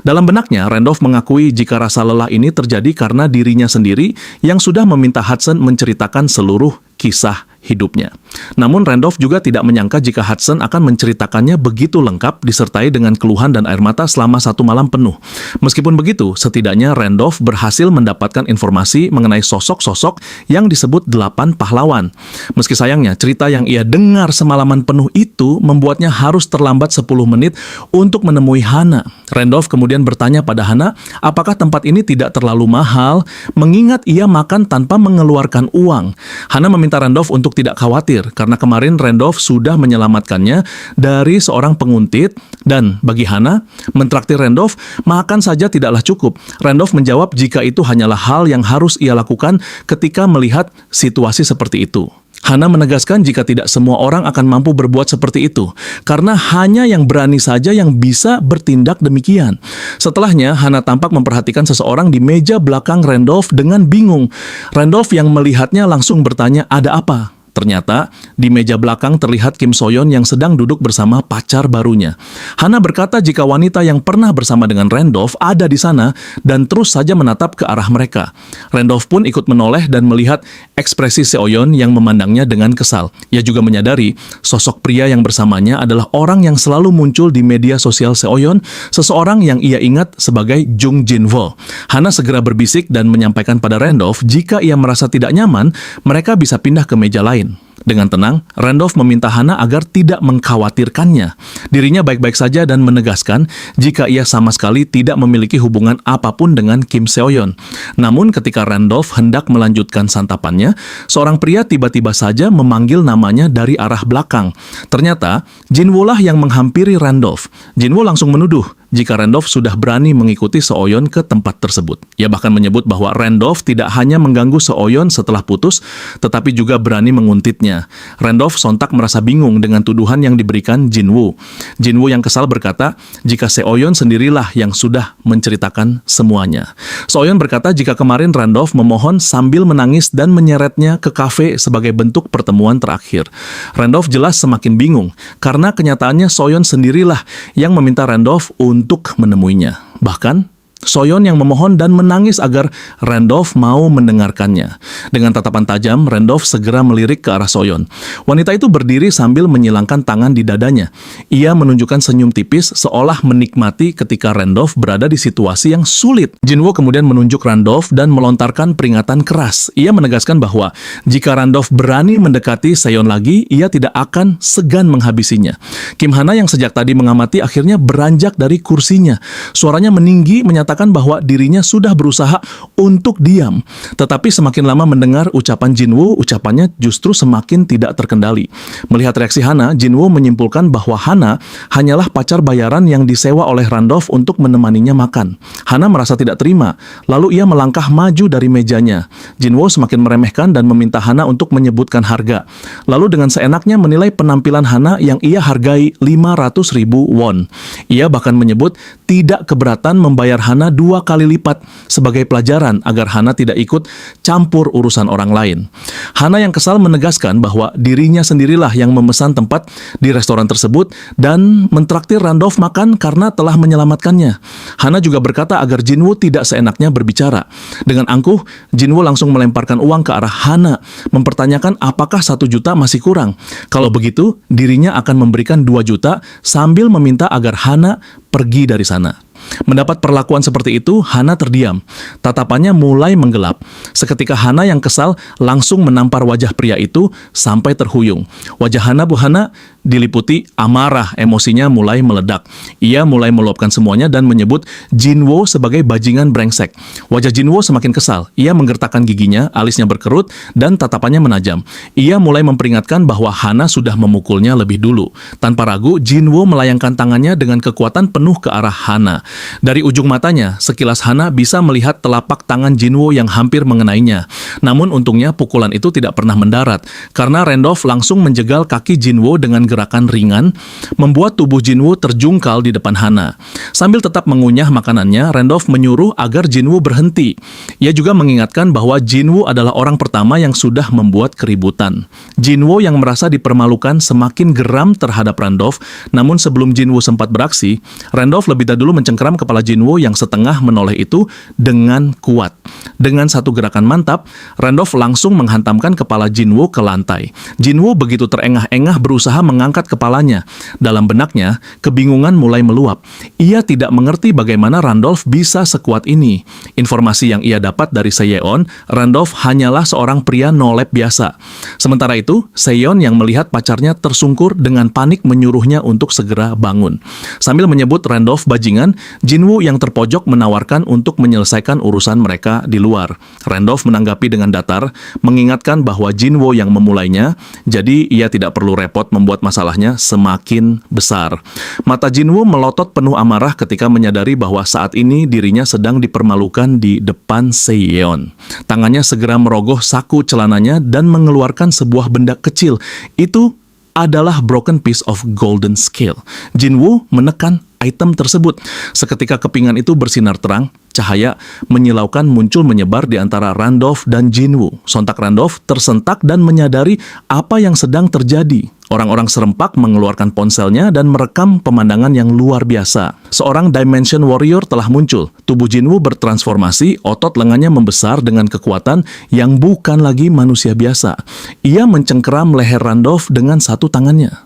Dalam benaknya, Randolph mengakui jika rasa lelah ini terjadi karena dirinya sendiri yang sudah meminta Hudson menceritakan seluruh kisah hidupnya. Namun Randolph juga tidak menyangka jika Hudson akan menceritakannya begitu lengkap disertai dengan keluhan dan air mata selama 1 malam penuh. Meskipun begitu, setidaknya Randolph berhasil mendapatkan informasi mengenai sosok-sosok yang disebut 8 pahlawan. Meski sayangnya, cerita yang ia dengar semalaman penuh itu membuatnya harus terlambat 10 menit untuk menemui Hannah. Randolph kemudian bertanya pada Hannah, apakah tempat ini tidak terlalu mahal, mengingat ia makan tanpa mengeluarkan uang. Hannah meminta Randolph untuk tidak khawatir, karena kemarin Randolph sudah menyelamatkannya dari seorang penguntit, dan bagi Hannah, mentraktir Randolph makan saja tidaklah cukup. Randolph menjawab jika itu hanyalah hal yang harus ia lakukan ketika melihat situasi seperti itu. Hannah menegaskan jika tidak semua orang akan mampu berbuat seperti itu, karena hanya yang berani saja yang bisa bertindak demikian. Setelahnya, Hannah tampak memperhatikan seseorang di meja belakang Randolph dengan bingung. Randolph yang melihatnya langsung bertanya, ada apa? Ternyata, di meja belakang terlihat Kim So-yeon yang sedang duduk bersama pacar barunya. Hannah berkata jika wanita yang pernah bersama dengan Randolph ada di sana dan terus saja menatap ke arah mereka. Randolph pun ikut menoleh dan melihat ekspresi So-yeon yang memandangnya dengan kesal. Ia juga menyadari sosok pria yang bersamanya adalah orang yang selalu muncul di media sosial So-yeon, seseorang yang ia ingat sebagai Jung Jin-woo. Hannah segera berbisik dan menyampaikan pada Randolph jika ia merasa tidak nyaman, mereka bisa pindah ke meja lain. Dengan tenang, Randolph meminta Hannah agar tidak mengkhawatirkannya. Dirinya baik-baik saja dan menegaskan jika ia sama sekali tidak memiliki hubungan apapun dengan Kim So-yeon. Namun ketika Randolph hendak melanjutkan santapannya, seorang pria tiba-tiba saja memanggil namanya dari arah belakang. Ternyata, Jin-woo lah yang menghampiri Randolph. Jin-woo langsung menuduh jika Randolph sudah berani mengikuti So-yeon ke tempat tersebut. Ia bahkan menyebut bahwa Randolph tidak hanya mengganggu So-yeon setelah putus, tetapi juga berani menguntitnya. Randolph sontak merasa bingung dengan tuduhan yang diberikan Jin-woo. Jin-woo yang kesal berkata jika So-yeon sendirilah yang sudah menceritakan semuanya. So-yeon berkata jika kemarin Randolph memohon sambil menangis dan menyeretnya ke kafe sebagai bentuk pertemuan terakhir. Randolph jelas semakin bingung karena kenyataannya So-yeon sendirilah yang meminta Randolph untuk menemuinya. Bahkan, So-yeon yang memohon dan menangis agar Randolph mau mendengarkannya. Dengan tatapan tajam, Randolph segera melirik ke arah So-yeon. Wanita itu berdiri sambil menyilangkan tangan di dadanya. Ia menunjukkan senyum tipis seolah menikmati ketika Randolph berada di situasi yang sulit. Jin-woo kemudian menunjuk Randolph dan melontarkan peringatan keras. Ia menegaskan bahwa jika Randolph berani mendekati So-yeon lagi, ia tidak akan segan menghabisinya. Kim Hannah yang sejak tadi mengamati akhirnya beranjak dari kursinya. Suaranya meninggi menyatakan bahwa dirinya sudah berusaha untuk diam. Tetapi semakin lama mendengar ucapan Jin-woo, ucapannya justru semakin tidak terkendali. Melihat reaksi Hannah, Jin-woo menyimpulkan bahwa Hannah hanyalah pacar bayaran yang disewa oleh Randolph untuk menemaninya makan. Hannah merasa tidak terima, lalu ia melangkah maju dari mejanya. Jin-woo semakin meremehkan dan meminta Hannah untuk menyebutkan harga. Lalu dengan seenaknya menilai penampilan Hannah yang ia hargai 500.000 won. Ia bahkan menyebut tidak keberatan membayar Hannah 2 kali lipat sebagai pelajaran agar Hannah tidak ikut campur urusan orang lain. Hannah yang kesal menegaskan bahwa dirinya sendirilah yang memesan tempat di restoran tersebut dan mentraktir Randolph makan karena telah menyelamatkannya. Hannah juga berkata agar Jin-woo tidak seenaknya berbicara. Dengan angkuh, Jin-woo langsung melemparkan uang ke arah Hannah, mempertanyakan apakah 1 juta masih kurang. Kalau begitu, dirinya akan memberikan 2 juta sambil meminta agar Hannah pergi dari sana. Mendapat perlakuan seperti itu, Hannah terdiam. Tatapannya mulai menggelap. Seketika Hannah yang kesal langsung menampar wajah pria itu sampai terhuyung. Wajah Hannah diliputi amarah, emosinya mulai meledak. Ia mulai meluapkan semuanya dan menyebut Jin-woo sebagai bajingan brengsek. Wajah Jin-woo semakin kesal. Ia menggertakkan giginya, alisnya berkerut, dan tatapannya menajam. Ia mulai memperingatkan bahwa Hannah sudah memukulnya lebih dulu. Tanpa ragu, Jin-woo melayangkan tangannya dengan kekuatan penuh ke arah Hannah. Dari ujung matanya, sekilas Hana bisa melihat telapak tangan Jinwoo yang hampir mengenainya. Namun untungnya pukulan itu tidak pernah mendarat, karena Randolph langsung menjegal kaki Jinwoo dengan gerakan ringan, membuat tubuh Jinwoo terjungkal di depan Hana. Sambil tetap mengunyah makanannya, Randolph menyuruh agar Jinwoo berhenti. Ia juga mengingatkan bahwa Jinwoo adalah orang pertama yang sudah membuat keributan. Jinwoo yang merasa dipermalukan semakin geram terhadap Randolph, namun sebelum Jinwoo sempat beraksi, Randolph lebih dahulu mencengkeram kepala Jinwoo yang setengah menoleh itu dengan kuat. Dengan satu gerakan mantap, Randolph langsung menghantamkan kepala Jinwoo ke lantai. Jinwoo begitu terengah-engah berusaha mengangkat kepalanya. Dalam benaknya, kebingungan mulai meluap. Ia tidak mengerti bagaimana Randolph bisa sekuat ini. Informasi yang ia dapat dari Seyeon, Randolph hanyalah seorang pria no lab biasa. Sementara itu, Seyeon yang melihat pacarnya tersungkur dengan panik menyuruhnya untuk segera bangun. Sambil menyebut Randolph bajingan, Jinwoo yang terpojok menawarkan untuk menyelesaikan urusan mereka di luar. Randolph menanggapi dengan datar, mengingatkan bahwa Jinwoo yang memulainya, jadi ia tidak perlu repot membuat masalahnya semakin besar. Mata Jinwoo melotot penuh amarah ketika menyadari bahwa saat ini dirinya sedang dipermalukan di depan Seyeon. Tangannya segera merogoh saku celananya dan mengeluarkan sebuah benda kecil. Itu adalah broken piece of golden scale. Jinwoo menekan item tersebut. Seketika kepingan itu bersinar terang, cahaya menyilaukan muncul menyebar di antara Randolph dan Jinwoo. Sontak Randolph tersentak dan menyadari apa yang sedang terjadi. Orang-orang serempak mengeluarkan ponselnya dan merekam pemandangan yang luar biasa. Seorang Dimension Warrior telah muncul. Tubuh Jinwoo bertransformasi, otot lengannya membesar dengan kekuatan yang bukan lagi manusia biasa. Ia mencengkeram leher Randolph dengan satu tangannya.